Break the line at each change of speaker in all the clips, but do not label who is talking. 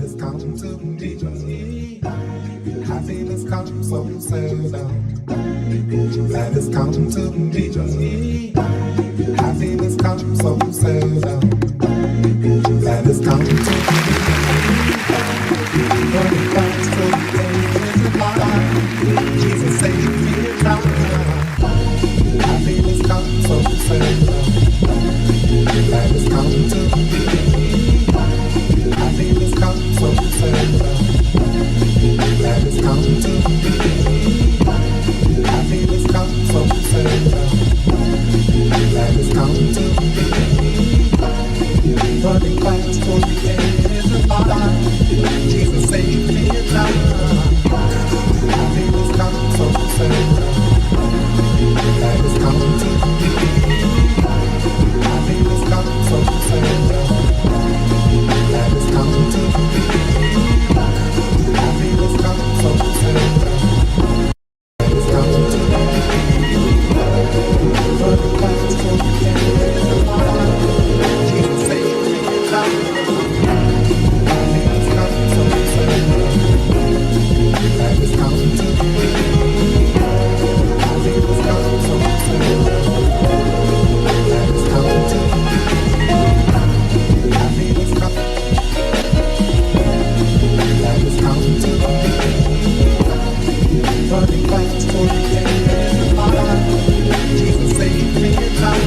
has come to me. Happiness comes so seldom. That has come to me. Happiness comes so seldom. That has come to me. But it comes to the end of my life. Jesus saved me in time. Happiness comes so seldom. That has come to me. Happiness comes so seldom. That has come to me. Happiness comes so seldom. That has come to me. Running fast for the edge of my life. Jesus saved me in time. Happiness comes so seldom. That has come to me. Happiness comes so seldom. That has come to me. Happiness comes so seldom. That has come to me. Running fast for the edge of my life. Jesus saved me in time. Happiness comes so seldom. That has come to me. Happiness comes so seldom. That has come to me. Happiness comes. That has come to me. Running fast for the end of my life. Jesus saved me in time.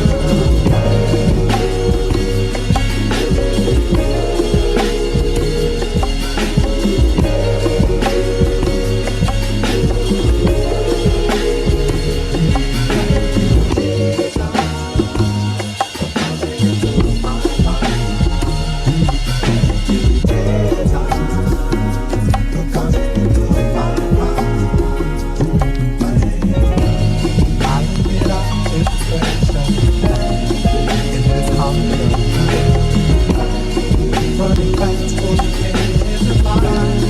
Running fast for the end of my life.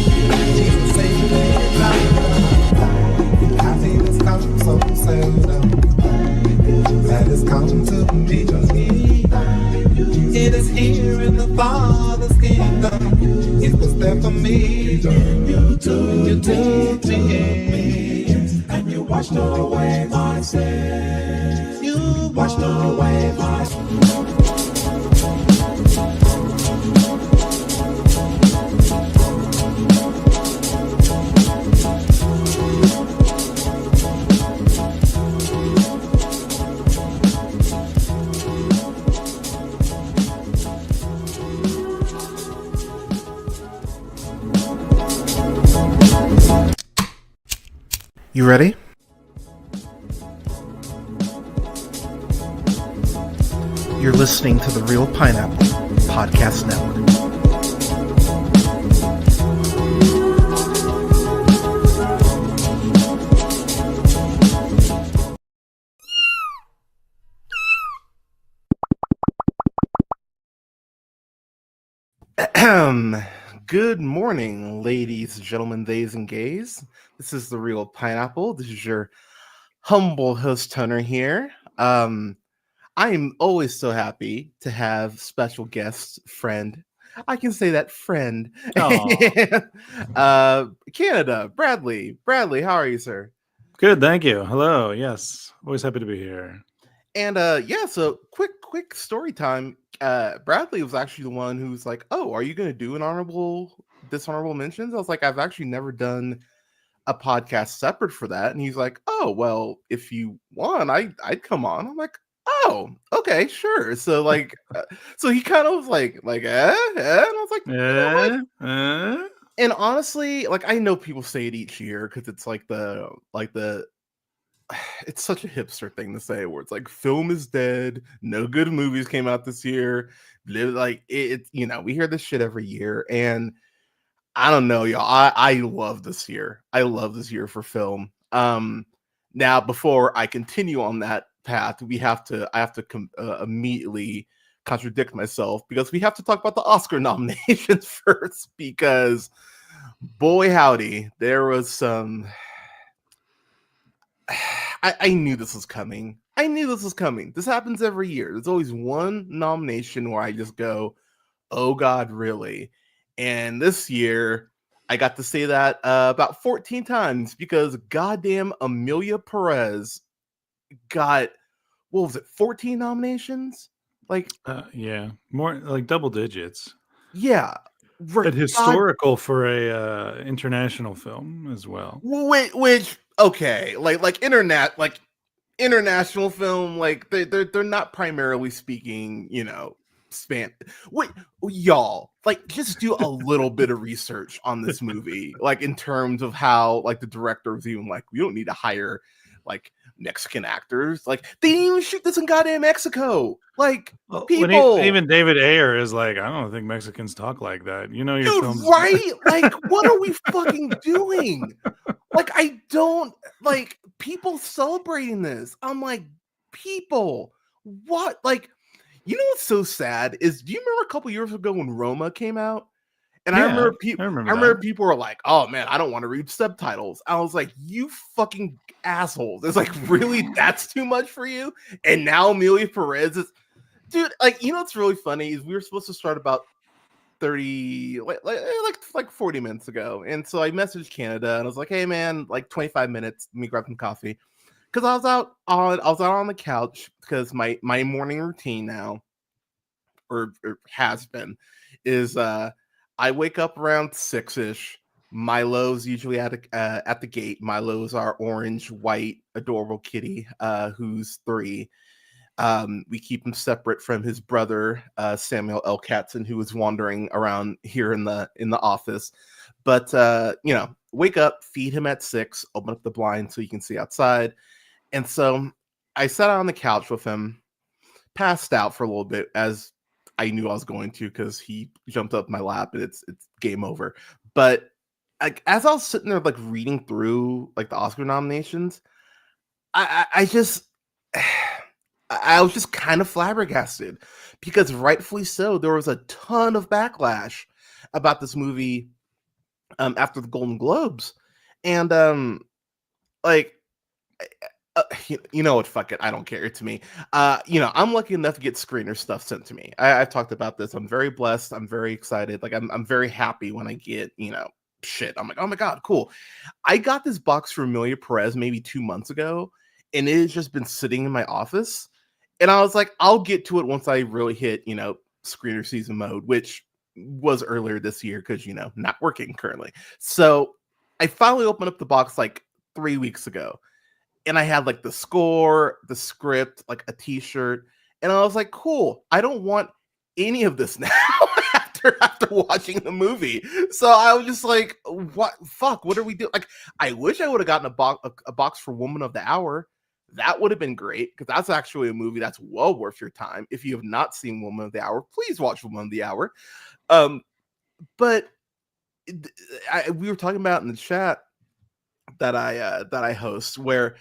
Jesus saved me in time. Happiness comes so seldom. That has come to me. It is here in the Father's kingdom. It was there for me. You took me in, and you washed away my sin. You washed away my sin. You ready? You're listening to the Real Pineapple Podcast Network. Good morning, ladies, gentlemen, theys, and gays. This is the Real Pineapple. This is your humble host, Toner, here. I am always so happy to have special guest friend. I can say that friend. Canada, Bradley. Bradley, how are you, sir?
Good, thank you. Hello. Yes, always happy to be here.
And so quick story time. Bradley was actually the one who's like, "Oh, are you going to do an dishonorable mentions?" I was like, "I've actually never done a podcast separate for that." And he's like, "Oh, well, if you want, I'd come on." I'm like, "Oh, okay, sure." So like, so he kind of was like, and I was like, "You know what?" And honestly, like, I know people say it each year because it's like the it's such a hipster thing to say, where it's like, film is dead, no good movies came out this year. Like it, we hear this shit every year, and I don't know, y'all. I love this year. I love this year for film. Now, before I continue on that path, I have to immediately contradict myself, because we have to talk about the Oscar nominations first, because boy howdy, there was some. I knew this was coming. This happens every year. There's always one nomination where I just go, "Oh God, really?"
And this year, I got to say that about 14 times because goddamn Amelia Perez got, what was it, 14 nominations? Like,
Yeah, more like double digits.
yeah.
But
God,
historical for a international film as well.
which okay, like internet, like international film, like they're not primarily speaking, span. Wait, y'all, like just do a little bit of research on this movie, like in terms of how like the director was even like, we don't need to hire like Mexican actors. Like they didn't even shoot this in goddamn Mexico. Like
Well, when
people,
even David Ayer is like, I don't think Mexicans talk like that. You know, your
dude,
film's
right? Like, what are we fucking doing? Like, I don't like people celebrating this. I'm like, people, what? Like, you know what's so sad is, do you remember a couple years ago when Roma came out? And I
yeah,
remember
I remember
I remember
that.
people were like, "Oh man, I don't want to read subtitles." I was like, "You fucking assholes!" It's like, really, that's too much for you. And now Amelia Perez is, dude. Like, you know what's really funny is we were supposed to start about 30 like 40 minutes ago, and so I messaged Canada and I was like, hey man, like 25 minutes, let me grab some coffee, because I was out on the couch because my morning routine now, or has been, is I wake up around 6ish. Milo's usually at the gate. Milo's our orange white adorable kitty, who's 3. We keep him separate from his brother, Samuel L. Katzen, who was wandering around here in the office. But wake up, feed him at 6, open up the blind so you can see outside. And so I sat on the couch with him, passed out for a little bit, as I knew I was going to, because he jumped up my lap and it's game over. But like as I was sitting there like reading through like the Oscar nominations, I just I was just kind of flabbergasted, because rightfully so, there was a ton of backlash about this movie after the Golden Globes, and like you know what, fuck it, I don't care, it's me. I'm lucky enough to get screener stuff sent to me. I've talked about this. I'm very blessed. I'm very excited. Like I'm very happy when I get shit. I'm like, oh my god, cool. I got this box from Amelia Perez maybe 2 months ago, and it has just been sitting in my office. And I was like, I'll get to it once I really hit, screener season mode, which was earlier this year because, not working currently. So I finally opened up the box like 3 weeks ago, and I had like the score, the script, like a t-shirt. And I was like, cool, I don't want any of this now after watching the movie. So I was just like, what fuck, what are we doing? Like, I wish I would have gotten a box for Woman of the Hour. That would have been great, because that's actually a movie that's well worth your time. If you have not seen Woman of the Hour, please watch Woman of the Hour. But we were talking about in the chat that I host, where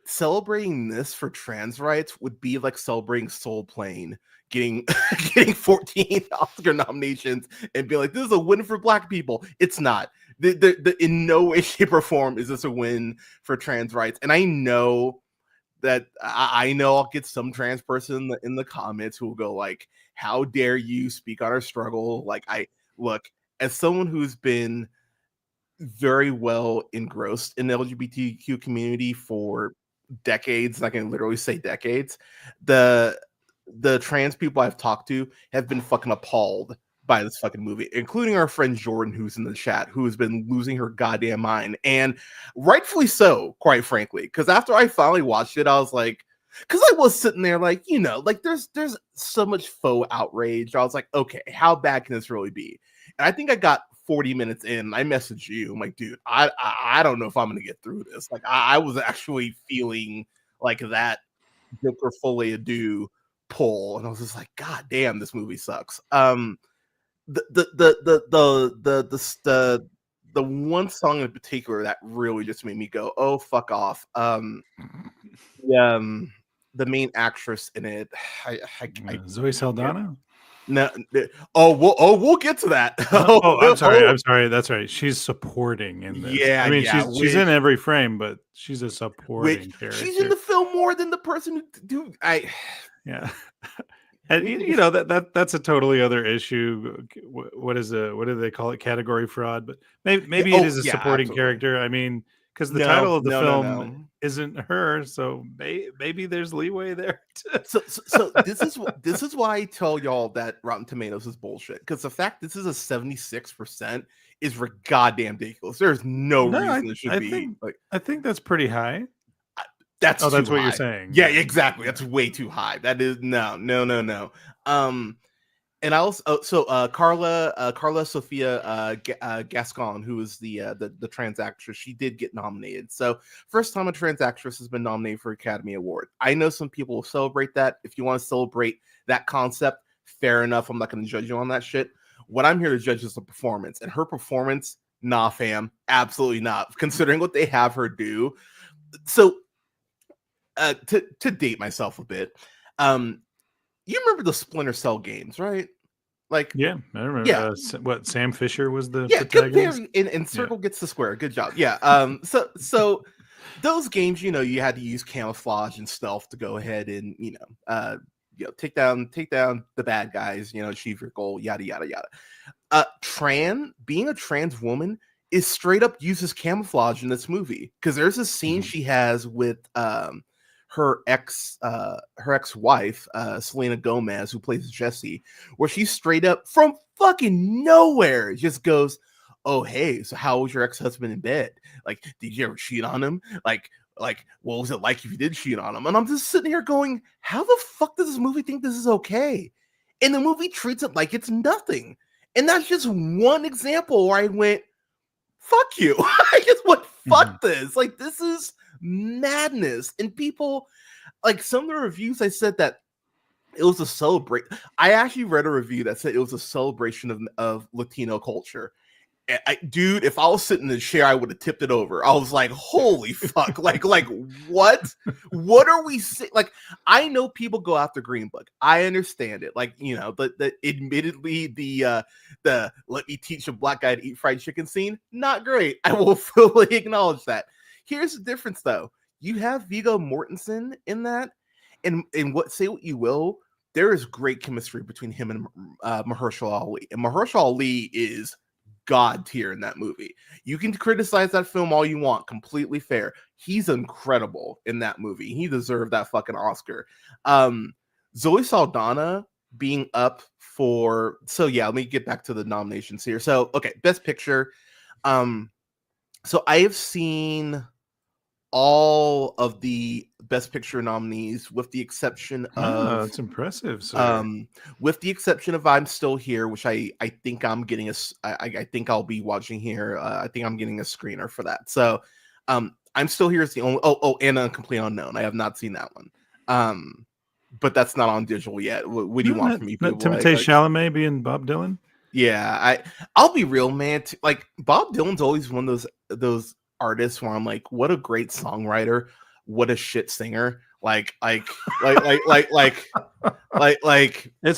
celebrating this for trans rights would be like celebrating Soul Plane getting getting 14 Oscar nominations and be like, this is a win for Black people. It's not. In no way, shape, or form is this a win for trans rights. And I know that I know I'll get some trans person in the comments who will go like, how dare you speak on our struggle? Like, I look, as someone who's been very well engrossed in the LGBTQ community for decades, I can literally say decades, the trans people I've talked to have been fucking appalled by this fucking movie, including our friend Jordan, who's in the chat, who has been losing her goddamn mind, and rightfully so, quite frankly. Because after I finally watched it, I was like, because I was sitting there like, like there's so much faux outrage. I was like, okay, how bad can this really be? And I think I got 40 minutes in, I messaged you. I'm like, dude, I don't know if I'm gonna get through this. Like, I was actually feeling like that Joker Folie à Deux pull, and I was just like, God damn, this movie sucks. The one song in particular that really just made me go, oh fuck off. The main actress in it,
Zoe Saldana.
No, we'll get to that.
Oh, I'm sorry. That's right. She's supporting in this.
Yeah,
I mean,
yeah,
she's in every frame, but she's a supporting character.
She's in the film more than the person who
Yeah. And that's a totally other issue. What do they call it? Category fraud, but maybe it is a supporting character. I mean, because the title of the film isn't her, so maybe there's leeway there.
So this is why I tell y'all that Rotten Tomatoes is bullshit. Because the fact this is a 76% is goddamn ridiculous. There's no reason it should be.
I think that's pretty high.
That's
what
high.
You're saying.
Yeah, exactly. That's way too high. That is no. And I also Carla Sofia Gascon, who is the trans actress, she did get nominated. So first time a trans actress has been nominated for Academy Award. I know some people will celebrate that. If you want to celebrate that concept, fair enough. I'm not going to judge you on that shit. What I'm here to judge is the performance, and her performance, nah, fam, absolutely not. Considering what they have her do. So to date myself a bit, you remember the Splinter Cell games, right? Like,
yeah, I remember.
Yeah.
What Sam Fisher was the protagonist?
And Circle gets the square. Good job. Yeah. So those games, you had to use camouflage and stealth to go ahead and take down the bad guys. Achieve your goal. Yada yada yada. Being a trans woman is straight up uses camouflage in this movie, because there's a scene she has with her ex-wife, Selena Gomez, who plays Jessie, where she straight up from fucking nowhere just goes, "Oh, hey, so how was your ex-husband in bed? Like, did you ever cheat on him? Like, what was it like if you did cheat on him?" And I'm just sitting here going, how the fuck does this movie think this is okay? And the movie treats it like it's nothing. And that's just one example where I went, fuck you. I just went, fuck this. Like, this is madness. And people, like, some of the reviews, I said that it was a celebration. I actually read a review that said it was a celebration of Latino culture. Dude, if I was sitting in the chair, I would have tipped it over. I was like, holy fuck. like what are we saying? Like, I know people go after Green Book, I understand it. Like, the admittedly the let me teach a black guy to eat fried chicken scene, not great. I will fully acknowledge that. Here's the difference, though. You have Viggo Mortensen in that, and say what you will, there is great chemistry between him and Mahershala Ali. And Mahershala Ali is god tier in that movie. You can criticize that film all you want, completely fair. He's incredible in that movie. He deserved that fucking Oscar. Zoe Saldana being up for, so yeah, let me get back to the nominations here. So, okay, Best Picture. So I have seen all of the Best Picture nominees, with the exception of
that's impressive. Sir.
With the exception of I'm Still Here, which I think I'm getting I think I'll be watching here. I think I'm getting a screener for that. So I'm Still Here is the only and A Complete Unknown. I have not seen that one. But that's not on digital yet. What do you want from me?
Timothée Chalamet being Bob Dylan?
Yeah, I'll be real, man. Like, Bob Dylan's always one of those artists where I'm like, what a great songwriter, what a shit singer. Like
it's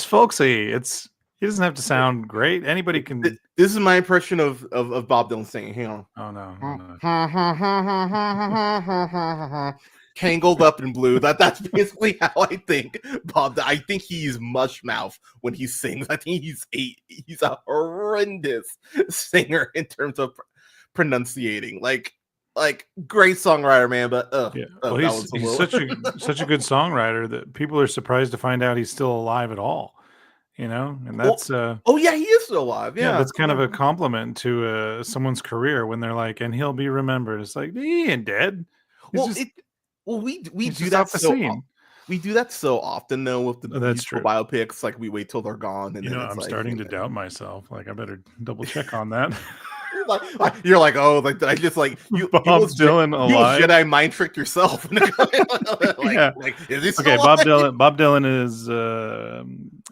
folksy. He doesn't have to sound great. Anybody can.
This is my impression of Bob Dylan singing. Hang on.
Oh no.
Tangled Up in Blue. That's basically how I think Bob. I think he's mush mouth when he sings. I think he's a horrendous singer in terms of pronunciating. Like great songwriter, man. But
he's such a good songwriter that people are surprised to find out he's still alive at all. And that's
yeah, he is still alive. Yeah,
that's kind of a compliment to someone's career when they're like, and he'll be remembered. It's like, he ain't dead.
We do that we do that so often though with the biopics. Like, we wait till they're gone, and
I'm starting to doubt myself. Like, I better double check on that.
You're like, oh, like, did I just like you?
Bob Dylan alive?
You Jedi mind tricked yourself.
Yeah.
Is this
okay? Bob Dylan is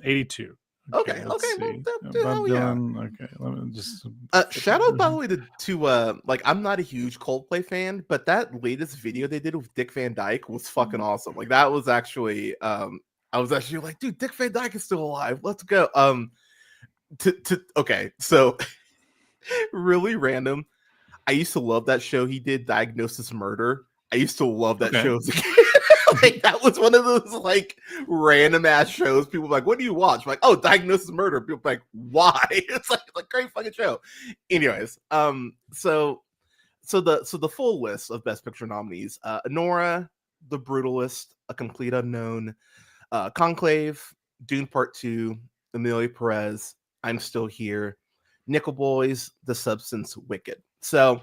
82.
Okay.
Bob Dylan. Okay, let me just
shout out, by the way, to like, I'm not a huge Coldplay fan, but that latest video they did with Dick Van Dyke was fucking awesome. Like, that was actually I was actually like, dude, Dick Van Dyke is still alive. Let's go. Okay, so really random. I used to love that show he did, Diagnosis Murder. I used to love that show as a kid. Like that was one of those like random ass shows. People were like, what do you watch? I'm like, oh, Diagnosis Murder. People are like, why? It's like a great fucking show. Anyways, so the full list of Best Picture nominees: Nora, The Brutalist, A Complete Unknown, Conclave, Dune Part 2, Amelia Perez, I'm Still Here, Nickel Boys, The Substance, Wicked. So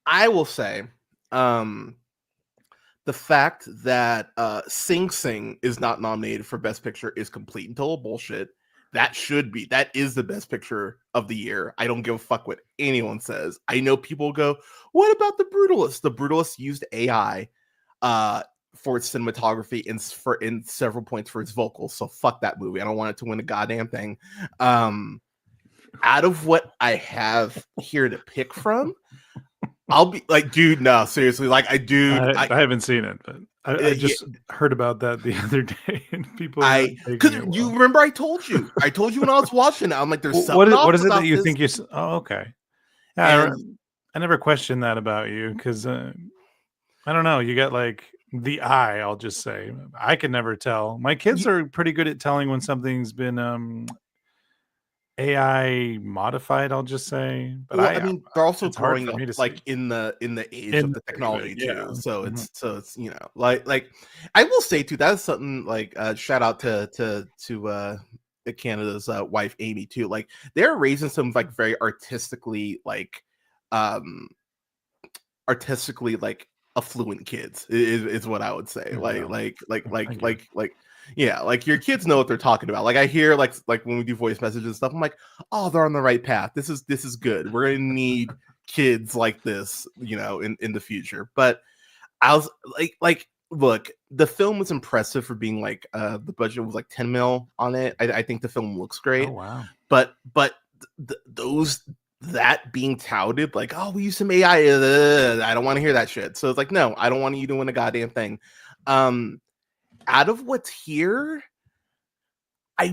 I will say, the fact that Sing Sing is not nominated for Best Picture is complete and total bullshit. That is the Best Picture of the year. I don't give a fuck what anyone says. I know people go, what about The Brutalist? The Brutalist used AI for its cinematography and in several points for its vocals. So fuck that movie. I don't want it to win a goddamn thing. Out of what I have here to pick from, I'll be like, dude, no, seriously. Like, I
haven't seen it, but I just heard about that the other day, and people.
Because you remember, I told you when I was watching it. I'm like, there's something.
What is it that you think you? Oh, okay. Yeah, I never questioned that about you because I don't know. You got like the eye. I'll just say I can never tell. My kids are pretty good at telling when something's been AI modified, I'll just say, but
well, I mean, they're also growing up like in the age of the technology too.
Yeah.
So it's you know, like I will say too, that's something like shout out to Canada's wife Amy too. Like they're raising some like very artistically like affluent kids is what I would say. Like yeah, like your kids know what they're talking about. Like I hear like when we do voice messages and stuff, I'm like, oh, they're on the right path. This is good. We're gonna need kids like this, you know, in the future. But I was like, look, the film was impressive for being like the budget was like 10 mil on it. I think the film looks great.
Oh wow.
But that being touted like, oh, we use some AI. I don't want to hear that shit. So it's like, no, I don't want you doing a goddamn thing. Out of what's here, I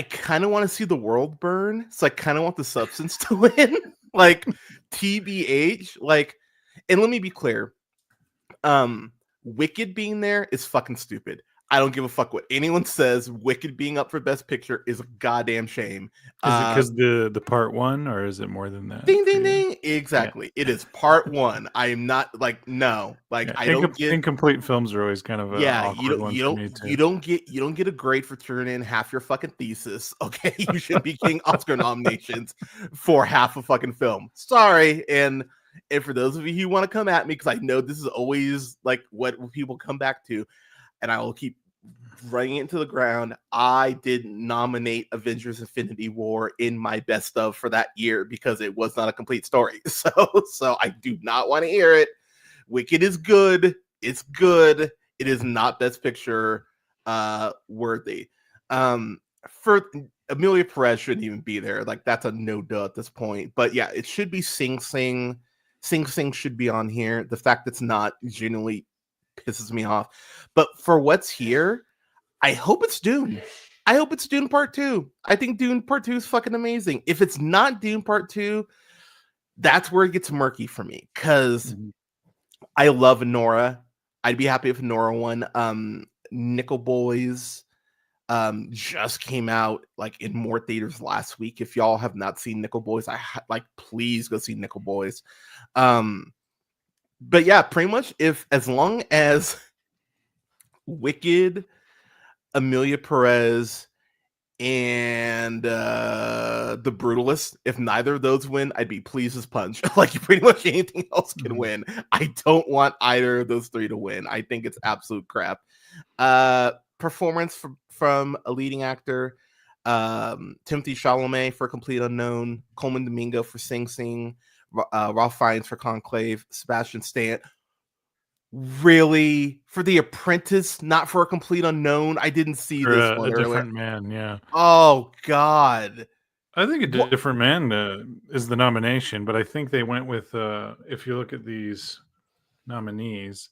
kind of want to see the world burn. So I kind of want The Substance to win. Like TBH. Like, and let me be clear. Wicked being there is fucking stupid. I don't give a fuck what anyone says. Wicked being up for Best Picture is a goddamn shame.
Is it because the part one, or is it more than that?
Ding ding ding! Exactly. Yeah. It is part one. I am not like no. Like I don't get
incomplete films are always kind of
you don't get a grade for turning in half your fucking thesis. Okay, you should be getting Oscar nominations for half a fucking film. Sorry, and for those of you who want to come at me, because I know this is always like what people come back to. And I will keep running it into the ground. I didn't nominate Avengers Infinity War in my best of for that year because it was not a complete story. So I do not want to hear it. Wicked is good. It's good. It is not Best Picture worthy. For Amelia Perez shouldn't even be there. Like that's a no-duh at this point. But yeah, it should be Sing Sing. Sing Sing should be on here. The fact it's not genuinely pisses me off. But for what's here, I hope it's Dune. I hope it's Dune Part 2. I think Dune Part 2 is fucking amazing. If it's not Dune Part 2, that's where it gets murky for me. Because I love Nora. I'd be happy if Nora won. Nickel Boys just came out like in more theaters last week. If y'all have not seen Nickel Boys, please go see Nickel Boys. But yeah, pretty much as long as Wicked, Amelia Perez, and The Brutalist, if neither of those win, I'd be pleased as punch. Like pretty much anything else can win. I don't want either of those three to win. I think it's absolute crap. Performance from a leading actor, Timothy Chalamet for Complete Unknown, Coleman Domingo for Sing Sing, Ralph Fiennes for Conclave, Sebastian Stan really for The Apprentice, not for A Complete Unknown. I didn't see
for
this one
a
earlier.
Different Man. Yeah.
Oh God.
I think A Different Man is the nomination, but I think they went with if you look at these nominees,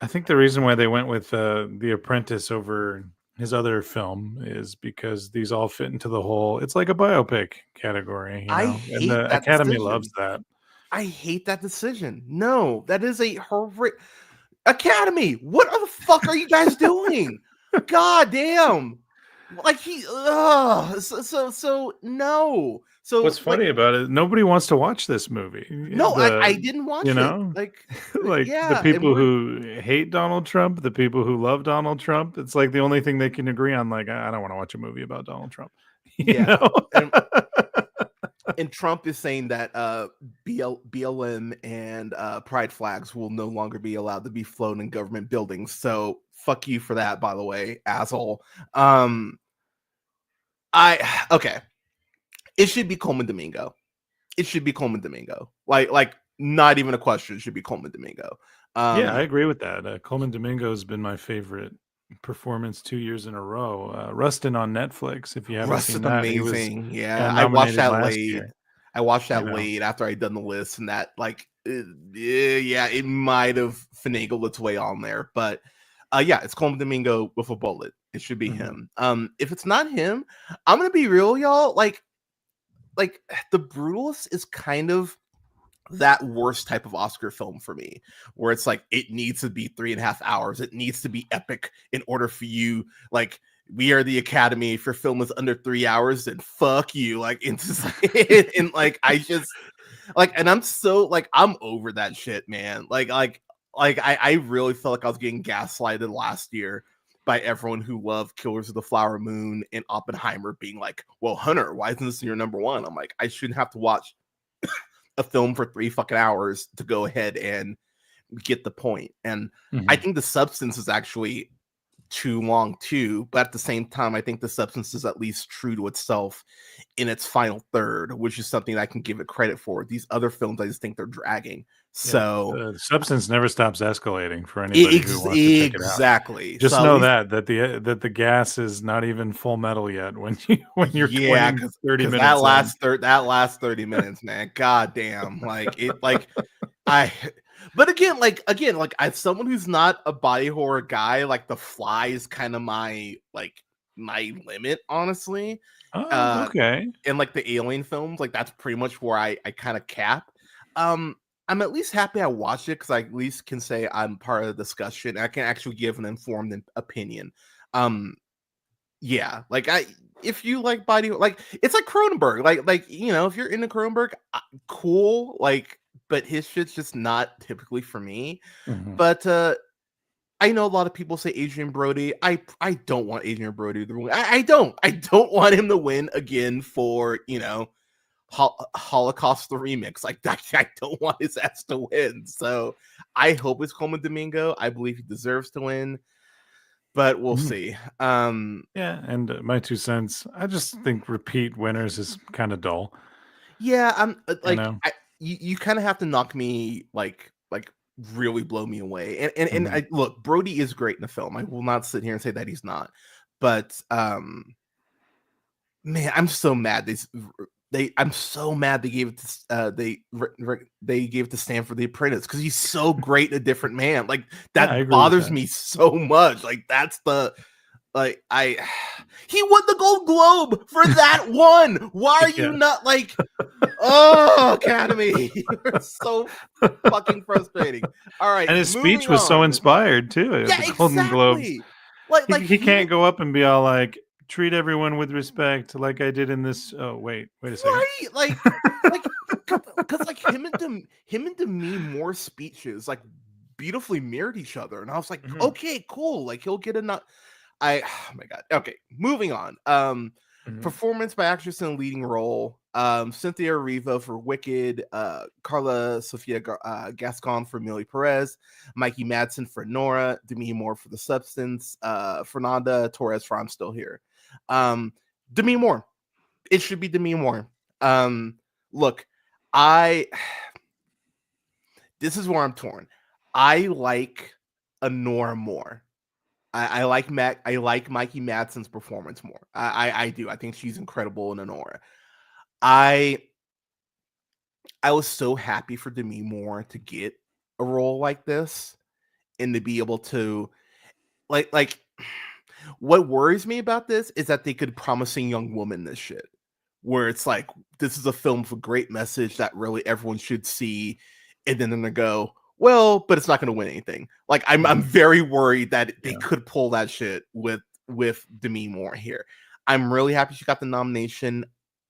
I think the reason why they went with The Apprentice over his other film is because these all fit into the whole it's like a biopic category, you know?
I hate
and the
that
Academy
decision.
loves that.
I hate that decision. No, that is a horrific. Academy, what the fuck are you guys doing? God damn. Like so no. So
what's funny about it? Nobody wants to watch this movie.
No, I didn't watch it. Like,
like the people who hate Donald Trump, the people who love Donald Trump. It's like the only thing they can agree on. Like, I don't want to watch a movie about Donald Trump. You know?
And Trump is saying that BLM and pride flags will no longer be allowed to be flown in government buildings. So fuck you for that, by the way, asshole. It should be Coleman Domingo. It should be Coleman Domingo. Like not even a question. It should be Coleman Domingo.
Yeah, I agree with that. Coleman Domingo has been my favorite performance 2 years in a row. Rustin on Netflix. If you haven't seen that,
amazing. I watched that late. I watched that late after I'd done the list, and that it might have finagled its way on there, but it's Coleman Domingo with a bullet. It should be him. If it's not him, I'm gonna be real, y'all. Like The Brutalist is kind of that worst type of Oscar film for me, where it's like it needs to be 3.5 hours. It needs to be epic in order for you. Like, we are the Academy. If your film is under 3 hours, then fuck you. Like, and like I just like, and I'm so like I'm over that shit, man. Like I really felt like I was getting gaslighted last year by everyone who loved Killers of the Flower Moon and Oppenheimer being like, well, Hunter, why isn't this your number one? I'm like, I shouldn't have to watch a film for 3 fucking hours to go ahead and get the point. And I think The Substance is actually too long too, but at the same time, I think The Substance is at least true to itself in its final third, which is something I can give it credit for. These other films, I just think they're dragging. So
The Substance never stops escalating for anybody who wants to check it out.
Exactly.
Just so know that the gas is not even full metal yet when you're 30 minutes.
That last 30 minutes, man. God damn. But again, as someone who's not a body horror guy, like The Fly is kind of my limit, honestly.
Okay.
And like the Alien films, like that's pretty much where I kind of cap. I'm at least happy I watched it because I at least can say I'm part of the discussion. I can actually give an informed opinion. If you like body, like it's like Cronenberg, if you're into Cronenberg, cool. But his shit's just not typically for me. But I know a lot of people say Adrian Brody. I don't want Adrian Brody to win. I don't want him to win again for Holocaust the remix. Like I don't want his ass to win. So I hope it's Coleman Domingo. I believe he deserves to win, but we'll see.
And my 2 cents, I just think repeat winners is kind of dull.
Yeah, I'm you kind of have to knock me like really blow me away. And I look, Brody is great in the film. I will not sit here and say that he's not. But man, I'm so mad. I'm so mad they gave it to they gave it to Stanford the Apprentice because he's so great, a different man. Like that bothers me so much. Like that's the he won the Gold Globe for that one. Why are you not like, oh, Academy? You're so fucking frustrating. All right,
and his speech was so inspired too. The Golden Globes. Like he can't go up and be all like, treat everyone with respect, like I did in this. Oh, wait a second.
Right, because like him and Demi Moore speeches like beautifully mirrored each other, and I was like, okay, cool. Like he'll get oh my god. Okay, moving on. Performance by actress in a leading role. Cynthia Erivo for Wicked, Carla Sofia Gascon for Millie Perez, Mikey Madsen for Nora, Demi Moore for The Substance, Fernanda Torres for I'm Still Here. Demi Moore. It should be Demi Moore. Look, this is where I'm torn. I like Nora more. I like Mikey Madsen's performance more. I do. I think she's incredible in Nora. I was so happy for Demi Moore to get a role like this and to be able to like what worries me about this is that they could Promising Young Woman this shit, where it's like this is a film with a great message that really everyone should see, and then they're gonna go, Well, but it's not going to win anything. Like I'm very worried that they could pull that shit with Demi Moore here. I'm really happy she got the nomination.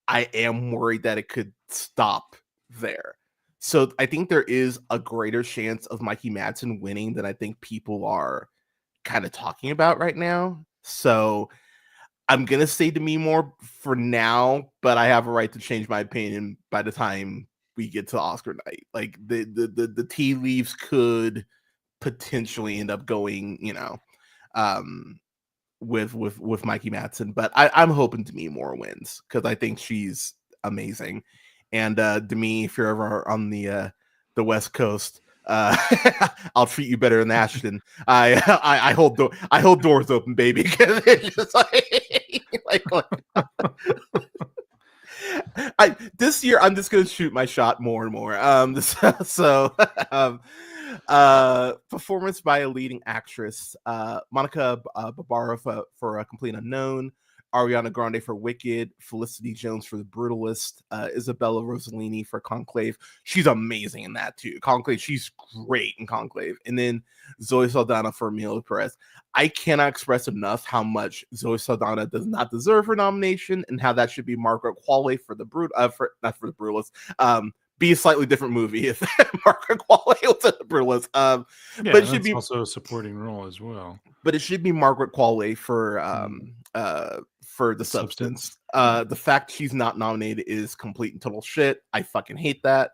I am worried that it could stop there. So I think there is a greater chance of Mikey Madsen winning than I think people are kind of talking about right now. So I'm gonna say Demi Moore for now, but I have a right to change my opinion by the time we get to Oscar night. Like the tea leaves could potentially end up going, with Mikey Madsen, but I'm hoping Demi Moore wins because I think she's amazing. And Demi, if you're ever on the West Coast, I'll treat you better than Ashton. I hold doors open, baby. It's just this year I'm just gonna shoot my shot more and more. Performance by a leading actress, Monica Barbara for A Complete Unknown, Ariana Grande for Wicked, Felicity Jones for The Brutalist, Isabella Rossellini for Conclave. She's amazing in that too. Conclave, she's great in Conclave. And then Zoe Saldana for Amelia Perez. I cannot express enough how much Zoe Saldana does not deserve her nomination, and how that should be Margaret Qualley for not for The Brutalist. Be a slightly different movie if Margaret Qualley was in The Brutalist.
But it should be also a supporting role as well.
But it should be Margaret Qualley for The Substance. The fact she's not nominated is complete and total shit. I fucking hate that.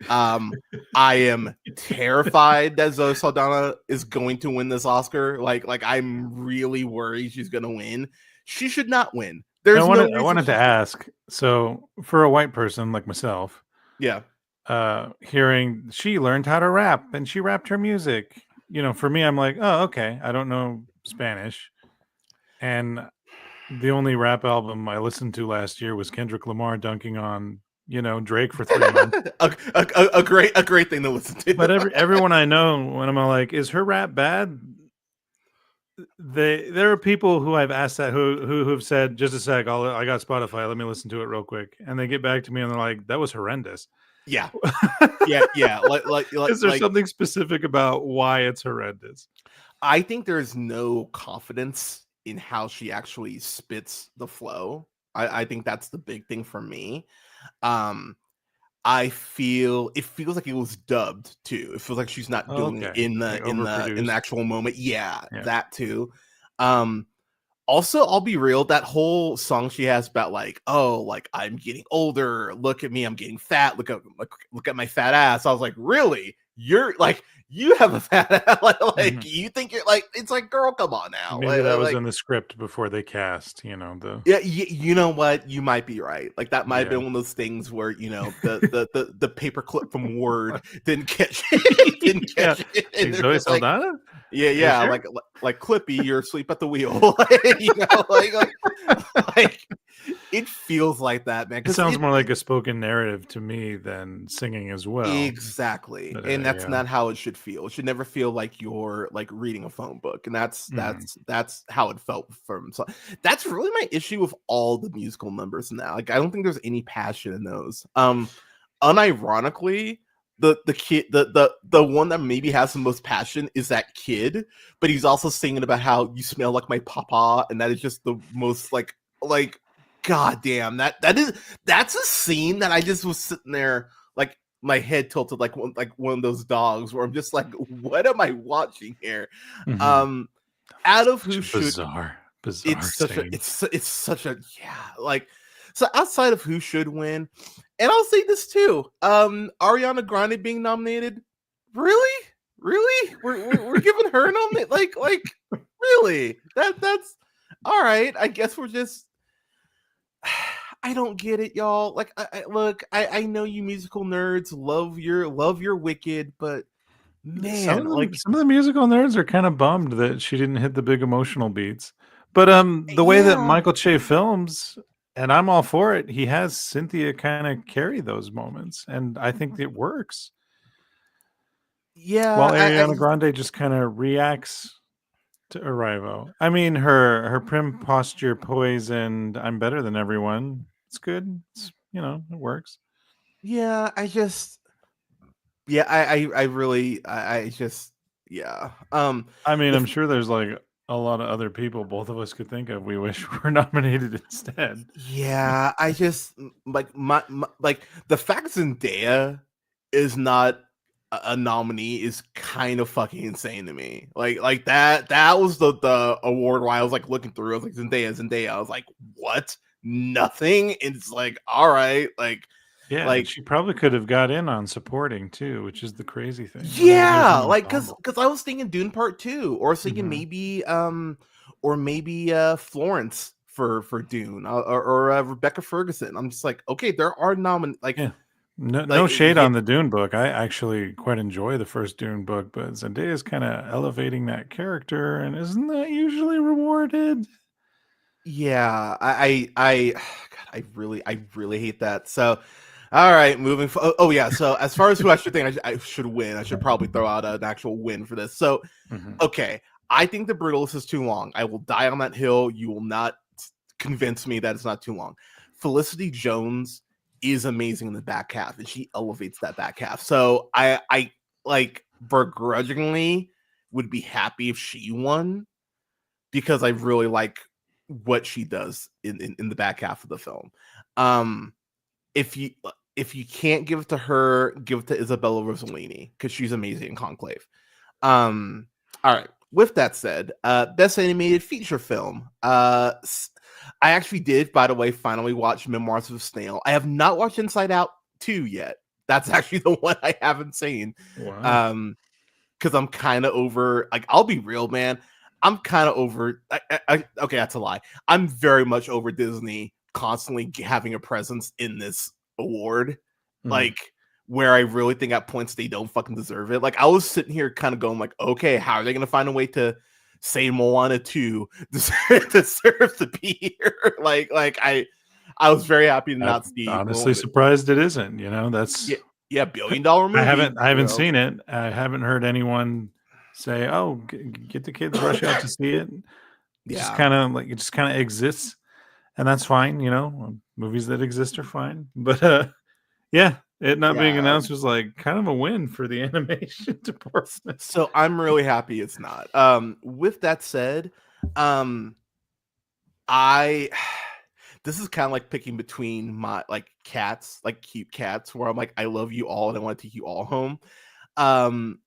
I am terrified that Zoe Saldana is going to win this Oscar. Like I'm really worried she's going to win. She should not win.
I wanted to ask. So for a white person like myself, hearing she learned how to rap and she rapped her music. For me, I'm like, oh, okay. I don't know Spanish, and the only rap album I listened to last year was Kendrick Lamar dunking on Drake for 3 months.
a great thing to listen to.
But everyone I know, when I'm like, is her rap bad? There are people who I've asked that who've said, just a sec, I got Spotify, let me listen to it real quick, and they get back to me and they're like, that was horrendous.
Yeah. Like
is there something specific about why it's horrendous?
I think there's no confidence in how she actually spits the flow. I think that's the big thing for me. I feel it feels like it was dubbed too. It feels like she's not doing it in the actual moment. Yeah, that too. Also, I'll be real, that whole song she has about like, oh, like I'm getting older, look at me, I'm getting fat, look at my fat ass. I was like, really? You're like, you have a fat ass? like you think you're like, it's like, girl, come on now.
Maybe that was in the script before they cast,
Yeah, you know what? You might be right. Like that might have been one of those things where, the paperclip from Word didn't catch it. And
Zoe Saldana?
Yeah, sure? like Clippy, you're asleep at the wheel. like it feels like that, man.
It sounds more like a spoken narrative to me than singing as well.
Exactly, but, and that's not how it should feel. It should never feel like you're like reading a phone book, and that's how it felt from. So that's really my issue with all the musical numbers now. Like I don't think there's any passion in those. Unironically, the kid, the one that maybe has the most passion is that kid, but he's also singing about how you smell like my papa, and that is just the most like god damn, that's a scene that I just was sitting there like my head tilted like one of those dogs where I'm just like, what am I watching here? Out of who should
bizarre
it's such a like. So outside of who should win, and I'll say this too, Ariana Grande being nominated, really, we're giving her nominate, like really, that's all right. I guess we're just, I don't get it, y'all. Like, I know you musical nerds love your Wicked, but man,
some of the musical nerds are kind of bummed that she didn't hit the big emotional beats. But the way that Michael Che films. And I'm all for it. He has Cynthia kind of carry those moments, and I think it works.
Yeah.
While Ariana Grande just kind of reacts to Arrivo. I mean, her prim posture, poise, and I'm better than everyone. It's good. It's, it works.
Yeah, I just Yeah, I really, I just, yeah.
I mean, I'm sure there's like a lot of other people both of us could think of we wish were nominated instead.
Yeah, I just like my like the fact Zendaya is not a nominee is kind of fucking insane to me. Like that was the award where I was like looking through. I was like Zendaya. I was like, what? Nothing. And it's like, all right,
Yeah, and
like
she probably could have got in on supporting too, which is the crazy thing. Whenever there's
yeah,
an
like
ensemble.
because I was thinking Dune Part 2, or thinking
Mhm.
maybe Florence for Dune, or Rebecca Ferguson. I'm just like, okay, there are
Yeah. No,
like
no shade
it,
on the Dune book. I actually quite enjoy the first Dune book, but Zendaya's kind of elevating that character, and isn't that usually rewarded?
yeah, God, I really hate that. So, all right, oh yeah. So as far as who I should think I should win, I should probably throw out an actual win for this. So,
Mhm.
okay, I think the Brutalist is too long. I will die on that hill. You will not convince me that it's not too long. Felicity Jones is amazing in the back half, and she elevates that back half. So I like begrudgingly would be happy if she won, because I really like what she does in the back half of the film. Um, if you if you can't give it to her, give it to Isabella Rossellini, because she's amazing in Conclave. All right. With that said, best animated feature film. I actually did, by the way, finally watch Memoirs of a Snail. I have not watched Inside Out 2 yet. That's actually the one I haven't seen.
Wow.
Because I'm kind of over. Like, I'll be real, man. I'm kind of over. Okay, that's a lie. I'm very much over Disney constantly having a presence in this award.
Mhm.
Like, where I really think at points they don't fucking deserve it. Like, I was sitting here kind of going like, okay, how are they gonna find a way to say Moana 2 deserves to be here? I was very happy to
I'm
not see
honestly
Moana.
surprised it isn't. You know, that's
Yeah, yeah, $1 billion movie.
I haven't seen it. I haven't heard anyone say, "Oh, get the kids, rush out to see it." Just
Yeah,
kind of like it just kind of exists, and that's fine. You know, movies that exist are fine. But yeah, it not being
yeah.
announced was like kind of a win for the animation department.
So I'm really happy it's not. With that said, um, I this is kind of like picking between my like cats, like cute cats, where I'm like, I love you all and I want to take you all home. Um,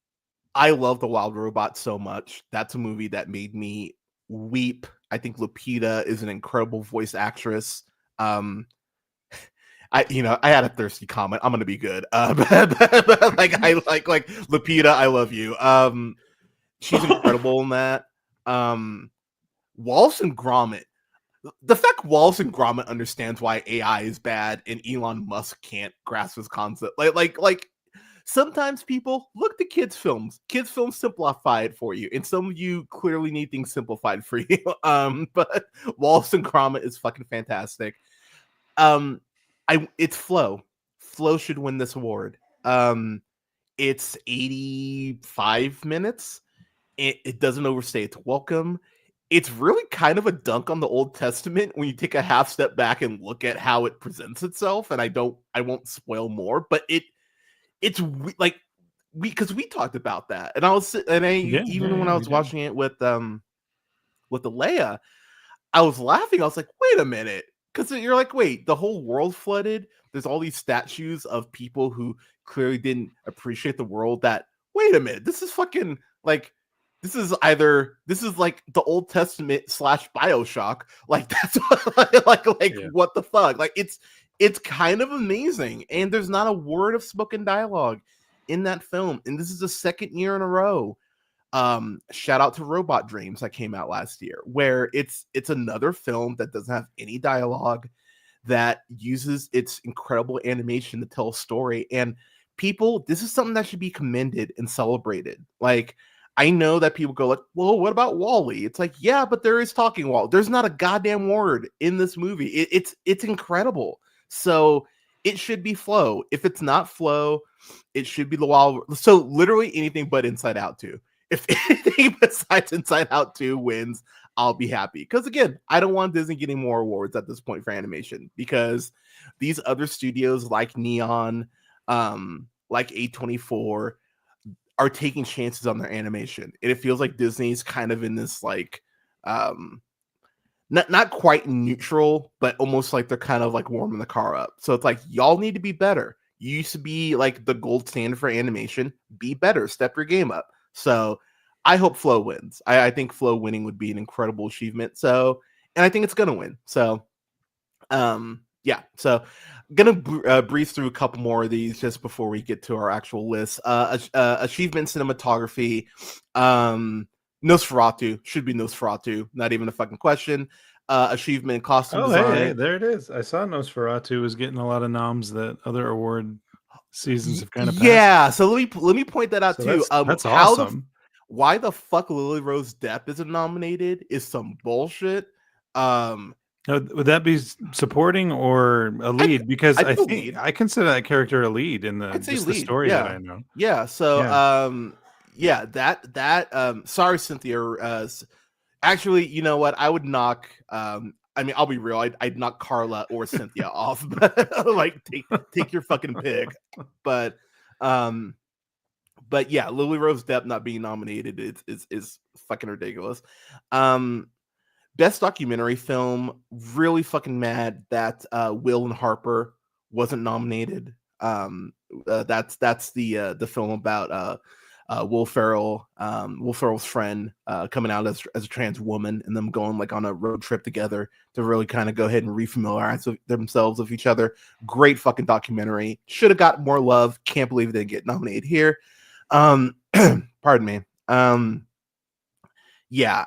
I love The Wild Robot so much. That's a movie that made me weep. I think Lupita is an incredible voice actress. Um, I had a thirsty comment. I'm gonna be good. Like I like Lupita. I love you. She's incredible in that. Um, Wallace and Gromit. The fact Wallace and Gromit understands why AI is bad and Elon Musk can't grasp his concept. Like sometimes people look to kids' films. Kids' films simplify it for you, and some of you clearly need things simplified for you. But Wallace and Gromit is fucking fantastic. Um, it's Flow. Flow should win this award. It's 85 minutes. It doesn't overstay its welcome. It's really kind of a dunk on the Old Testament when you take a half step back and look at how it presents itself. And I won't spoil more, but like because we talked about that, and
Yeah, yeah,
even when
yeah.
I
We
was
did.
watching it with the Leia, I was laughing. I was like, wait a minute. Because you're like, wait, the whole world flooded. There's all these statues of people who clearly didn't appreciate the world. Wait a minute, this is fucking like, this is like the Old Testament / Bioshock. Like, that's
Yeah.
what the fuck? Like, it's kind of amazing. And there's not a word of spoken dialogue in that film. And this is the second year in a row. Shout out to Robot Dreams that came out last year, where it's another film that doesn't have any dialogue, that uses its incredible animation to tell a story. And people, this is something that should be commended and celebrated. Like, I know that people go like, well, what about Wall-E? It's like, yeah, but there is talking wall. There's not a goddamn word in this movie. It's incredible. So it should be Flow. If it's not Flow, it should be the Wild. So literally anything but Inside Out 2. If anything besides Inside Out 2 wins, I'll be happy. Because again, I don't want Disney getting more awards at this point for animation, because these other studios like Neon, like A24 are taking chances on their animation. And it feels like Disney's kind of in this like not quite neutral, but almost like they're kind of like warming the car up. So it's like, y'all need to be better. You used to be like the gold standard for animation. Be better. Step your game up. So I hope Flow wins. I think Flow winning would be an incredible achievement. So, and I think it's gonna win. So, yeah. So, gonna breeze through a couple more of these just before we get to our actual list. Achievement cinematography. Nosferatu should be Nosferatu. Not even a fucking question. Achievement costume design.
Hey, there it is. I saw Nosferatu was getting a lot of noms that other award seasons have kind of passed.
Yeah, so let me point that out
so
too.
That's awesome.
Why the fuck Lily Rose Depp isn't nominated is some bullshit.
Would that be supporting or a lead? Because I think I consider that character a lead in the story that I know.
Yeah. So that sorry, Cynthia. Actually, you know what? I would knock. I mean, I'll be real. I'd knock Carla or Cynthia off. Like, take your fucking pick. But yeah, Lily Rose Depp not being nominated is fucking ridiculous. Best documentary film. Really fucking mad that Will and Harper wasn't nominated. That's the film about Will Ferrell's friend coming out as a trans woman and them going like on a road trip together to really kind of go ahead and refamiliarize themselves with each other. Great fucking documentary. Should have got more love. Can't believe they didn't get nominated here. Pardon me. Yeah,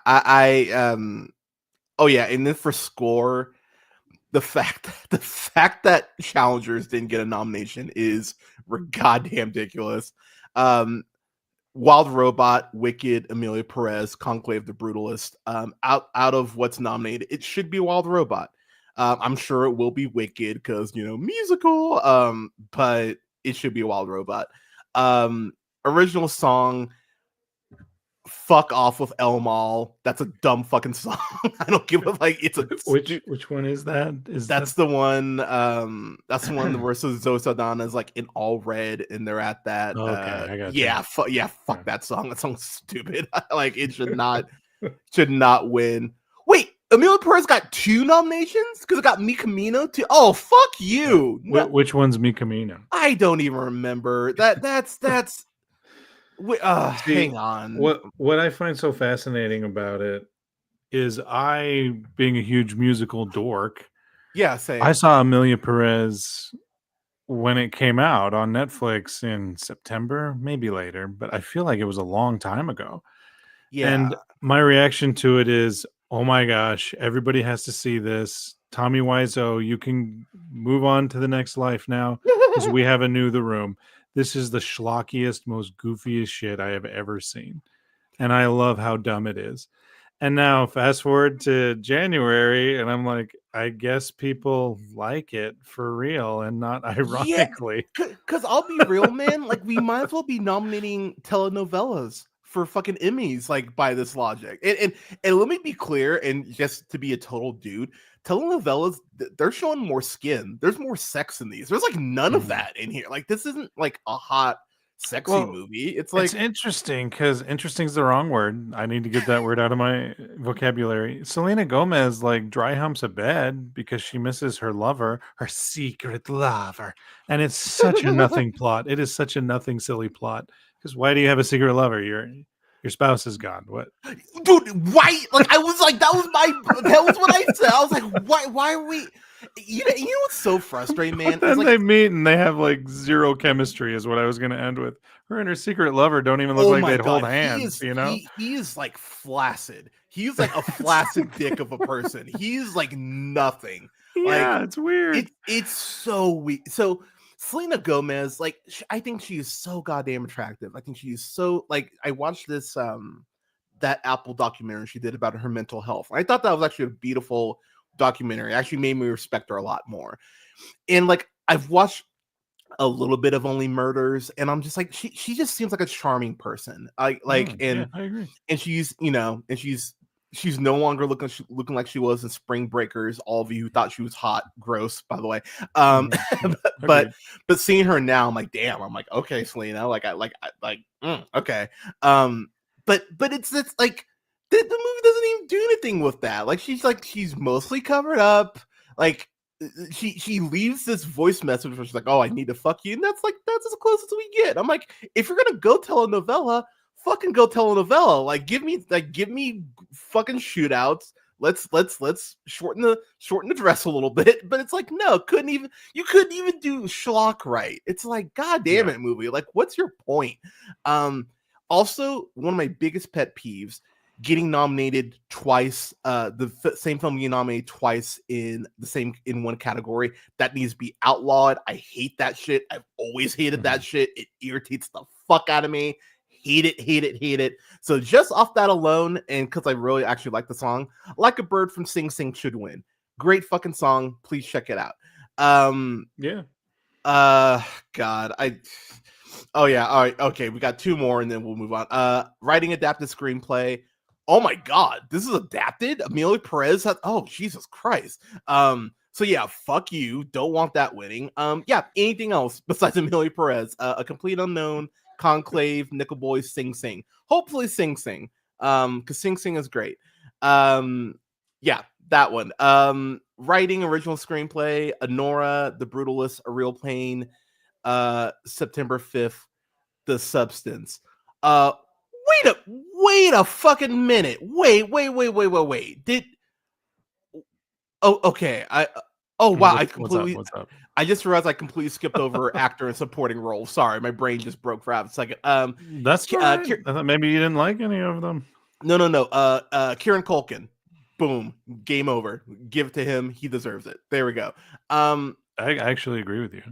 oh yeah, and then for score, the fact that Challengers didn't get a nomination is goddamn ridiculous. Wild Robot, Wicked, Amelia Perez, Conclave the Brutalist. Out of what's nominated, it should be Wild Robot. I'm sure it will be Wicked because musical. But it should be Wild Robot. Original song. Fuck off with El Mal. That's a dumb fucking song. I don't give a like. It's a
which one is that?
That's the one. That's the one where Zoe Saldana is like in all red, and they're at that.
Okay, I got you.
Fuck that song. That song's stupid. Like it should not win. Wait, Amelia Perez got 2 nominations because it got Mi Camino too. Oh, fuck you.
Which one's Mi Camino?
I don't even remember. That's. Hang on.
What I find so fascinating about it is I, being a huge musical dork,
same.
I saw Amelia Perez when it came out on Netflix in September, maybe later, but I feel like it was a long time ago. Yeah. And my reaction to it is, oh my gosh, everybody has to see this. Tommy Wiseau, you can move on to the next life now because we have a new The Room. This is the schlockiest, most goofiest shit I have ever seen. And I love how dumb it is. And now fast forward to January, and I'm like, I guess people like it for real and not ironically.
Because I'll be real, man. Like, we might as well be nominating telenovelas for fucking Emmys, like, by this logic. And let me be clear, and just to be a total dude, telenovelas, they're showing more skin. There's more sex in these. There's like none of that in here. Like, this isn't like a hot, sexy movie. It's like,
it's interesting because interesting is the wrong word. I need to get that word out of my vocabulary. Selena Gomez like dry humps a bed because she misses her lover, her secret lover, and it's such a nothing plot. It is such a nothing silly plot. Because why do you have a secret lover? Your spouse is gone. What,
dude? Why? Like, I was like, that was what I said. I was like, why are we? You know what's so frustrating, man?
Then
like,
they meet and they have like zero chemistry. Is what I was going to end with. Her and her secret lover don't even look like they'd hold hands.
He is like flaccid. He's like a flaccid dick of a person. He's like nothing.
Yeah,
like,
it's weird.
It's so weird. So Selena Gomez, like, I think she is so goddamn attractive. I think she is so, like, I watched this that Apple documentary she did about her mental health. I thought that was actually a beautiful documentary. It actually made me respect her a lot more. And like, I've watched a little bit of Only Murders, and I'm just like, she just seems like a charming person. I agree. And she's She's no longer looking like she was in Spring Breakers. All of you who thought she was hot, gross, by the way. But seeing her now, I'm like, damn. I'm like, okay, Selena. Okay. But it's like the movie doesn't even do anything with that. Like she's mostly covered up. Like she leaves this voice message where she's like, oh, I need to fuck you, and that's as close as we get. I'm like, if you're gonna go tell a novella, fucking go tell a novella. Like give me fucking shootouts. Let's shorten the dress a little bit. But it's like, no, you couldn't even do schlock right. It's like, god damn it, movie. Like, what's your point? Also, one of my biggest pet peeves, getting nominated twice, same film getting nominated twice in one category, that needs to be outlawed. I hate that shit. I've always hated that shit. It irritates the fuck out of me. Hate it. So just off that alone, and because I really actually like the song, Like a Bird from Sing Sing should win. Great fucking song. Please check it out. God, oh yeah, all right, okay, we got two more and then we'll move on. Writing adapted screenplay. Oh my god, this is adapted. Amelia Perez oh Jesus Christ. So yeah, fuck you. Don't want that winning. Yeah, anything else besides Amelia Perez? A Complete Unknown, Conclave, Nickel Boys, Sing Sing. Hopefully Sing Sing. Because Sing Sing is great. Yeah, that one. Writing original screenplay, Honora, The Brutalist, A Real Pain, September 5th, The Substance. Wait a fucking minute. Wait. Okay. Wow.
What's up?
I just realized I completely skipped over actor and supporting role. Sorry, my brain just broke for a second.
That's right. I thought maybe you didn't like any of them.
No. Kieran Culkin. Boom. Game over. Give it to him. He deserves it. There we go.
I actually agree with you.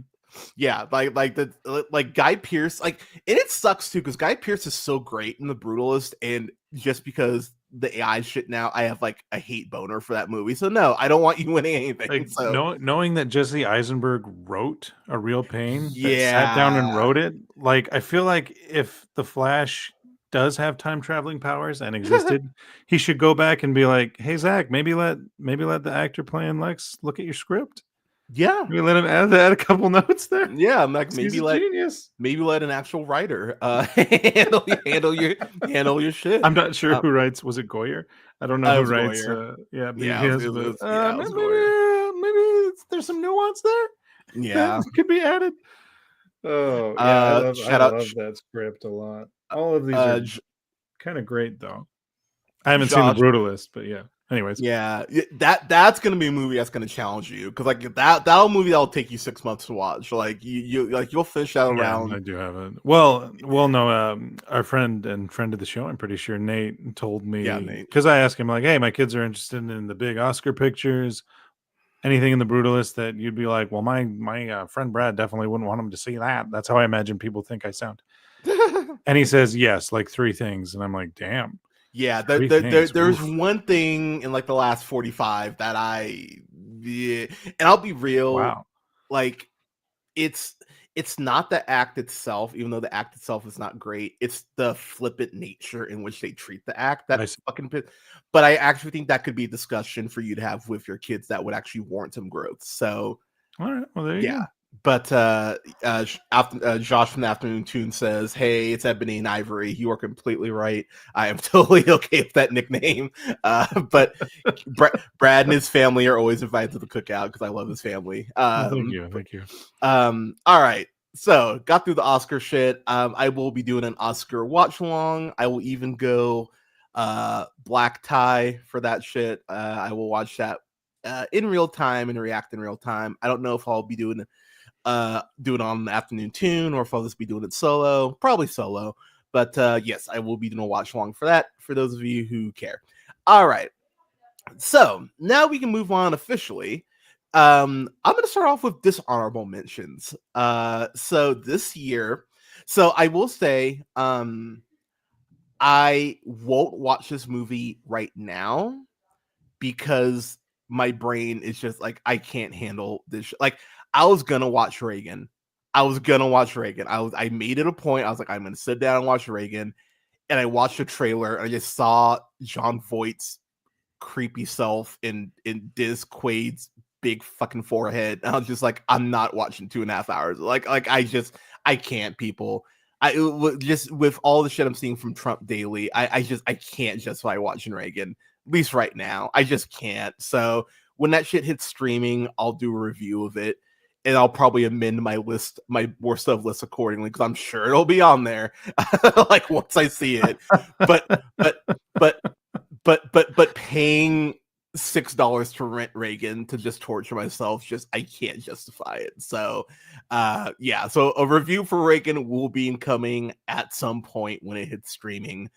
Yeah, like Guy Pearce, and it sucks too because Guy Pearce is so great in The Brutalist, and just because the AI shit now, I have a hate boner for that movie. So no, I don't want you winning anything.
Knowing that Jesse Eisenberg wrote A Real Pain, sat down and wrote it, I feel like if The Flash does have time traveling powers and existed, he should go back and be like, "Hey Zach, maybe let the actor playing Lex look at your script."
Yeah,
we let him add a couple notes there.
Yeah, I'm like, maybe let an actual writer handle your shit.
I'm not sure who writes. Was it Goyer? I don't know who writes. Maybe there's some nuance there.
Yeah,
that could be added. Oh yeah, I love that script a lot. All of these are kind of great though. I haven't seen The Brutalist, but yeah. Anyways,
yeah, that's gonna be a movie that's gonna challenge you because that movie that'll take you 6 months to watch. You'll finish that around.
I do have it. Well, no. Our friend of the show, I'm pretty sure Nate told me. Yeah, Nate. Because I asked him hey, my kids are interested in the big Oscar pictures. Anything in The Brutalist that you'd be like, well, my friend Brad definitely wouldn't want him to see that. That's how I imagine people think I sound. And he says yes, 3 things, and I'm like, damn.
Yeah, there's one thing in the last 45 that and I'll be real.
Wow.
It's not the act itself, even though the act itself is not great. It's the flippant nature in which they treat the act that's fucking pissed. But I actually think that could be a discussion for you to have with your kids that would actually warrant some growth. So,
all right, well there you go.
But Josh from the Afternoon Tune says, "Hey, it's Ebony and Ivory. You are completely right. I am totally okay with that nickname." But Brad and his family are always invited to the cookout because I love his family.
Thank you.
All right. So got through the Oscar shit. I will be doing an Oscar watch along. I will even go black tie for that shit. I will watch that in real time and react in real time. I don't know if I'll be doing it on the Afternoon Tune or if I'll just be doing it solo. Probably solo, but yes, I will be doing a watch along for that for those of you who care. All right, so now we can move on officially. I'm going to start off with dishonorable mentions. So this year, I will say I won't watch this movie right now because my brain is just I can't handle this. I was gonna watch Reagan. I made it a point. I was I'm gonna sit down and watch Reagan, and I watched the trailer and I just saw Jon Voight's creepy self in Diz Quaid's big fucking forehead. And I was just like, I'm not watching 2.5 hours. Like I can't, people. Just with all the shit I'm seeing from Trump daily, I can't justify watching Reagan, at least right now. I just can't. So when that shit hits streaming, I'll do a review of it, and I'll probably amend my worst of list accordingly, because I'm sure it'll be on there like once I see it. But paying $6 to rent Reagan to just torture myself, I can't justify it. So yeah, so a review for Reagan will be incoming at some point when it hits streaming,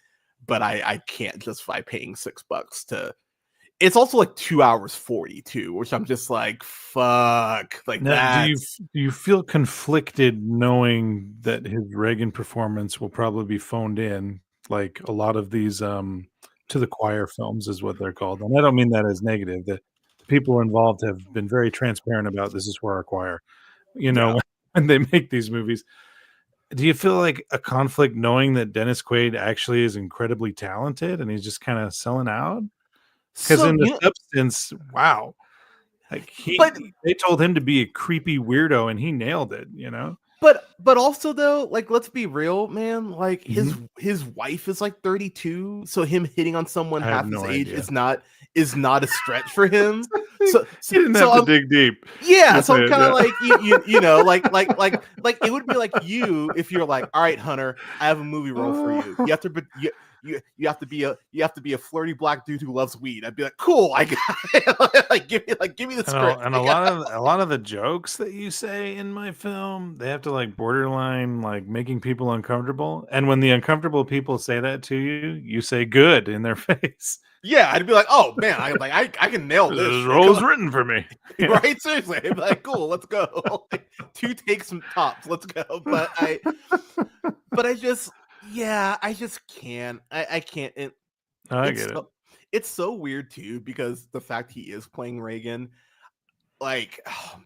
but I can't justify paying $6 to. It's also like 2 hours 40 too, which I'm just like, fuck. Like,
now, do you feel conflicted knowing that his Reagan performance will probably be phoned in, like a lot of these to the choir films is what they're called, and I don't mean that as negative. The people involved have been very transparent about this is for our choir, when they make these movies. Do you feel like a conflict knowing that Dennis Quaid actually is incredibly talented and he's just kind of selling out? Because in The Substance, wow, like they told him to be a creepy weirdo and he nailed it,
But also though, like, let's be real, man. Like his wife is like 32, so him hitting on someone half his age is not a stretch for him. So
you didn't have to dig deep.
Yeah, so I'm kind of like you know, like it would be like you if you're like, all right, Hunter, I have a movie role for you. You have to you have to be a flirty black dude who loves weed. I'd be like, cool, I got it. give me the script.
And a lot of the jokes that you say in my film, they have to like borderline like making people uncomfortable. And when the uncomfortable people say that to you, you say good in their face.
Yeah, I'd be like, oh man, I can nail this.
This role's written for me.
Right? Seriously. I'd be like, cool, let's go. Like, 2 takes, some tops, let's go. But I just can't. I can't.
I get it.
It's so weird too, because the fact he is playing Reagan, like, oh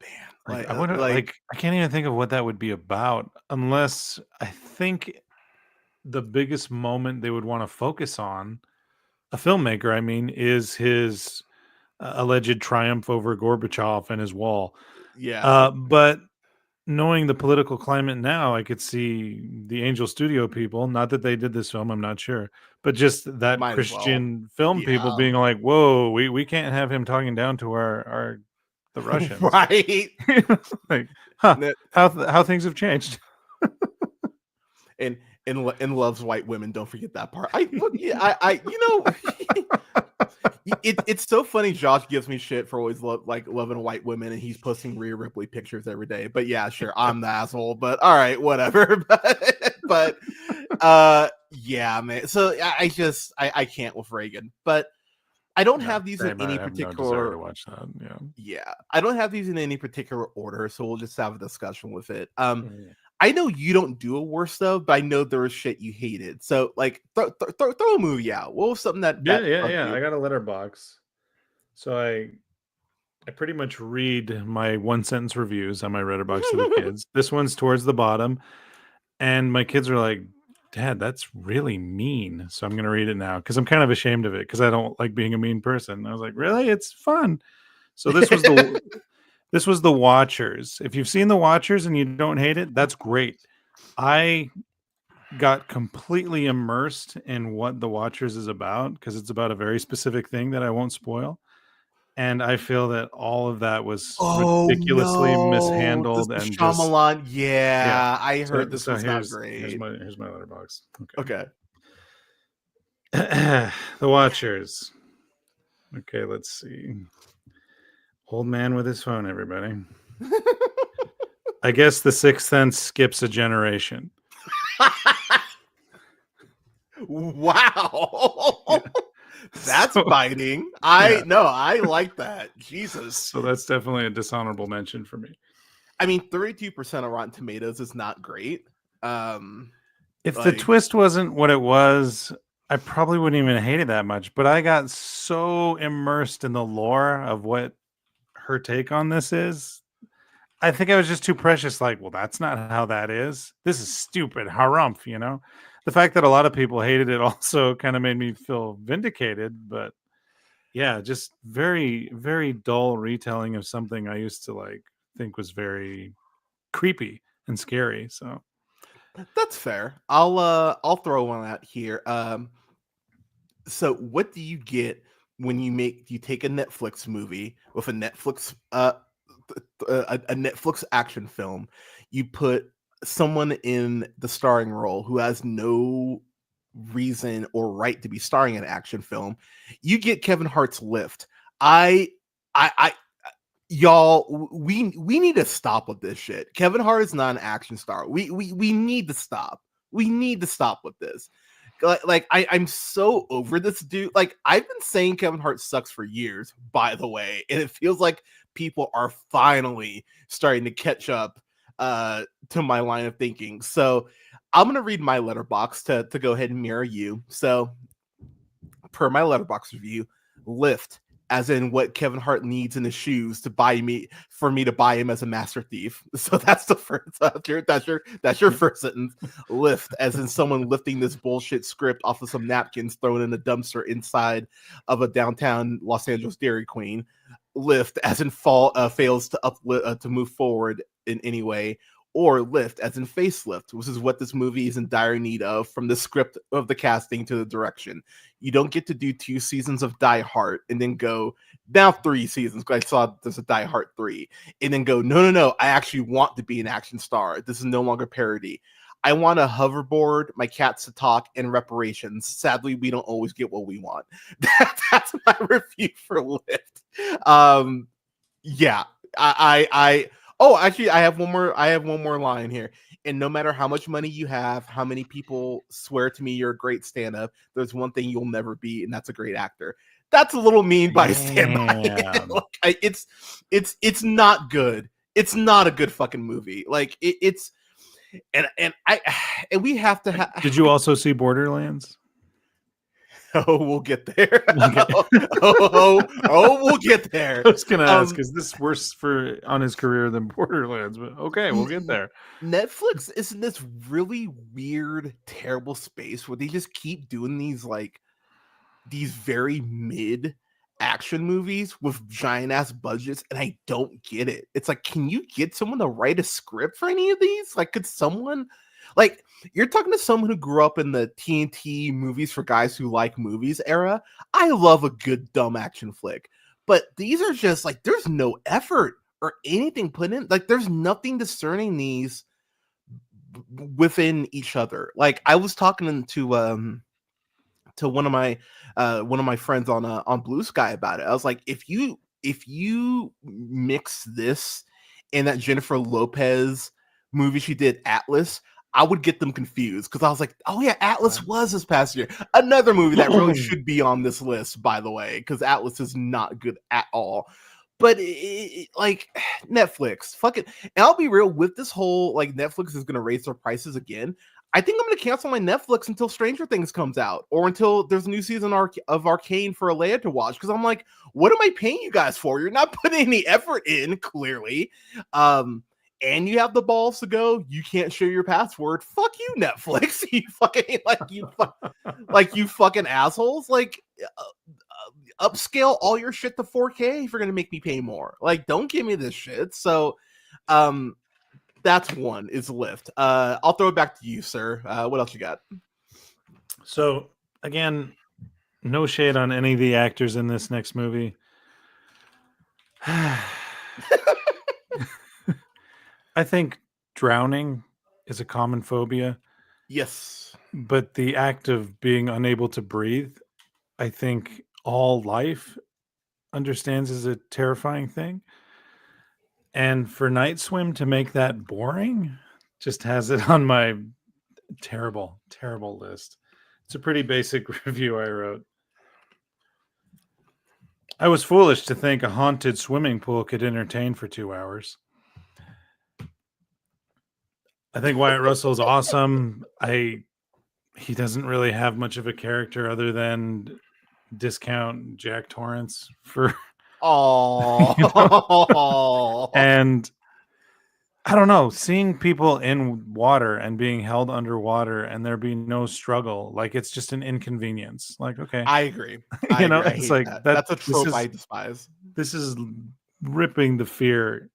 man,
I wonder, like, I can't even think of what that would be about, unless I think the biggest moment they would want to focus on, a filmmaker, I mean, is his alleged triumph over Gorbachev and his wall.
Yeah.
But knowing the political climate now, I could see the Angel Studio people, not that they did this film, I'm not sure, but just that Christian film people being like, whoa, we can't have him talking down to the Russians.
Right.
Like, how things have changed.
and loves white women. Don't forget that part. It's so funny. Josh gives me shit for always loving white women, and he's posting Rhea Ripley pictures every day. But yeah, sure, I'm the asshole. But all right, whatever. But yeah, man. So I can't with Reagan. But I don't have these in any particular.
To watch that.
Yeah, I don't have these in any particular order. So we'll just have a discussion with it. I know you don't do a worst of, but I know there was shit you hated. So, like, throw a movie out. What was something that?
Yeah. I got a letterbox, so I pretty much read my 1-sentence reviews on my letterbox to the kids. This one's towards the bottom, and my kids are like, "Dad, that's really mean." So I'm gonna read it now because I'm kind of ashamed of it because I don't like being a mean person. I was like, "Really? It's fun." So this was the. This was The Watchers. If you've seen The Watchers and you don't hate it, that's great. I got completely immersed in what The Watchers is about because it's about a very specific thing that I won't spoil. And I feel that all of that was ridiculously mishandled. And
Shyamalan, I heard this was not great.
Here's my letterbox.
Okay.
The Watchers. Okay, let's see. Old man with his phone, everybody. I guess The Sixth Sense skips a generation.
Wow. Yeah. That's biting. I like that. Jesus.
So that's definitely a dishonorable mention for me.
I mean, 32% of Rotten Tomatoes is not great.
If the twist wasn't what it was, I probably wouldn't even hate it that much. But I got so immersed in the lore of what her take on this is. I think I was just too precious. Like, well, that's not how that is. This is stupid. Harumph, The fact that a lot of people hated it also kind of made me feel vindicated. But yeah, just very, very dull retelling of something I used to like think was very creepy and scary. So
That's fair. I'll throw one out here. So what do you get when you take a Netflix movie with a Netflix action film, you put someone in the starring role who has no reason or right to be starring in an action film, you get Kevin Hart's Lift. I y'all, we need to stop with this shit. Kevin Hart is not an action star. We need to stop. We need to stop with this. I'm so over this dude. Like, I've been saying Kevin Hart sucks for years, by the way, and it feels like people are finally starting to catch up to my line of thinking. So I'm gonna read my letterbox to go ahead and mirror you. So per my letterbox review, Lift, as in what Kevin Hart needs in his shoes to buy me for me to buy him as a master thief. So that's the first. That's your first sentence. Lift, as in someone lifting this bullshit script off of some napkins thrown in a dumpster inside of a downtown Los Angeles Dairy Queen. Lift, as in fails to move forward in any way. Or lift, as in facelift, which is what this movie is in dire need of, from the script of the casting to the direction. You don't get to do 2 seasons of Die Hard and then go, now 3 seasons, because I saw there's a Die Hard 3, and then go, no, I actually want to be an action star. This is no longer parody. I want a hoverboard, my cats to talk, and reparations. Sadly, we don't always get what we want. That's my review for Lift. Yeah, Oh, actually, I have one more line here. And no matter how much money you have, how many people swear to me you're a great stand-up, there's one thing you'll never be, and that's a great actor. That's a little mean, but I stand by it. It's not good. It's not a good fucking movie. Like it's and we have to have.
Did you also see Borderlands?
Oh, we'll get there.
Okay.
We'll get there.
I was gonna ask, is this worse on his career than Borderlands? But okay, we'll get there.
Netflix is in this really weird, terrible space where they just keep doing these very mid action movies with giant ass budgets, and I don't get it. It's like, can you get someone to write a script for any of these? Like, could someone? Like, you're talking to someone who grew up in the TNT movies for guys who like movies era. I love a good dumb action flick, but these are just like, there's no effort or anything put in. Like, there's nothing discerning these within each other. Like, I was talking to one of my friends on Blue Sky about it. I was like, if you mix this and that Jennifer Lopez movie she did, Atlas, I would get them confused, because I was like, oh yeah, Atlas was this past year. Another movie that really should be on this list, by the way, because Atlas is not good at all. But like, Netflix, fuck it. And I'll be real with this whole, like, Netflix is going to raise their prices again. I think I'm going to cancel my Netflix until Stranger Things comes out, or until there's a new season of Arcane for Alea to watch. Because I'm like, what am I paying you guys for? You're not putting any effort in, clearly. And you have the balls to go, you can't share your password. Fuck you, Netflix. You fucking assholes. Like, upscale all your shit to 4K if you're gonna make me pay more. Like, don't give me this shit. So that's one, is Lift. I'll throw it back to you, sir. What else you got?
So again, no shade on any of the actors in this next movie. I think drowning is a common phobia.
Yes.
But the act of being unable to breathe, I think all life understands is a terrifying thing. And for Night Swim to make that boring just has it on my terrible, terrible list. It's a pretty basic review I wrote. I was foolish to think a haunted swimming pool could entertain for 2 hours. I think Wyatt Russell's awesome. He doesn't really have much of a character other than discount Jack Torrance for
oh
and I don't know, seeing people in water and being held underwater and there being no struggle, like it's just an inconvenience. Like, okay,
I agree. I
it's
hate
like
that.
that.
That's a trope I despise.
This is ripping the fear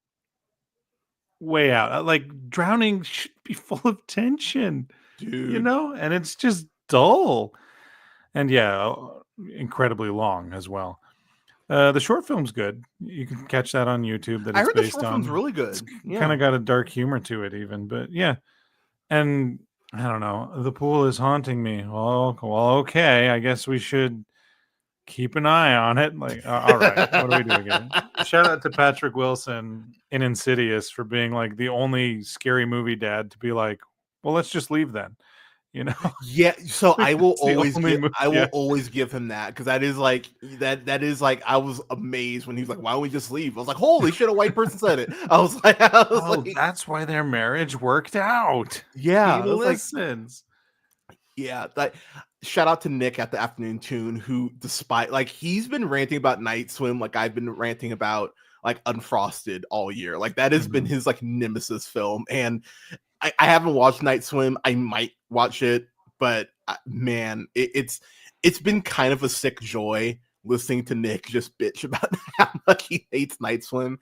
way out. Like drowning should be full of tension,
Dude.
and it's just dull. And yeah, incredibly long as well. The short film's good. You can catch that on YouTube. That
I
it's
heard the
based
short film's
on.
really
It's
good.
kind
Yeah.
of got a dark humor to it, even. But yeah, and I don't know. The pool is haunting me. Well, okay. I guess we should keep an eye on it. Like, all right, what do we do again? Shout out to Patrick Wilson in Insidious for being like the only scary movie dad to be like, well, let's just leave then.
Yeah, so
Like,
I will
it's the
always
only
give
movie-
I will
yeah.
always give him that because that is like I was amazed when he was like, why don't we just leave? I was like, holy shit, a white person said it. I was like,
Oh, that's why their marriage worked out.
yeah,
He
I was like,
listens.
yeah, that shout out to Nick at the Afternoon Tune, who despite like he's been ranting about Night Swim like I've been ranting about like Unfrosted all year. Like that has been his like nemesis film. And I haven't watched Night Swim. I might watch it, but man, it's been kind of a sick joy listening to Nick just bitch about how much he hates Night Swim.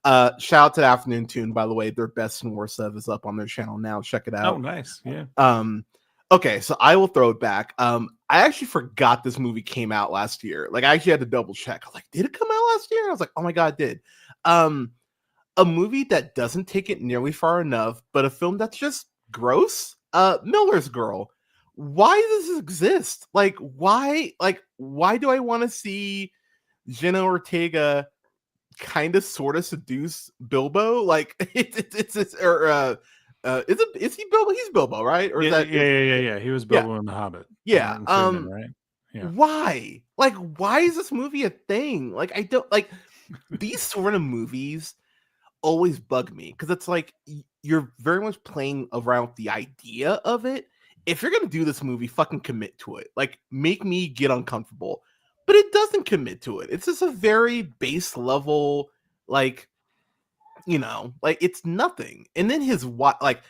Shout out to the Afternoon Tune, by the way. Their best and worst of is up on their channel now. Check it out.
Oh, nice. Yeah.
Okay, so I will throw it back. I actually forgot this movie came out last year. Like I actually had to double check. I was like, did it come out last year? I was like, oh my god, it did. A movie that doesn't take it nearly far enough, but a film that's just gross. Miller's Girl. Why does this exist? Like, why do I want to see Jenna Ortega kind of sort of seduce Bilbo? Like, is he Bilbo? He's Bilbo, right? Or is that
yeah. He was Bilbo in The Hobbit.
Yeah.
Freeman, right? Yeah.
Why? Like, why is this movie a thing? Like, I don't like these sort of movies always bug me because it's like you're very much playing around the idea of it. If you're gonna do this movie, fucking commit to it. Like, make me get uncomfortable. But it doesn't commit to it. It's just a very base level, like, like it's nothing. And then his wife, like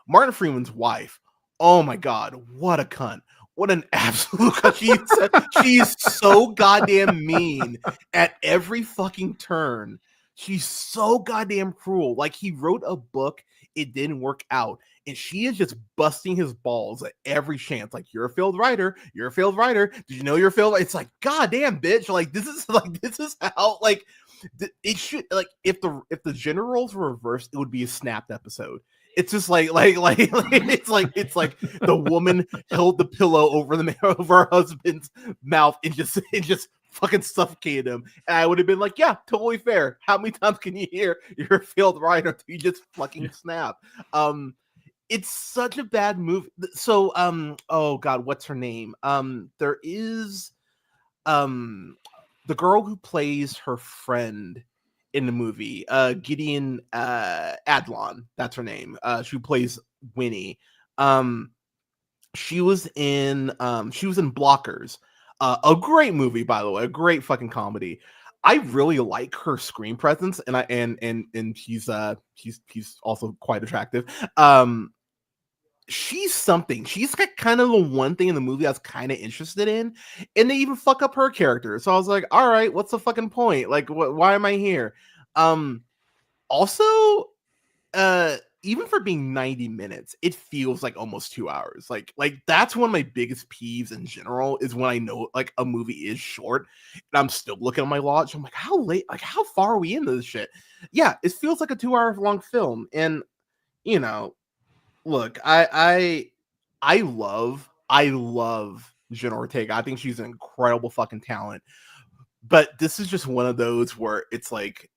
Martin Freeman's wife. Oh my god, what a cunt! What an absolute cunt! She's so goddamn mean at every fucking turn. She's so goddamn cruel. Like he wrote a book, it didn't work out, and she is just busting his balls at every chance. Like, you're a failed writer. You're a failed writer. Did you know you're a failed? It's like, goddamn, bitch. Like this is how like it should. Like if the gender roles were reversed, it would be a snapped episode. It's just like it's like the woman held the pillow over her husband's mouth and just fucking suffocated him. And I would have been like, yeah, totally fair. How many times can you hear you're a failed writer until you just fucking snap? It's such a bad movie. So oh god, what's her name? There is the girl who plays her friend in the movie, Gideon Adlon, that's her name. She plays Winnie. She was in Blockers. A great movie, by the way, a great fucking comedy. I really like her screen presence, and he's also quite attractive. She's something. She's got kind of the one thing in the movie I was kind of interested in, and they even fuck up her character. So I was like, all right, what's the fucking point? Like, why am I here? Also, even for being 90 minutes, it feels like almost 2 hours. Like that's one of my biggest peeves in general is when I know like a movie is short and I'm still looking at my watch. I'm like, how late? Like, how far are we into this shit? Yeah, it feels like a 2 hour long film. And look, I love Jenna Ortega. I think she's an incredible fucking talent. But this is just one of those where it's like,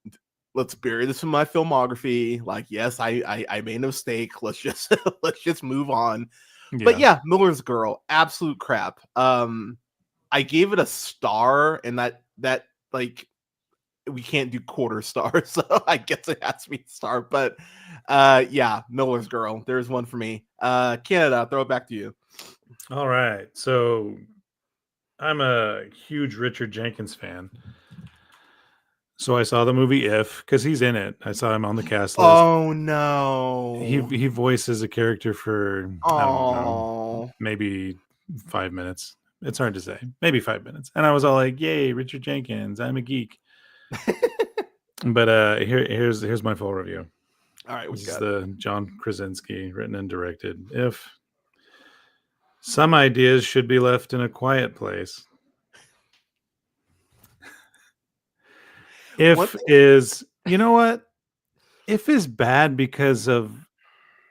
let's bury this in my filmography. Like, yes, I made a mistake. Let's just move on. Yeah. But yeah, Miller's Girl, absolute crap. I gave it a star, and that like we can't do quarter stars, so I guess it has to be a star. But yeah, Miller's Girl. There's one for me. Canada, throw it back to you.
All right. So I'm a huge Richard Jenkins fan. So I saw the movie If, because he's in it. I saw him on the cast list.
Oh no.
He voices a character for, I don't know, maybe 5 minutes. It's hard to say. Maybe 5 minutes. And I was all like, yay, Richard Jenkins, I'm a geek. But here's my full review.
All right,
this is the John Krasinski, written and directed. If some ideas should be left in a quiet place. If is, you know what? If is bad because of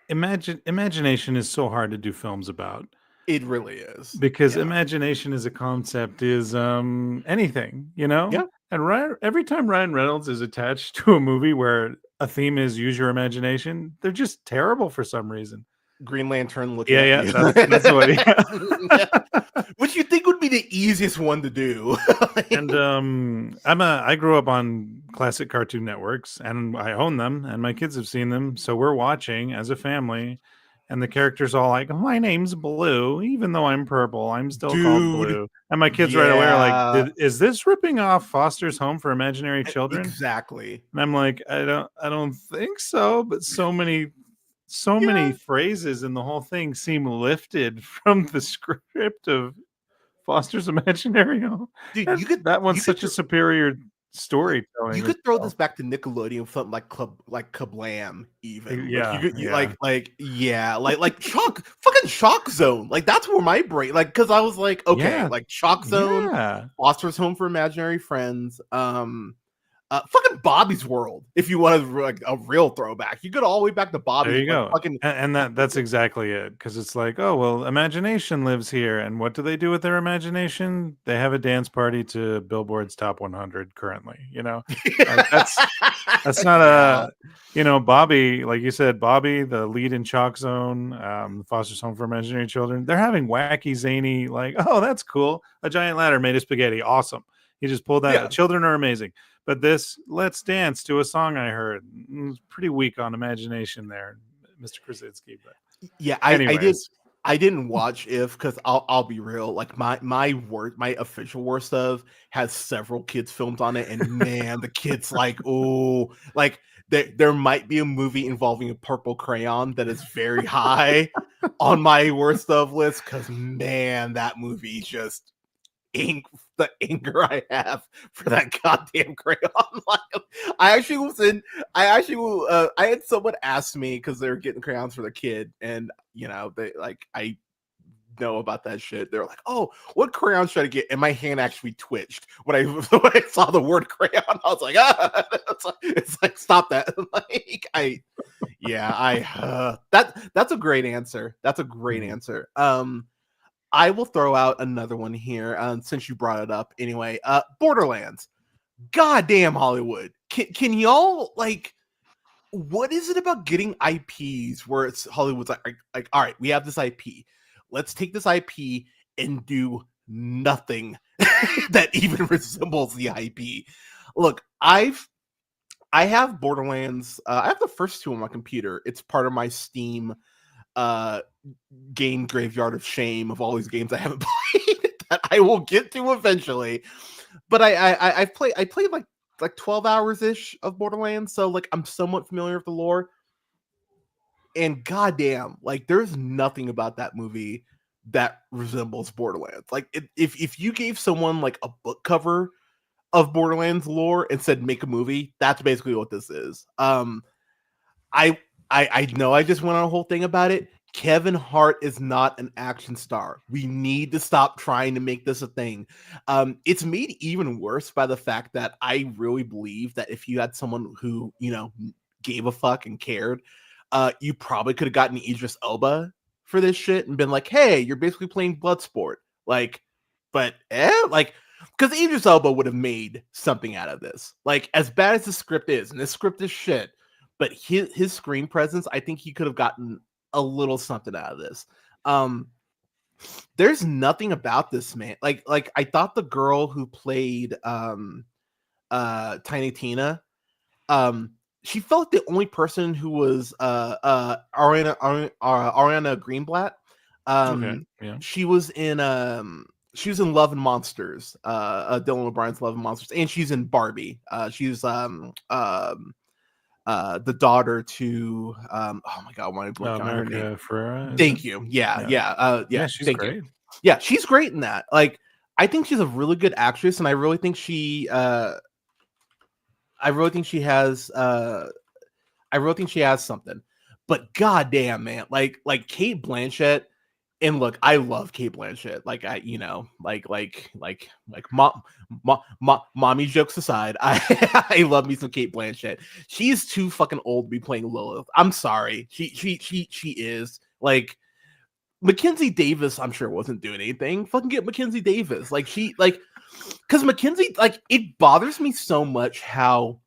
imagination is so hard to do films about.
It really is.
Because imagination as a concept is anything, you know?
Yeah.
And every time Ryan Reynolds is attached to a movie where a theme is use your imagination, they're just terrible for some reason.
Green Lantern looking
at
you.
That's what
Which you think would be the easiest one to do.
And I grew up on classic Cartoon Networks, and I own them, and my kids have seen them, so we're watching as a family. And the character's all like, my name's Blue. Even though I'm purple, I'm still called Blue. And my kids right away are like, is this ripping off Foster's Home for Imaginary Children?
Exactly.
And I'm like, I don't think so. But so many phrases in the whole thing seem lifted from the script of Foster's Imaginary Home.
Dude,
that one's such a superior storytelling.
You could throw this back to Nickelodeon, something like Kablam, even. Fucking Shock Zone. Like that's where my brain, like, because I was like, okay, like Shock Zone, Foster's Home for Imaginary Friends, fucking Bobby's World. If you wanted like a real throwback, you go all the way back to Bobby's.
There you go. And that's exactly it. Because it's like, oh well, imagination lives here, and what do they do with their imagination? They have a dance party to Billboard's Top 100 currently. You know, like that's not a Bobby, like you said, Bobby, the lead in Chalk Zone, Foster's Home for Imaginary Children. They're having wacky, zany, like, oh that's cool, a giant ladder made of spaghetti, awesome. He just pulled that. Children are amazing. But this Let's Dance to a Song I heard, pretty weak on imagination there, Mr. Krasinski. But
I didn't watch If, because I'll be real, like my official worst of has several kids films on it, and man, the kids like, oh, like there might be a movie involving a purple crayon that is very high on my worst of list, because man, that movie just the anger I have for that goddamn crayon. Like, I had someone ask me, because they were getting crayons for their kid, and they like, I know about that shit. They're like, oh, what crayon should I get? And my hand actually twitched when I saw the word crayon. I was like, it's like stop that. Like that's a great answer. That's a great answer. I will throw out another one here, since you brought it up. Anyway, Borderlands. Goddamn Hollywood. Can y'all, like, what is it about getting IPs where it's Hollywood's like, all right, we have this IP. Let's take this IP and do nothing that even resembles the IP. Look, I have Borderlands. I have the first two on my computer. It's part of my Steam game graveyard of shame of all these games I haven't played that I will get to eventually. But I played like 12 hours ish of Borderlands, so like I'm somewhat familiar with the lore. And goddamn, like there's nothing about that movie that resembles Borderlands. Like if you gave someone like a book cover of Borderlands lore and said make a movie, that's basically what this is. I know I just went on a whole thing about it. Kevin Hart is not an action star. We need to stop trying to make this a thing. It's made even worse by the fact that I really believe that if you had someone who, gave a fuck and cared, you probably could have gotten Idris Elba for this shit and been like, hey, you're basically playing Bloodsport. Like, but because Idris Elba would have made something out of this. Like, as bad as the script is, and this script is shit, but his screen presence, I think he could have gotten a little something out of this. There's nothing about this, man. Like I thought the girl who played Tiny Tina, she felt the only person who was Ariana Greenblatt.
Okay, yeah.
She was in She was in Love and Monsters. Dylan O'Brien's Love and Monsters, and she's in Barbie. She's the daughter to oh my god, why did I blank on her name?
Ferrera.
Thank you. Yeah.
She's great.
Yeah, she's great in that. Like, I think she's a really good actress, and I really think she has something. But goddamn, man, like Cate Blanchett. And look, I love Cate Blanchett. Like mommy jokes aside, I love me some Cate Blanchett. She's too fucking old to be playing Lilith. I'm sorry. She is. Like, Mackenzie Davis, I'm sure wasn't doing anything. Fucking get Mackenzie Davis. Because Mackenzie, it bothers me so much how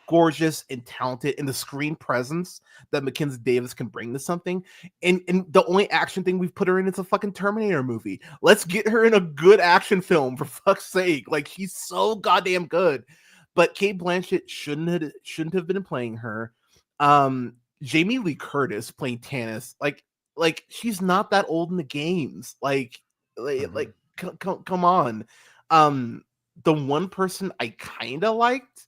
gorgeous and talented and the screen presence that Mackenzie Davis can bring to something. And the only action thing we've put her in is a fucking Terminator movie. Let's get her in a good action film, for fuck's sake. Like, she's so goddamn good. But Cate Blanchett shouldn't have been playing her. Jamie Lee Curtis playing Tannis, like she's not that old in the games. Come on. The one person I kind of liked,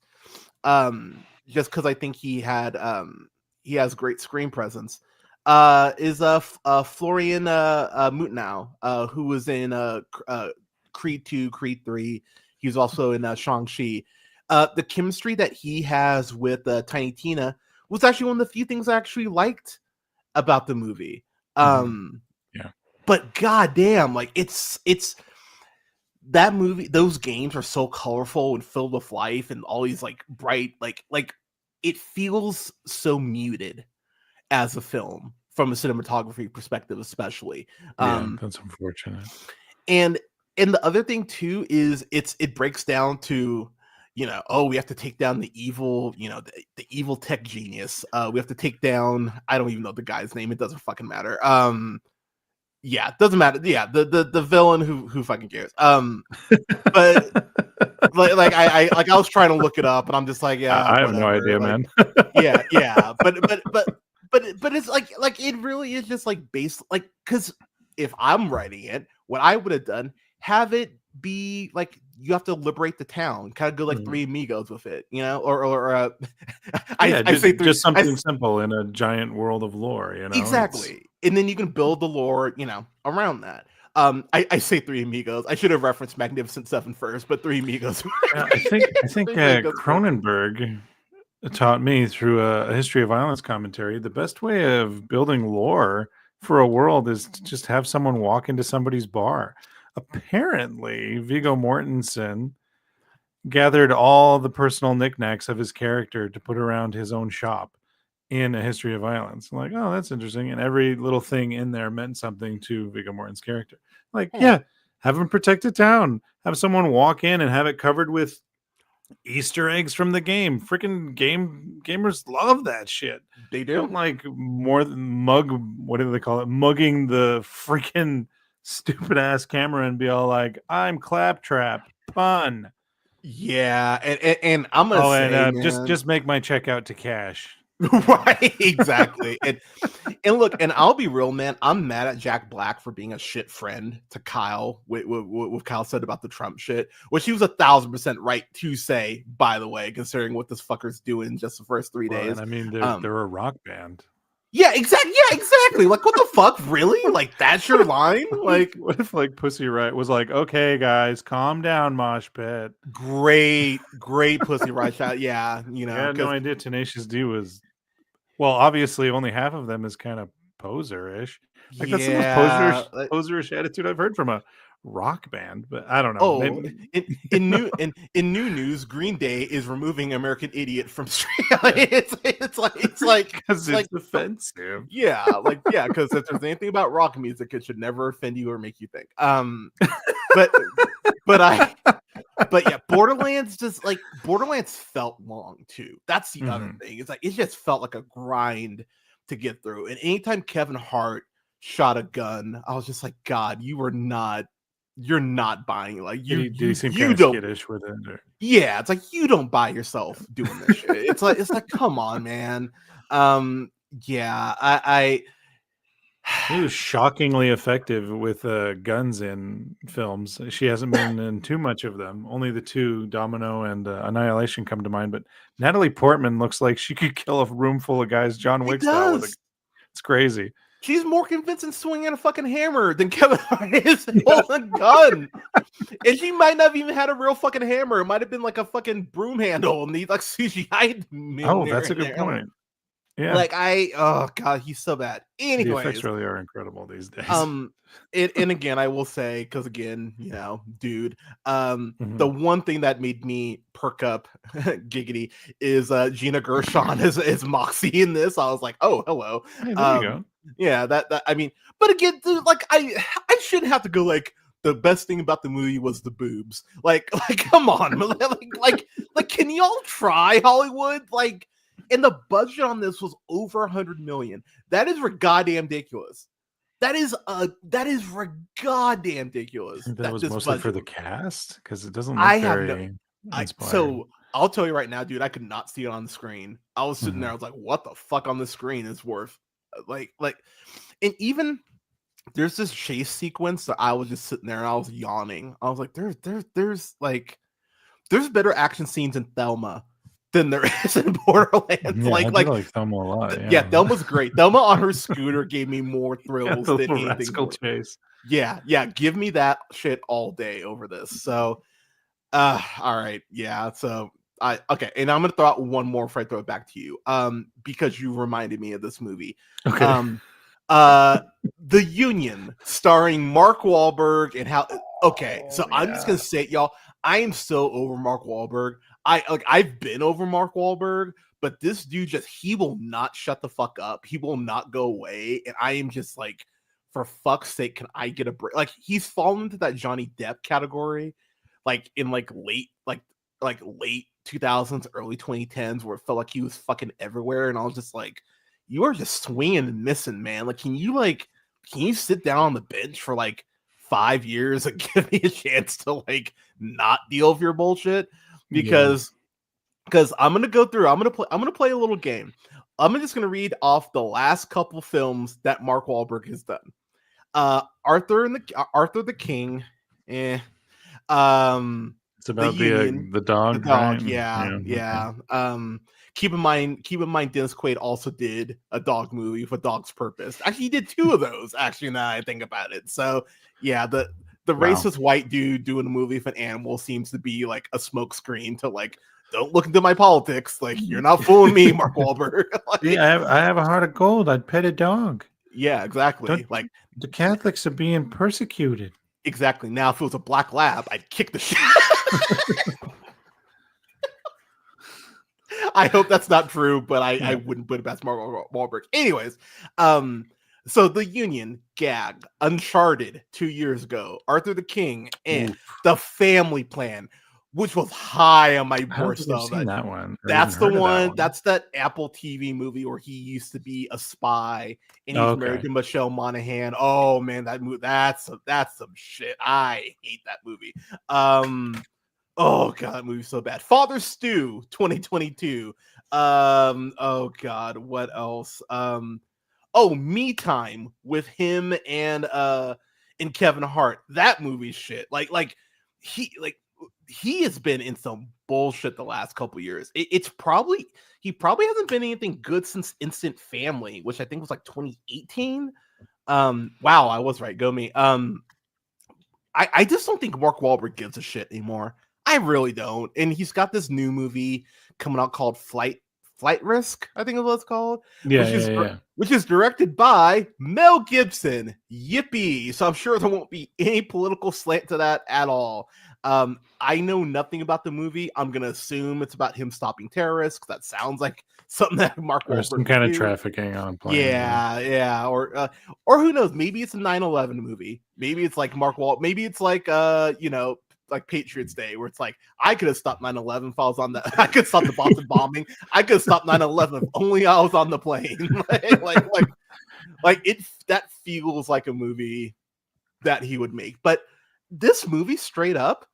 just because I think he has great screen presence, is Florian Mutnow, who was in Creed 2, Creed 3. He was also in Shang-Chi. The chemistry that he has with Tiny Tina was actually one of the few things I actually liked about the movie. But goddamn, like it's that movie, those games are so colorful and filled with life and all these like bright, like it feels so muted as a film from a cinematography perspective, especially.
That's unfortunate.
And the other thing too is it breaks down to, we have to take down the evil, the evil tech genius. We have to take down, I don't even know the guy's name. It doesn't fucking matter. Yeah, it doesn't matter. Yeah, the villain who fucking cares. But I was trying to look it up, and I'm just like, yeah,
I have no idea, man.
yeah. But it's like it really is just like based, like, because if I'm writing it, what I would have done, have it be like you have to liberate the town, kind of go like Three Amigos with it, or I say
just something simple in a giant world of lore,
exactly. And then you can build the lore, around that. I say Three Amigos. I should have referenced Magnificent Seven first, but Three Amigos.
I think Cronenberg taught me through a history of violence commentary, the best way of building lore for a world is to just have someone walk into somebody's bar. Apparently, Viggo Mortensen gathered all the personal knickknacks of his character to put around his own shop in A History of Violence. I'm like, oh, that's interesting. And every little thing in there meant something to Viggo Mortensen's character. Like, have him protect a town. Have someone walk in and have it covered with Easter eggs from the game. Freaking gamers love that shit.
They do.
Don't like more than what do they call it? Mugging the freaking stupid ass camera and be all like, I'm Claptrap. Pun.
Yeah, and I'm gonna say,
just make my check out to cash.
Right, exactly. and look, and I'll be real, man, I'm mad at Jack Black for being a shit friend to Kyle with what Kyle said about the Trump shit, which he was 1,000% right to say, by the way, considering what this fucker's doing just the first 3 days.
I mean, they're a rock band.
Yeah, exactly. Like, what the fuck? Really? Like, that's your line? Like,
what if like Pussy Riot was like, okay, guys, calm down, mosh pit.
Great Pussy Riot shot. Yeah,
I had no idea Tenacious D was. Well, obviously, only half of them is kind of poser-ish. Like, that's the most poserish attitude I've heard from a rock band, but I don't know.
In new news, Green Day is removing American Idiot from it's like
because it's offensive.
Yeah, because if there's anything about rock music, it should never offend you or make you think. But yeah, Borderlands felt long too. That's the other thing. It's like it just felt like a grind to get through. And anytime Kevin Hart shot a gun, I was just like, God, you're not buying. Like, you
seem kind of skittish with it. Or...
Yeah, it's like you don't buy yourself doing this shit. It's like come on, man. Yeah,
He was shockingly effective with guns in films. She hasn't been in too much of them. Only the two, Domino and Annihilation, come to mind. But Natalie Portman looks like she could kill a room full of guys John Wick style with a. It's crazy.
She's more convincing swinging a fucking hammer than Kevin Hart is holding a gun. And she might not have even had a real fucking hammer. It might have been like a fucking broom handle and he like CGI'd.
Oh, that's a good point. Yeah.
Like oh god, he's so bad. Anyways,
the effects really are incredible these days.
And again, I will say, because again, dude, the one thing that made me perk up, giggity, is Gina Gershon is Moxie in this. I was like, oh, hello.
Hey, there you go.
Yeah, that I mean, but again, dude, like I shouldn't have to go like the best thing about the movie was the boobs. Like come on, like can y'all try Hollywood? Like. And the budget on this was over 100 million. That is goddamn ridiculous. That is goddamn ridiculous.
That was mostly budget. For the cast because it doesn't look very inspiring.
So I'll tell you right now, dude, I could not see it on the screen. I was sitting there, I was like, what the fuck on the screen is worth like, and even there's this chase sequence that I was just sitting there and I was yawning. I was like, there's better action scenes in Thelma than there is in Borderlands.
Yeah, I like Thelma a lot.
Yeah, Thelma's great. Thelma on her scooter gave me more thrills than anything.
Chase.
Yeah, give me that shit all day over this. So, all right, yeah. So okay, and I'm gonna throw out one more before I throw it back to you. Because you reminded me of this movie.
Okay.
The Union, starring Mark Wahlberg and how. Okay, so I'm just gonna say, y'all, I am so over Mark Wahlberg. I've been over Mark Wahlberg, but this dude he will not shut the fuck up. He will not go away. And I am just like, for fuck's sake, can I get a break? Like he's fallen into that Johnny Depp category, like in like late 2000s, early 2010s, where it felt like he was fucking everywhere. And I was just like, you are just swinging and missing, man. Like, can you sit down on the bench for like 5 years and give me a chance to like not deal with your bullshit? Because I'm gonna go through. I'm gonna play a little game. I'm just gonna read off the last couple films that Mark Wahlberg has done. Arthur the King. It's
about the dog.
The dog. Right? Yeah. Keep in mind, Dennis Quaid also did a dog movie with A Dog's Purpose. Actually, he did 2 of those. Actually, now I think about it. So yeah, the racist white dude doing a movie with an animal seems to be like a smokescreen to like, don't look into my politics. Like, you're not fooling me, Mark Wahlberg. Like,
yeah, I have a heart of gold. I'd pet a dog.
Yeah, exactly. Like
the Catholics are being persecuted.
Exactly. Now, if it was a black lab, I'd kick the shit. I hope that's not true, but I wouldn't put it past Mark Wahlberg. Anyways, so The Union, Gag, Uncharted 2 years ago, Arthur the King, and The Family Plan, which was high on my board.
That one.
That's the one. That's that Apple TV movie where he used to be a spy and he's married to Michelle Monaghan. Oh man, that movie. That's some shit. I hate that movie. Oh god, that movie's so bad. Father Stew 2022. Oh god, what else? Me Time with him and Kevin Hart. That movie's shit. He has been in some bullshit the last couple years. He probably hasn't been anything good since Instant Family, which I think was like 2018. Wow, I was right. Go me. I just don't think Mark Wahlberg gives a shit anymore. I really don't. And he's got this new movie coming out called Flight Risk, I think is what it's called. Which is directed by Mel Gibson. Yippee. So I'm sure there won't be any political slant to that at all. I know nothing about the movie. I'm gonna assume it's about him stopping terrorists. That sounds like something that Mark Wahlberg
some kind of trafficking on a plane.
Yeah. Or who knows? Maybe it's a 9/11 movie. Maybe it's like Maybe it's like like Patriots Day, where it's like, I could have stopped 9/11 if I was on the. I could stop the Boston bombing. I could have stopped 9/11 if only I was on the plane. That feels like a movie that he would make. But this movie, straight up,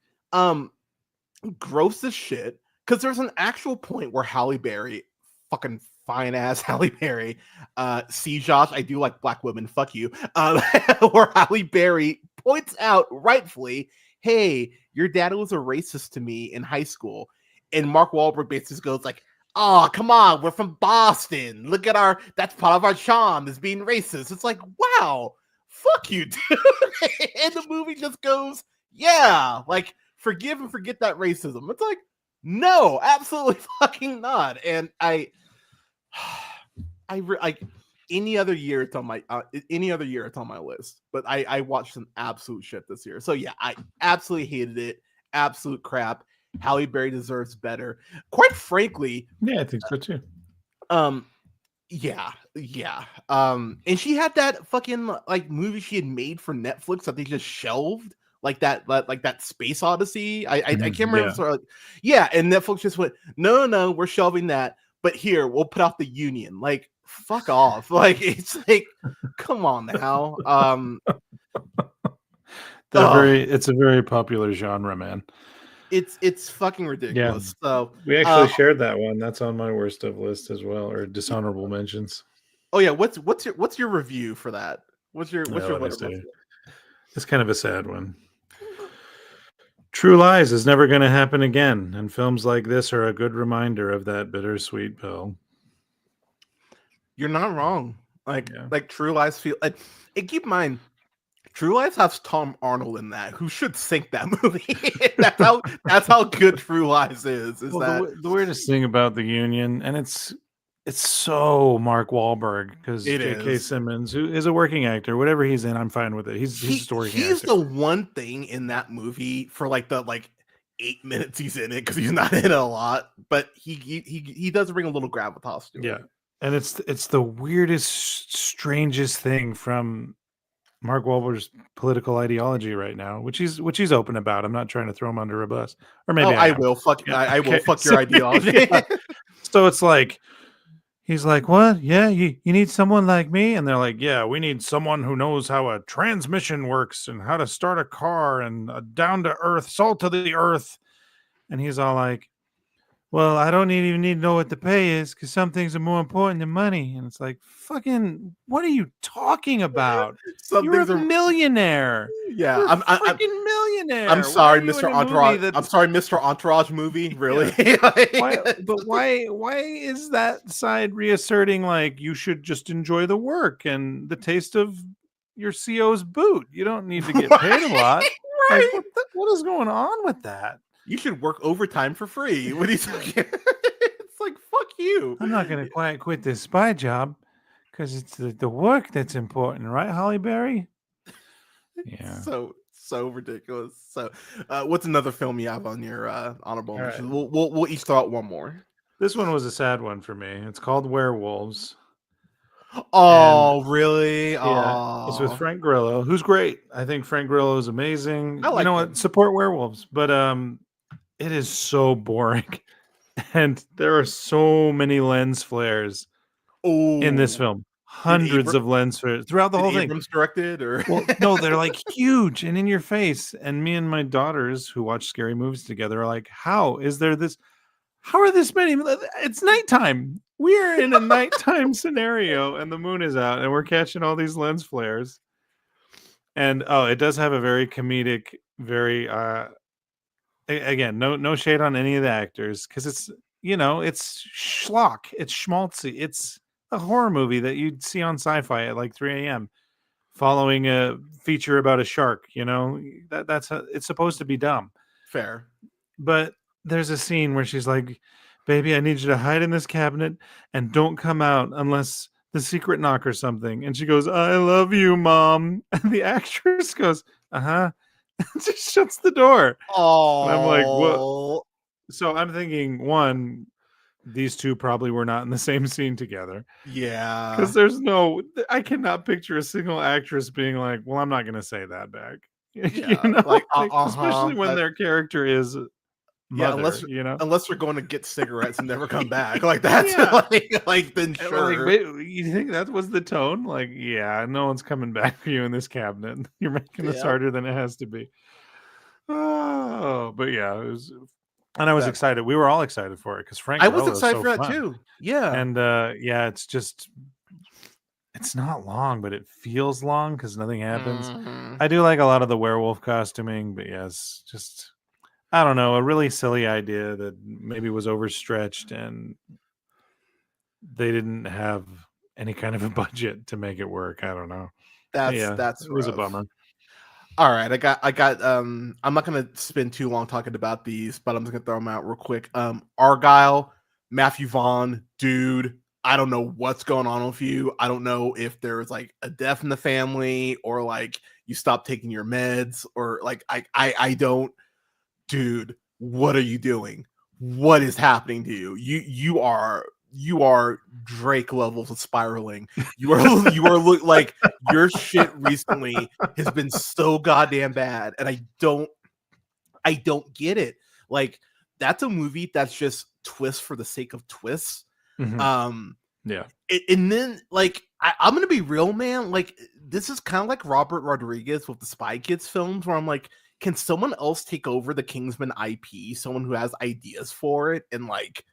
gross as shit. Because there's an actual point where Halle Berry fucking fine ass Halle Berry. See, Josh, I do like black women. Fuck you. Where Halle Berry points out rightfully, hey, your dad was a racist to me in high school. And Mark Wahlberg basically goes like, oh, come on, we're from Boston. Look at that's part of our charm is being racist. It's like, wow, fuck you, dude. And the movie just goes, yeah, like, forgive and forget that racism. It's like, no, absolutely fucking not. And I like any other year it's on my list. But I watched some absolute shit this year. So yeah, I absolutely hated it. Absolute crap. Halle Berry deserves better. Quite frankly,
yeah, I think so too.
Yeah. And she had that fucking like movie she had made for Netflix that they just shelved. Like that Space Odyssey. I can't remember.
Yeah.
Sort of and Netflix just went, no, we're shelving that. But here, we'll put out The Union. Like, fuck off. Like, it's like, come on now.
It's a very popular genre, man.
It's fucking ridiculous.
Yeah.
So
we actually shared that one. That's on my worst of list as well, or dishonorable mentions.
Oh yeah, what's your review for that? What's your
It's kind of a sad one. True Lies is never going to happen again, and films like this are a good reminder of that bittersweet pill.
You're not wrong. Like True Lies feel and keep in mind, True Lies has Tom Arnold in that, who should sink that movie. that's how good True Lies is.
The weirdest thing about The Union, and it's so Mark Wahlberg, because J.K. Simmons, who is a working actor, whatever he's in, I'm fine with it. He's just a working actor.
He's the one thing in that movie for the 8 minutes he's in it, because he's not in it a lot, but he does bring a little gravitas to it.
Yeah, and it's the weirdest, strangest thing from Mark Wahlberg's political ideology right now, which he's open about. I'm not trying to throw him under a bus, or maybe
I will fuck your ideology.
So it's like, he's like, what? Yeah, you need someone like me? And they're like, yeah, we need someone who knows how a transmission works and how to start a car and down to earth, salt to the earth. And he's all like, well, I don't even need to know what the pay is, because some things are more important than money. And it's like, fucking, what are you talking about? You're a millionaire.
Yeah,
You're a fucking millionaire.
I'm sorry, Mr. Entourage. I'm sorry, Mr. Entourage movie. Really?
Yeah. Why is that side reasserting like you should just enjoy the work and the taste of your CO's boot? You don't need to get paid a lot.
Right?
Like, what is going on with that?
You should work overtime for free. What are you talking? It's like, fuck you.
I'm not going to quite quit this spy job because it's the work that's important, right, Halle Berry? Yeah.
So ridiculous. So, what's another film you have on your honorable mentions? Right. We'll each throw out one more.
This one was a sad one for me. It's called Werewolves.
Oh, really?
Yeah, it's with Frank Grillo, who's great. I think Frank Grillo is amazing. You know what? Support werewolves, but it is so boring, and there are so many lens flares in this film. Hundreds of lens flares throughout the whole thing.
Abrams directed, or
no, they're like huge and in your face. And me and my daughters, who watch scary movies together, are like, "How is there this? How are this many? It's nighttime. We are in a nighttime scenario, and the moon is out, and we're catching all these lens flares." And it does have a very comedic, very again, no shade on any of the actors, because it's schlock, it's schmaltzy, it's a horror movie that you'd see on Sci-Fi at like 3 a.m. following a feature about a shark. It's supposed to be dumb.
Fair,
but there's a scene where she's like, "Baby, I need you to hide in this cabinet and don't come out unless the secret knock or something." And she goes, "I love you, Mom." And the actress goes, "Uh-huh." And just shuts the door.
Oh.
And I'm like, what? So I'm thinking, one, these two probably were not in the same scene together.
Yeah.
Because I cannot picture a single actress being like, "Well, I'm not going to say that back."
Yeah,
especially when their character is mother,
unless they're going to get cigarettes and never come back, like that's then sure.
You think that was the tone? Like, yeah, no one's coming back for you in this cabinet. You're making this harder than it has to be. Oh, but yeah, it was And I was excited. We were all excited for it because Frank.
I was
Grillo
excited
is so
for that
fun.
too. Yeah,
and it's not long, but it feels long because nothing happens.
Mm-hmm.
I do like a lot of the werewolf costuming, but yes, just I don't know, a really silly idea that maybe was overstretched and they didn't have any kind of a budget to make it work. I don't know.
That's
it was a
rough.
bummer.
All right, I got I'm not gonna spend too long talking about these, but I'm just gonna throw them out real quick. Argyle, Matthew Vaughn, dude, I don't know what's going on with you. I don't know if there's like a death in the family or like you stopped taking your meds or like I don't, dude, what are you doing? What is happening to you? You are Drake levels of spiraling. You are like your shit recently has been so goddamn bad, and I don't get it. Like that's a movie that's just twists for the sake of twists.
Mm-hmm.
And then like I'm gonna be real, man. Like this is kind of like Robert Rodriguez with the Spy Kids films, where I'm like, can someone else take over the Kingsman IP? Someone who has ideas for it and like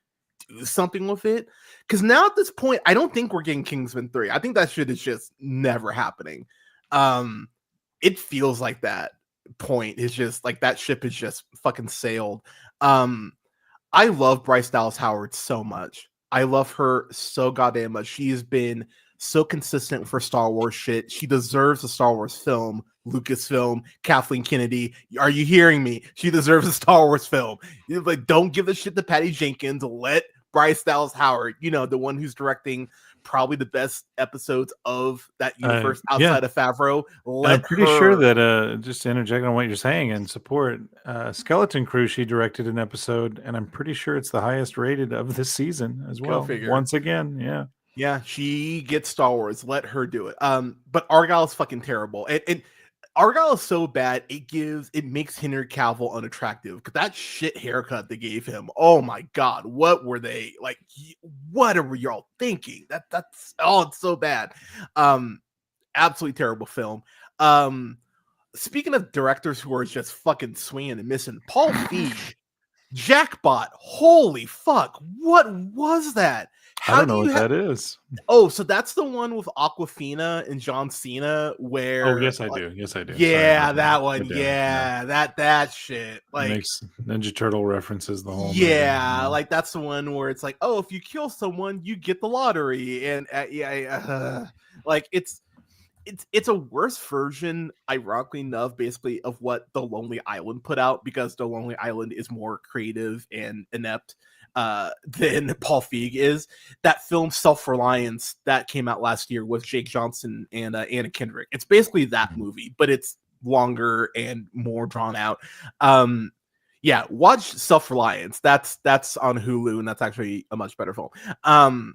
do something with it, because now at this point I don't think we're getting Kingsman 3. I think that shit is just never happening. It feels like that point is just like that ship is just fucking sailed. I love Bryce Dallas Howard so much. I love her so goddamn much. She has been so consistent for Star Wars shit. She deserves a Star Wars film. Lucasfilm, Kathleen Kennedy, are you hearing me? She deserves a Star Wars film. Like, don't give the shit to Patty Jenkins. Let Bryce Dallas Howard, the one who's directing probably the best episodes of that universe outside of Favreau.
I'm pretty sure that just to interject on what you're saying and support Skeleton Crew, she directed an episode, and I'm pretty sure it's the highest rated of the season as well. Once again,
yeah, she gets Star Wars. Let her do it. But Argyle is fucking terrible, and Argyle is so bad it makes Henry Cavill unattractive because that shit haircut they gave him. Oh my god, what were they like? What were y'all thinking? That's it's so bad. Absolutely terrible film. Speaking of directors who are just fucking swinging and missing, Paul Feig, Jackpot. Holy fuck, what was that?
I don't know what that is.
Oh, so that's the one with Aquafina and John Cena where...
Oh, yes, I do. Yes, I do.
Yeah, sorry, that one. Yeah, that shit. Like,
makes Ninja Turtle references the whole
movie. Like that's the one where it's like, oh, if you kill someone, you get the lottery. And like it's a worse version, ironically enough, basically of what The Lonely Island put out, because The Lonely Island is more creative and inept than Paul Feig is. That film Self-Reliance that came out last year with Jake Johnson and Anna Kendrick. It's basically that movie, but it's longer and more drawn out. Watch Self-Reliance. That's on Hulu, and that's actually a much better film. Man,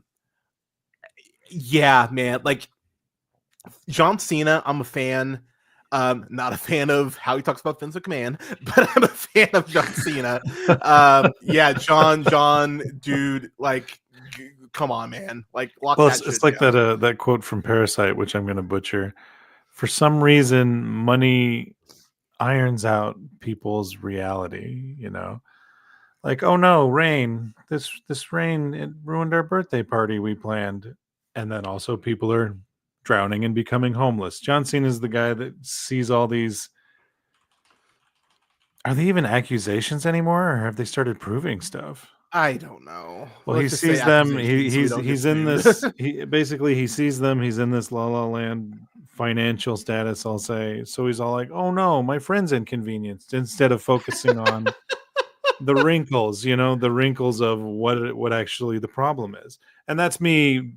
like John Cena, I'm a fan. Not a fan of how he talks about Vince McMahon, but I'm a fan of John Cena. John, dude, like, come on, man, like, lock that shit
it's like
down.
that quote from Parasite, which I'm going to butcher. For some reason, money irons out people's reality. Like, oh no, rain! This rain, it ruined our birthday party we planned, and then also people are drowning and becoming homeless. John Cena is the guy that sees all these. Are they even accusations anymore, or have they started proving stuff?
I don't know.
Well, he sees them. He's in this. He sees them. He's in this La La Land financial status, I'll say. So he's all like, "Oh no, my friend's inconvenienced," instead of focusing on the wrinkles. The wrinkles of what actually the problem is, and that's me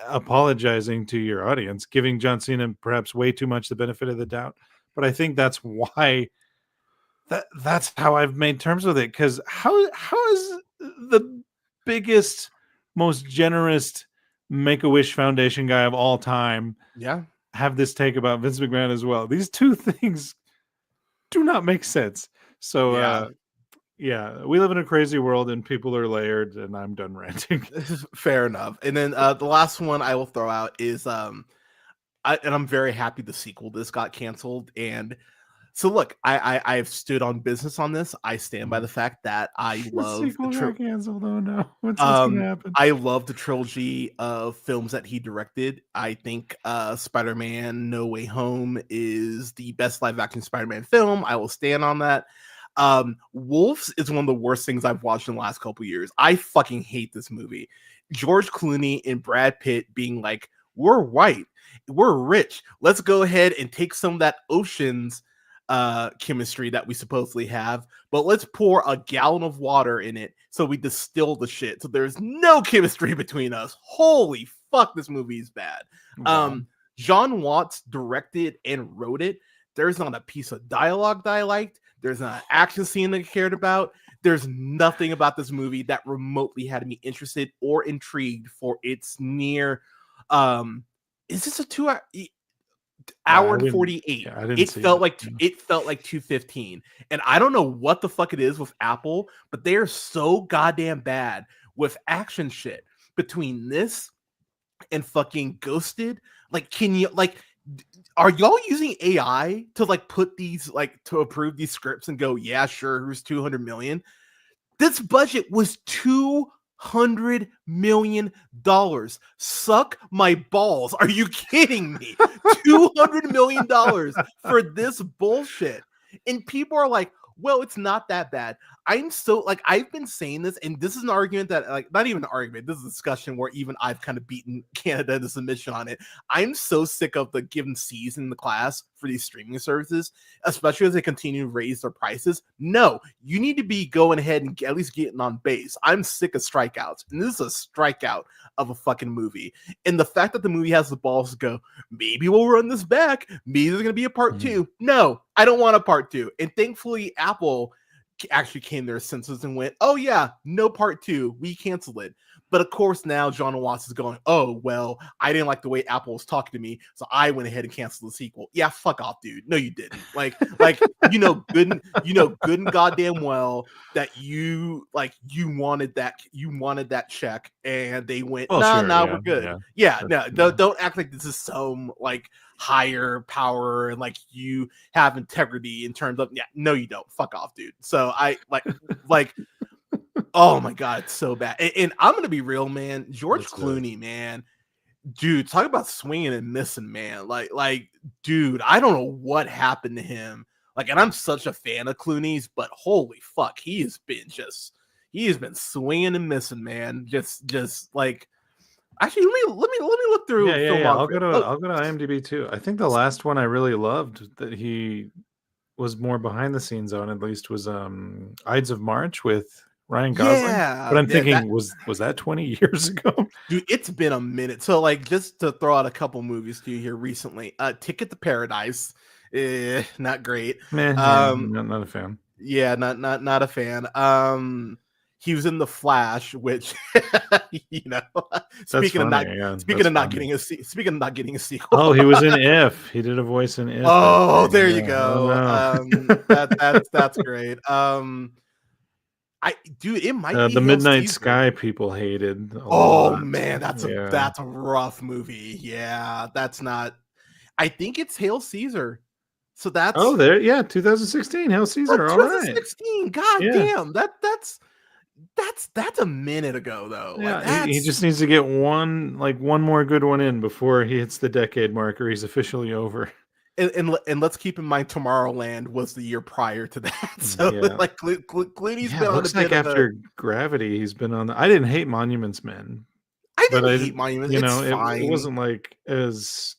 apologizing to your audience, giving John Cena perhaps way too much the benefit of the doubt, but I think that's why that's how I've made terms with it. Because how is the biggest, most generous Make-A-Wish Foundation guy of all time have this take about Vince McMahon as well? These two things do not make sense. So we live in a crazy world and people are layered, and I'm done ranting.
Fair enough. And then the last one I will throw out is I'm very happy the sequel to this got canceled. And So look, I've stood on business on this. I stand by the fact that I love
the sequel got canceled. Oh no, what's gonna happen?
I love the trilogy of films that he directed. I think Spider-Man No Way Home is the best live action Spider-Man film. I will stand on that. Wolves is one of the worst things I've watched in the last couple years. I fucking hate this movie. George Clooney and Brad Pitt being like, we're white, we're rich, let's go ahead and take some of that Ocean's chemistry that we supposedly have, but let's pour a gallon of water in it so we distill the shit so there's no chemistry between us. Holy fuck, this movie is bad.
Wow.
John Watts directed and wrote it. There's not a piece of dialogue that I liked. There's not an action scene that I cared about. There's nothing about this movie that remotely had me interested or intrigued for its near is this a 2 hour and 48.
Yeah,
it felt like 2:15, and I don't know what the fuck it is with Apple, but they're so goddamn bad with action shit. Between this and fucking Ghosted, like, can you, like, are y'all using AI to like put these, like, to approve these scripts and go, yeah, sure, here's 200 million? This budget was $200 million. Suck my balls. Are you kidding me? $200 million for this bullshit. And people are like, well, it's not that bad. I'm so, like, I've been saying this, and this is an argument that, like, not even an argument, this is a discussion where even I've kind of beaten Canada into submission on it. I'm so sick of the given C's in the class for these streaming services, especially as they continue to raise their prices. No, you need to be going ahead and at least getting on base. I'm sick of strikeouts, and this is a strikeout of a fucking movie. And the fact that the movie has the balls to go, maybe we'll run this back, maybe there's gonna be a part 2. No, I don't want a part 2. And thankfully Apple actually came to their senses and went, oh yeah, no part 2, we canceled it. But of course now John Watts is going, oh well, I didn't like the way Apple was talking to me, so I went ahead and canceled the sequel. Yeah, fuck off, dude. No, you didn't. Like good and goddamn well that you wanted that check, and they went, we're good. Yeah, no, don't act like this is some like higher power and like you have integrity in terms of, yeah, no, you don't. Fuck off, dude. So I like oh my god, it's so bad. And I'm gonna be real, man. George Clooney, man, dude, talk about swinging and missing, man. Like, dude, I don't know what happened to him. Like, and I'm such a fan of Clooney's, but holy fuck, he has been swinging and missing, man. Just like, actually, let me look through.
Yeah. I'll go to IMDb too. I think the last one I really loved that he was more behind the scenes on, at least, was Ides of March with Ryan Gosling.
Yeah,
but I'm thinking, was that 20 years ago?
Dude, it's been a minute. So, like, just to throw out a couple movies to you here recently, Ticket to Paradise, not great.
Not a fan.
Yeah, not a fan. He was in The Flash, which speaking of not getting a sequel.
Oh, he was in If. He did a voice in If.
Oh, there you go. Oh, no. That's great. It might be
the Midnight Sky people hated.
Oh man, that's a rough movie. Yeah, that's not. I think it's Hail Caesar. So that's
2016 Hail Caesar.
2016. God damn, that's a minute ago though.
Yeah, he just needs to get one more good one in before he hits the decade marker. He's officially over.
And let's keep in mind, Tomorrowland was the year prior to that. So like Clooney's been on
looks like after Gravity, he's been on. I didn't hate Monuments Men.
I didn't hate Monuments.
It wasn't like as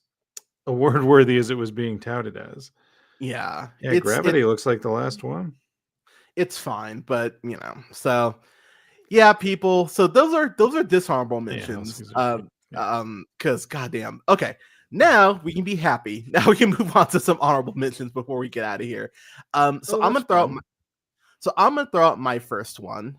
award worthy as it was being touted as.
Yeah,
Gravity looks like the last one.
It's fine, but so yeah, people. So those are dishonorable mentions. Because goddamn. Okay. Now we can be happy. Now we can move on to some honorable mentions before we get out of here. I'm gonna throw out my first one.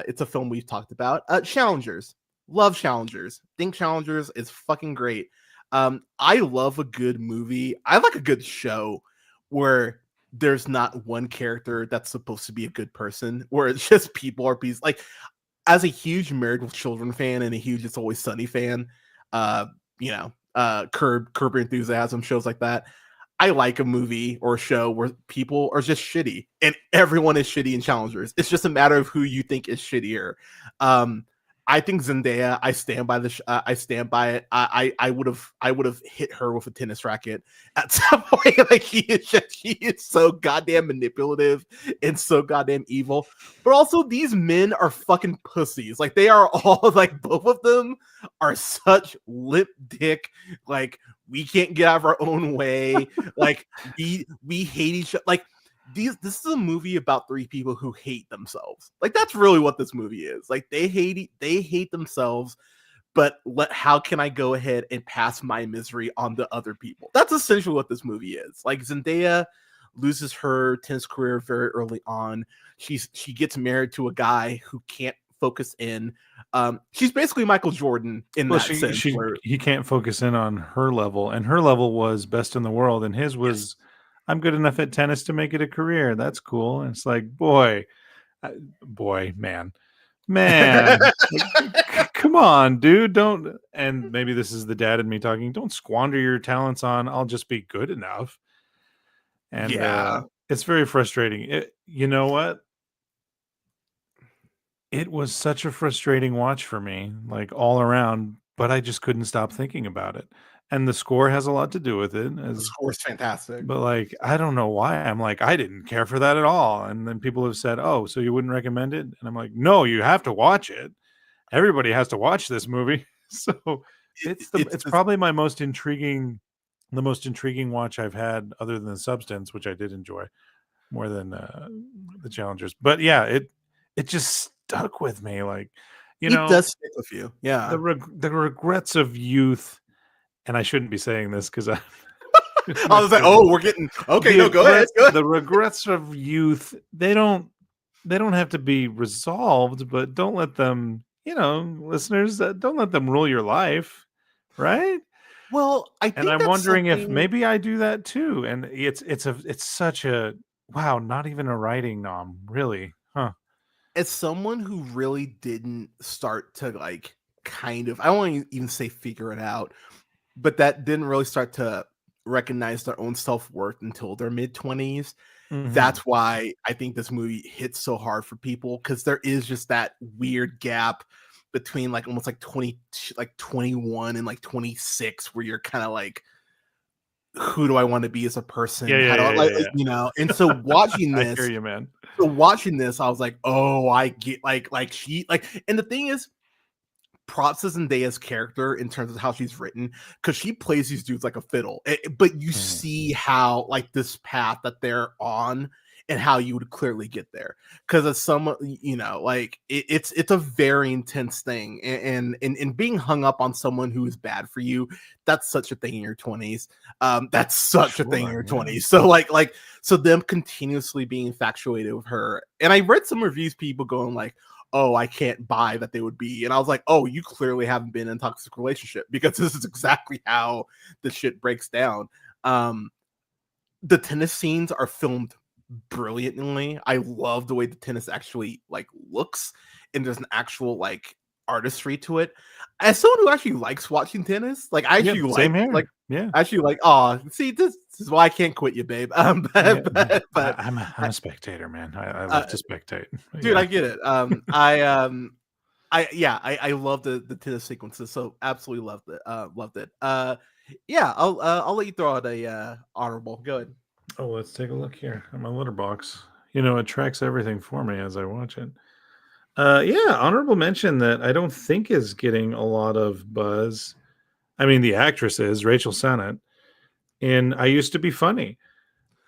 It's a film we've talked about. Challengers. Love Challengers. Think Challengers is fucking great. I love a good movie. I like a good show where there's not one character that's supposed to be a good person, where it's just people are pieces. Like, as a huge Married with Children fan and a huge It's Always Sunny fan, Curb Your Enthusiasm, shows like that, I like a movie or a show where people are just shitty, and everyone is shitty in Challengers. It's just a matter of who you think is shittier. I think Zendaya. I stand by I stand by it. I would have hit her with a tennis racket at some point. Like she is so goddamn manipulative and so goddamn evil. But also, these men are fucking pussies. Like they are all like both of them are such lip dick. Like we can't get out of our own way. Like we hate each other. Like. This is a movie about three people who hate themselves. Like that's really what this movie is. Like they hate themselves, but how can I go ahead and pass my misery on to other people? That's essentially what this movie is. Like Zendaya loses her tennis career very early on. She gets married to a guy who can't focus in. She's basically Michael Jordan in that sense.
He can't focus in on her level, and her level was best in the world, and his was. Yes. I'm good enough at tennis to make it a career. That's cool. And it's like, man, come on, dude. Don't. And maybe this is the dad in me talking. Don't squander your talents on, I'll just be good enough. And it's very frustrating. You know what? It was such a frustrating watch for me, like all around, but I just couldn't stop thinking about it. And the score has a lot to do with it.
The score is fantastic.
But like, I don't know why. I'm like, I didn't care for that at all. And then people have said, oh, so you wouldn't recommend it? And I'm like, no, you have to watch it. Everybody has to watch this movie. So it's probably the most intriguing watch I've had other than Substance, which I did enjoy more than the Challengers. But yeah, it just stuck with me. Like, it
does stick with you. Yeah.
The regrets of youth. And I shouldn't be saying this because I
was like, "Oh, we're getting okay." No, go ahead.
The regrets of youth, they don't have to be resolved, but don't let them, listeners, don't let them rule your life, right?
Well,
I'm wondering if maybe I do that too. And it's such a wow, not even a writing nom, really, huh?
As someone who really didn't start to like kind of, I don't want to even say figure it out. But that didn't really start to recognize their own self-worth until their mid-20s. Mm-hmm. That's why I think this movie hits so hard for people, because there is just that weird gap between like almost like 21 and like 26 where you're kind of like, who do I want to be as a person? And so watching this,
I hear you, man.
So watching this, I was like, oh, I get like she like, and the thing is, props to Zendaya's character in terms of how she's written, because she plays these dudes like a fiddle. But you see how like this path that they're on and how you would clearly get there. Because as someone, like it's a very intense thing, and being hung up on someone who is bad for you, that's such a thing in your 20s. That's such a thing in your 20s. So so them continuously being infatuated with her, and I read some reviews, people going like, oh, I can't buy that they would be. And I was like, oh, you clearly haven't been in a toxic relationship, because this is exactly how the shit breaks down. The tennis scenes are filmed brilliantly. I love the way the tennis actually like looks, and there's an actual like artistry to it. As someone who actually likes watching tennis, like I actually actually like, oh, see, this is why I can't quit you, babe. But
I'm a spectator, man. I love to spectate,
dude. I get it. I love the tennis sequences, so absolutely loved it. I'll let you throw out a honorable. Go ahead.
Oh, let's take a look here on my letterbox. It tracks everything for me as I watch it. Honorable mention that I don't think is getting a lot of buzz. I mean, the actress is Rachel Sennett, and I Used to Be Funny.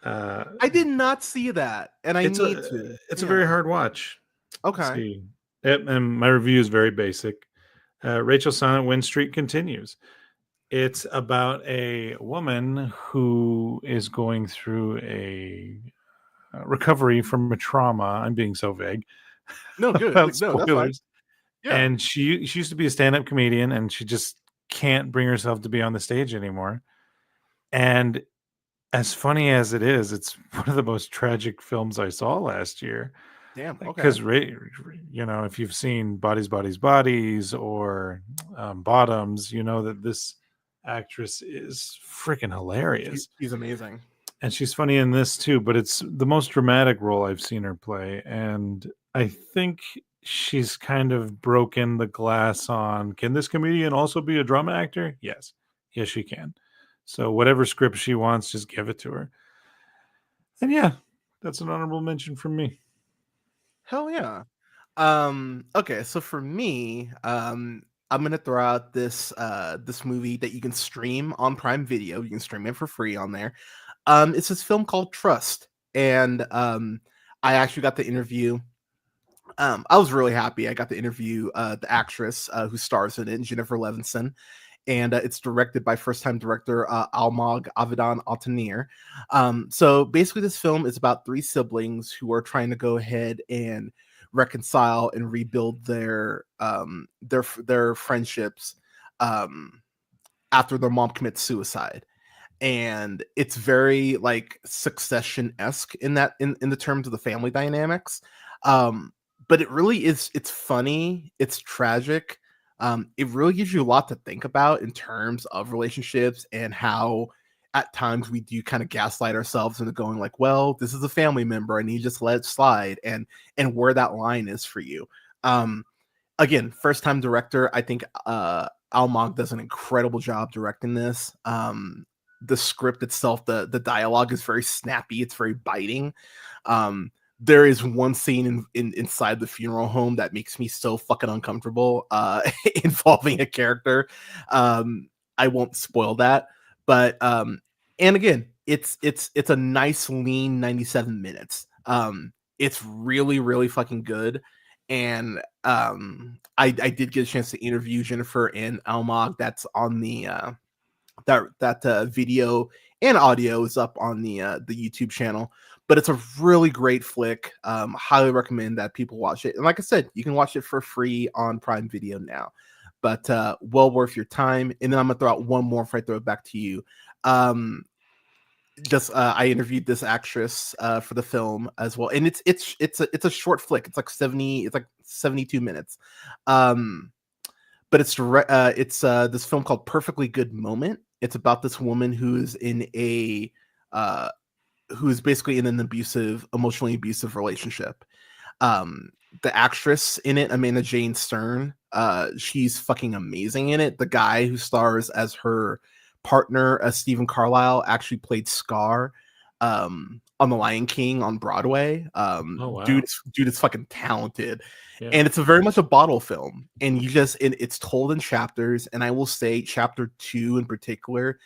I did not see that, and I need to.
It's a very hard watch.
Okay.
And my review is very basic. Rachel Sennett, Win Streak continues. It's about a woman who is going through a recovery from a trauma. I'm being so vague.
No, good.
About spoilers. Yeah. And she used to be a stand-up comedian, and she just can't bring herself to be on the stage anymore. And as funny as it is, it's one of the most tragic films I saw last year.
Damn. Okay.
Because if you've seen Bodies, Bodies, Bodies or Bottoms, you know that this actress is freaking hilarious.
She's amazing.
And she's funny in this too, but it's the most dramatic role I've seen her play. And I think she's kind of broken the glass on, can this comedian also be a drama actor? Yes. Yes, she can. So whatever script she wants, just give it to her. And yeah, that's an honorable mention from me.
Hell yeah. Okay, so for me, I'm gonna throw out this this movie that you can stream on Prime Video. You can stream it for free on there. It's this film called Trust, and I actually got to interview. I was really happy. I got to interview the actress who stars in it, Jennifer Levinson, and it's directed by first-time director Almog Avidan Altanir. So basically, this film is about three siblings who are trying to go ahead and reconcile and rebuild their friendships after their mom commits suicide. And it's very like Succession-esque in that in the terms of the family dynamics. But it really is, it's funny, it's tragic. It really gives you a lot to think about in terms of relationships and how at times we do kind of gaslight ourselves into going like, well, this is a family member and you just let it slide, and where that line is for you. Again, first time director, I think Almog does an incredible job directing this. The script itself, the dialogue is very snappy, it's very biting. There is one scene inside the funeral home that makes me so fucking uncomfortable, involving a character. I won't spoil that, but and again, it's a nice lean 97 minutes. It's really, really fucking good. And I did get a chance to interview Jennifer and Almog. That's on the that video and audio is up on the YouTube channel. But it's a really great flick. Highly recommend that people watch it. And like I said, you can watch it for free on Prime Video now. But well worth your time. And then I'm gonna throw out one more before I throw it back to you. I interviewed this actress for the film as well, and it's a short flick. It's like 72 minutes. But it's this film called Perfectly Good Moment. It's about this woman who's basically in an emotionally abusive relationship. The actress in it, Amanda Jane Stern, she's fucking amazing in it. The guy who stars as her partner, Stephen Carlisle, actually played Scar on The Lion King on Broadway.
Oh, wow.
Dude is fucking talented.
Yeah.
And it's a very much a bottle film, and it's told in chapters. And I will say chapter 2 in particular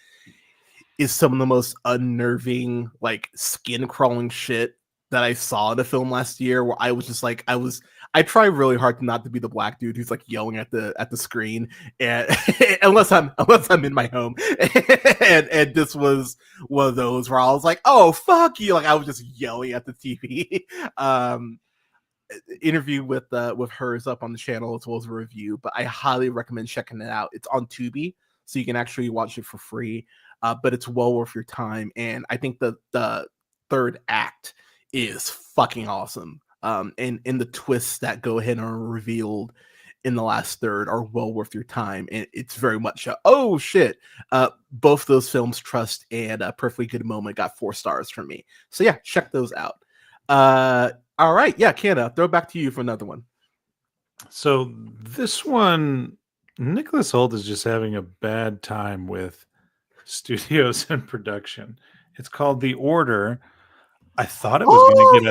is some of the most unnerving, like skin crawling shit that I saw in a film last year, where I was just like, I try really hard not to be the black dude who's like yelling at the screen, and unless I'm in my home. and this was one of those where I was like, oh fuck you, like I was just yelling at the TV. Interview with her is up on the channel as well as a review, but I highly recommend checking it out. It's on Tubi, so you can actually watch it for free. But it's well worth your time, and I think the third act is fucking awesome. And the twists that go ahead and are revealed in the last third are well worth your time, and it's very much oh shit. Both those films, Trust and Perfectly Good Moment, got 4 stars from me. So yeah, check those out. All right, yeah, Canna, throw it back to you for another one.
So this one, Nicholas Hoult is just having a bad time with studios and production. It's called The Order. I thought it was going to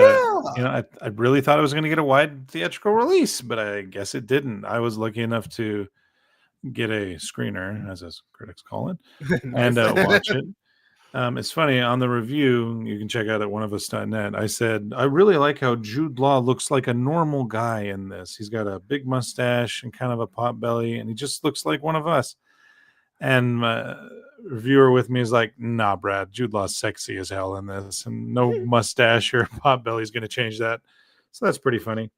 get I really thought it was going to get a wide theatrical release, but I guess it didn't. I was lucky enough to get a screener, as critics call it, and watch it. It's funny, on the review, you can check out at oneofus.net, I said, I really like how Jude Law looks like a normal guy in this. He's got a big mustache and kind of a pot belly, and he just looks like one of us. And my reviewer with me is like, nah, Brad, Jude Law's sexy as hell in this, and no mustache or pot belly is going to change that. So that's pretty funny.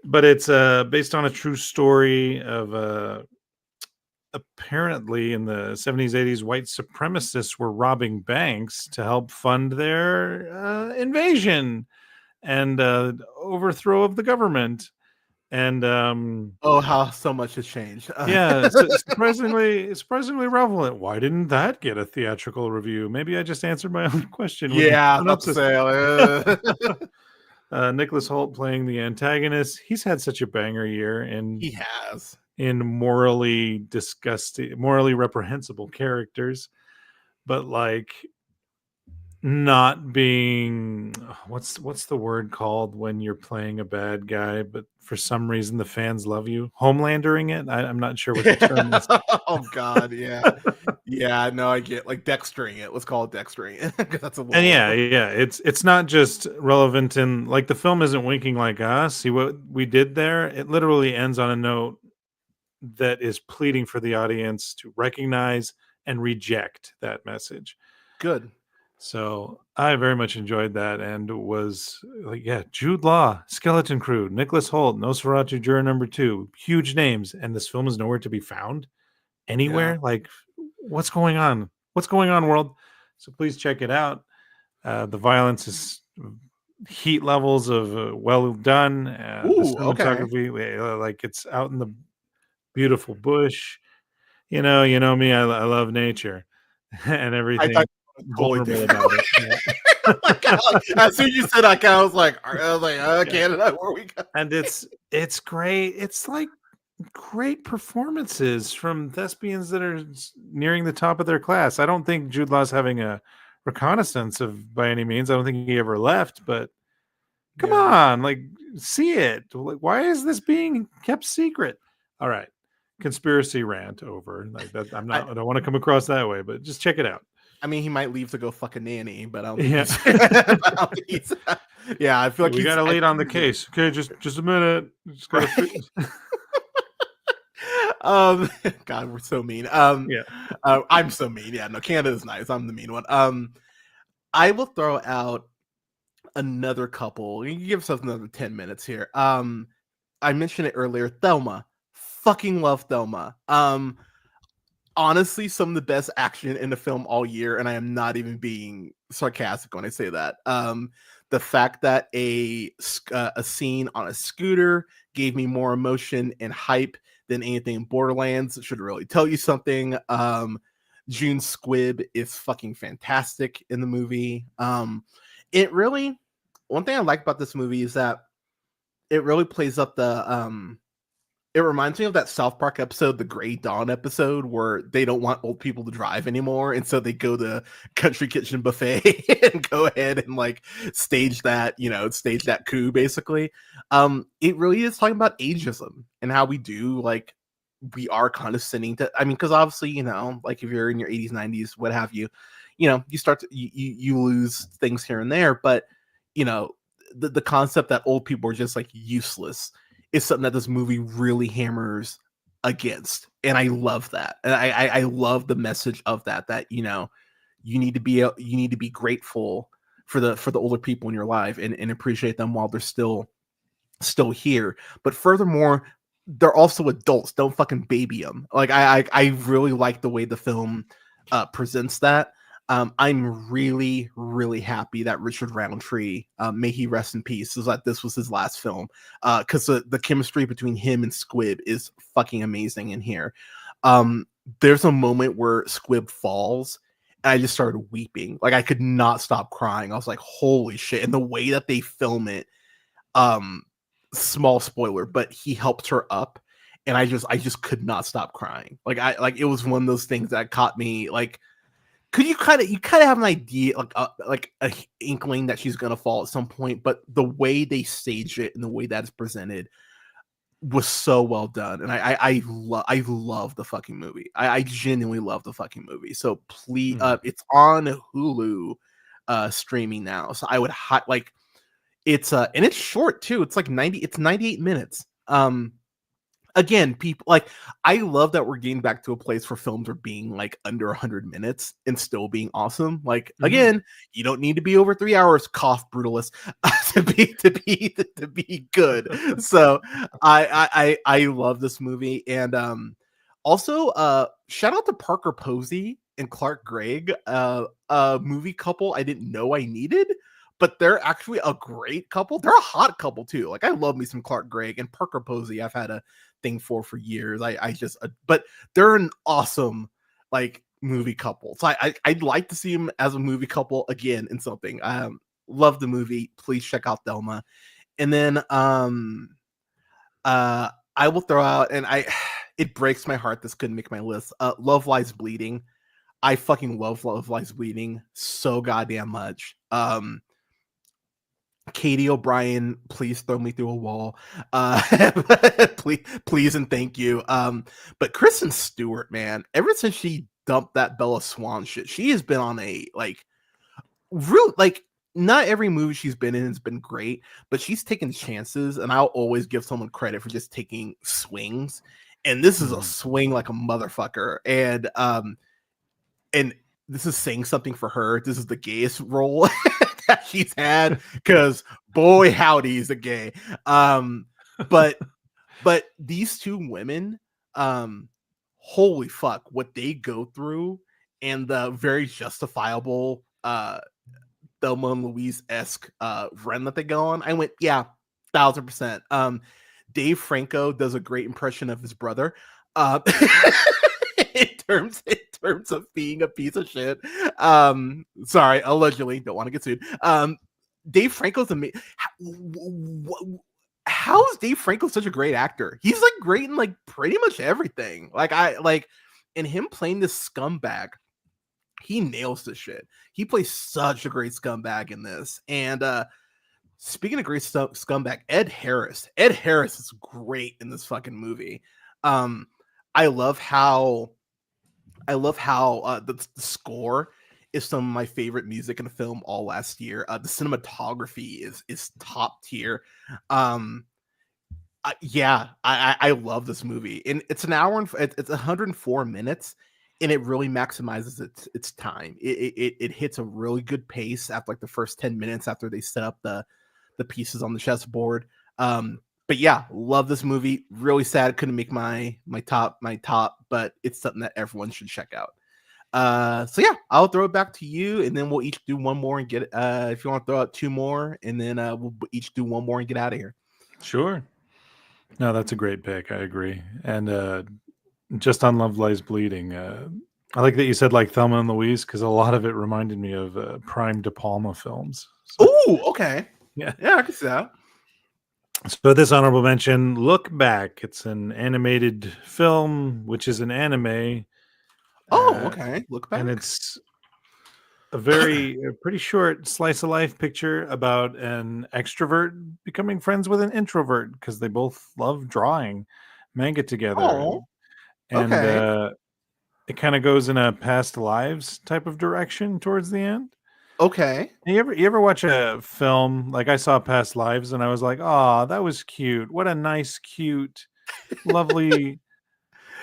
But it's based on a true story of apparently in the 70s, 80s, white supremacists were robbing banks to help fund their invasion and overthrow of the government. And
oh, how so much has changed.
Yeah, surprisingly relevant. Why didn't that get a theatrical review? Maybe I just answered my own question with the
Yeah, about to
synopsis.
say,
Nicholas Hoult playing the antagonist. He's had such a banger year
he has
in morally disgusting, morally reprehensible characters, but like not being what's the word called when you're playing a bad guy, but for some reason the fans love you. Homelandering it. I'm not sure what the term is.
Oh God, yeah, yeah. No, I get like dextering it. Let's call it dextering it because that's a little.
And yeah, it's not just relevant in like the film isn't winking like us. See what we did there? It literally ends on a note that is pleading for the audience to recognize and reject that message.
Good.
So I very much enjoyed that and was like, yeah, Jude Law, Skeleton Crew, Nicholas Hoult, Nosferatu Juror Number 2, huge names, and this film is nowhere to be found anywhere.
Yeah.
Like, what's going on? What's going on, world? So please check it out. The violence is heat levels of well done. The cinematography, like it's out in the beautiful bush. You know me. I love nature and everything vulnerable about it. Yeah.
Like, as soon as you said, I was like, Canada, where we go?
And it's great. It's like great performances from thespians that are nearing the top of their class. I don't think Jude Law's having a reconnaissance of by any means. I don't think he ever left, but come on, like see it. Like, why is this being kept secret? All right. Conspiracy rant over. Like that, I don't want to come across that way, but just check it out.
I mean, he might leave to go fuck a nanny, but I don't
think
yeah, I feel like
we got to lead on the case. Okay, just a minute. Just gotta
God, we're so mean.
Yeah.
I'm so mean. Yeah, no, Canada's nice. I'm the mean one. I will throw out another couple. You give us another 10 minutes here. I mentioned it earlier. Thelma. Fucking love Thelma. Honestly, some of the best action in the film all year, and I am not even being sarcastic when I say that. The fact that a scene on a scooter gave me more emotion and hype than anything in Borderlands should really tell you something. June Squibb is fucking fantastic in the movie. It really, one thing I like about this movie is that it really plays up the it reminds me of that South Park episode, the Grey Dawn episode, where they don't want old people to drive anymore, and so they go to Country Kitchen Buffet and go ahead and like stage that coup, basically. It really is talking about ageism and how we are condescending to. I mean, because obviously, like if you're in your 80s, 90s, what have you, you start to you lose things here and there, but the concept that old people are just like useless is something that this movie really hammers against. And I love that. And I love the message of that, you need to be grateful for the older people in your life and appreciate them while they're still here. But furthermore, they're also adults. Don't fucking baby them. Like I really like the way the film presents that. I'm really, really happy that Richard Roundtree, may he rest in peace, is that this was his last film. Because the chemistry between him and Squibb is fucking amazing in here. There's a moment where Squibb falls, and I just started weeping. Like I could not stop crying. I was like, holy shit. And the way that they film it, small spoiler, but he helped her up. And I just could not stop crying. Like it was one of those things that caught me like, could you kind of have an idea, like a inkling that she's gonna fall at some point, but the way they staged it and the way that it's presented was so well done, and I love the fucking movie. I genuinely love the fucking movie. So please, it's on Hulu, streaming now. So I would it's and it's short too. It's like 98 minutes. Again, people like I love that we're getting back to a place where films are being like under 100 minutes and still being awesome. Like again, you don't need to be over 3 hours, cough brutalist, to be good. So I love this movie, and also shout out to Parker Posey and Clark Gregg, a movie couple I didn't know I needed, but they're actually a great couple. They're a hot couple too. Like I love me some Clark Gregg and Parker Posey. I've had a thing for years. But they're an awesome like movie couple. So I'd like to see them as a movie couple again in something. Love the movie. Please check out Thelma. And then I will throw out, and it breaks my heart this couldn't make my list. Love Lies Bleeding. I fucking love Love Lies Bleeding so goddamn much. Katie O'Brien, please throw me through a wall. Please and thank you. But Kristen Stewart, man, ever since she dumped that Bella Swan shit, she has been on a like real like. Not every movie she's been in has been great, but she's taken chances, and I'll always give someone credit for just taking swings. And this is a swing like a motherfucker. And this is saying something for her. This is the gayest role that she's had, because boy howdy, he's a gay. But these two women, holy fuck, what they go through, and the very justifiable Thelma and Louise-esque run that they go on. I went, yeah, 1000%. Dave Franco does a great impression of his brother. In terms of being a piece of shit. Sorry, allegedly, don't want to get sued. Dave Franco's amazing. How is Dave Franco such a great actor? He's like great in like pretty much everything. And him playing this scumbag, he nails this shit. He plays such a great scumbag in this. And speaking of great scumbag, Ed Harris. Ed Harris is great in this fucking movie. I love how the score is some of my favorite music in the film all last year. The cinematography is top tier. I love this movie, and it's an hour and it's 104 minutes, and it really maximizes its time. It hits a really good pace after like the first 10 minutes after they set up the pieces on the chessboard. But yeah, love this movie. Really sad it couldn't make my top, but it's something that everyone should check out. So yeah, I'll throw it back to you, and then we'll each do one more and get if you want to throw out two more, and then we'll each do one more and get out of here.
Sure. No, that's a great pick. I agree. And just on Love Lies Bleeding, I like that you said like Thelma and Louise, because a lot of it reminded me of Prime De Palma films.
So, ooh, okay.
Yeah,
I can see that.
So this honorable mention, Look Back. It's an animated film, which is an anime.
Oh, okay. Look Back.
And it's a pretty short slice of life picture about an extrovert becoming friends with an introvert because they both love drawing manga together.
Oh,
and
okay.
It kind of goes in a past lives type of direction towards the end.
Okay.
You ever watch a film like I saw Past Lives and I was like, oh, that was cute. What a nice, cute, lovely.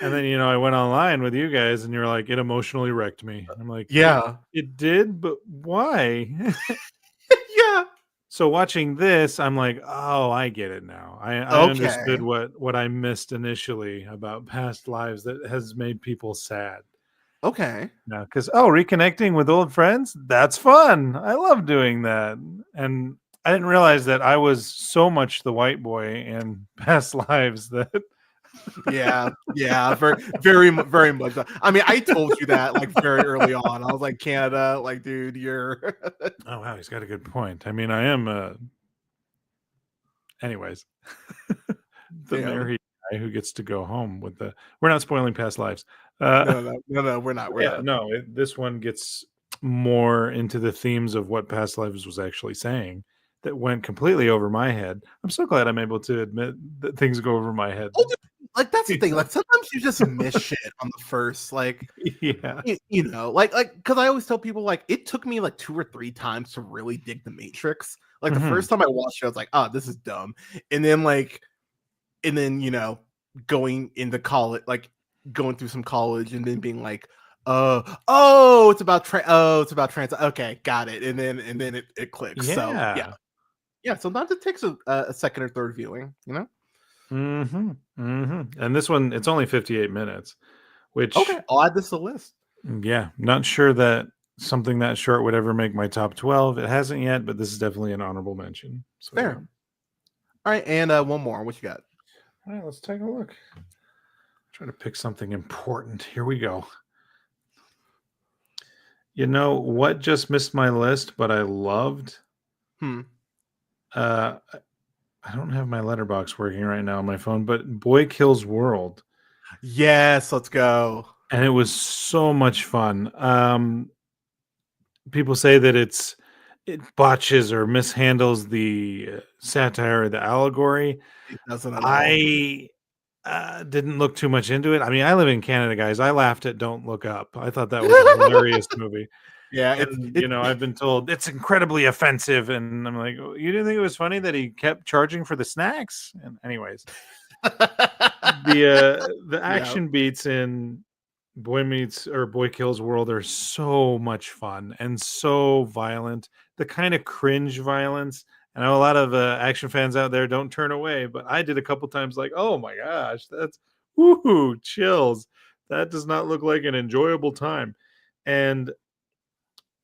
And then, I went online with you guys and you're like, it emotionally wrecked me. I'm like,
yeah,
it did, but why?
Yeah.
So watching this, I'm like, oh, I get it now. I understood what I missed initially about Past Lives that has made people sad.
Okay.
Yeah, because reconnecting with old friends, that's fun. I love doing that. And I didn't realize that I was so much the white boy in Past Lives that
yeah, very, very, very much. I mean, I told you that like very early on. I was like, Canada, like, dude, you're.
Oh wow, he's got a good point. I mean, I am. Anyways, the married guy who gets to go home with the. We're not spoiling Past Lives.
No, we're not. We're not.
No, this one gets more into the themes of what Past Lives was actually saying. That went completely over my head. I'm so glad I'm able to admit that things go over my head.
Oh, like that's the thing. Like sometimes you just miss shit on the first. Like,
yeah,
like because I always tell people like it took me like 2 or 3 times to really dig the Matrix. Like the first time I watched it, I was like, oh, this is dumb. And then going into college, like going through some college, and then being like, it's about trans. Okay, got it. And then it clicks.
Yeah.
So yeah. Sometimes it takes a second or third viewing.
And this one, it's only 58 minutes, which
okay, I'll add this to the list.
Yeah, not sure that something that short would ever make my top 12. It hasn't yet, but this is definitely an honorable mention. So,
fair. All right, and one more. What you got?
All right, let's take a look. Try to pick something important. Here we go. You know what just missed my list, but I loved? I don't have my letterbox working right now on my phone, but Boy Kills World.
Yes, let's go.
And it was so much fun. People say that it botches or mishandles the satire or the allegory.
It doesn't at all.
I didn't look too much into it. I mean, I live in Canada, guys. I laughed at Don't Look Up. I thought that was a hilarious movie.
Yeah,
and I've been told it's incredibly offensive, and I'm like, you didn't think it was funny that he kept charging for the snacks? And anyways, the action beats in Boy Kills World are so much fun and so violent. The kind of cringe violence. I know a lot of action fans out there don't turn away, but I did a couple times. Like, oh my gosh, that's woohoo, chills. That does not look like an enjoyable time. And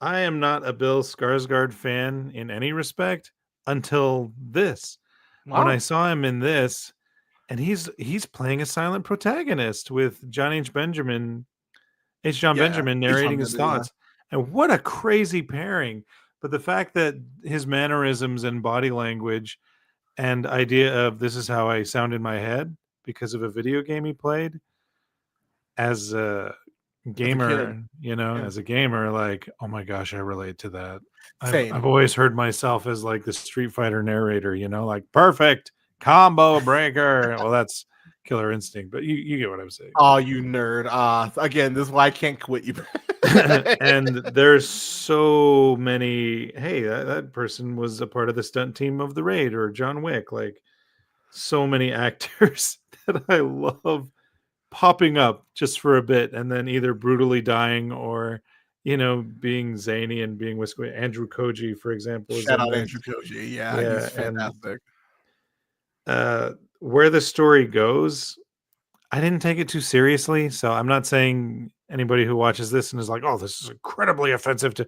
I am not a Bill Skarsgård fan in any respect until this. Wow. When I saw him in this, and he's playing a silent protagonist with John Benjamin narrating his thoughts. Yeah. And what a crazy pairing. But the fact that his mannerisms and body language and idea of this is how I sound in my head because of a video game he played as a gamer, as a gamer, like, oh my gosh, I relate to that. I've always heard myself as like the Street Fighter narrator, like perfect combo breaker. Well, that's Killer Instinct, but you get what I'm saying.
Oh, you nerd. Again, this is why I can't quit you.
And there's so many, hey, that person was a part of the stunt team of The Raid or John Wick. Like, so many actors that I love popping up just for a bit and then either brutally dying or being zany and being whiskey. Andrew Koji, for example.
Shout out Andrew Koji. Yeah, he's fantastic.
And, where the story goes, I didn't take it too seriously. So I'm not saying anybody who watches this and is like, oh, this is incredibly offensive to,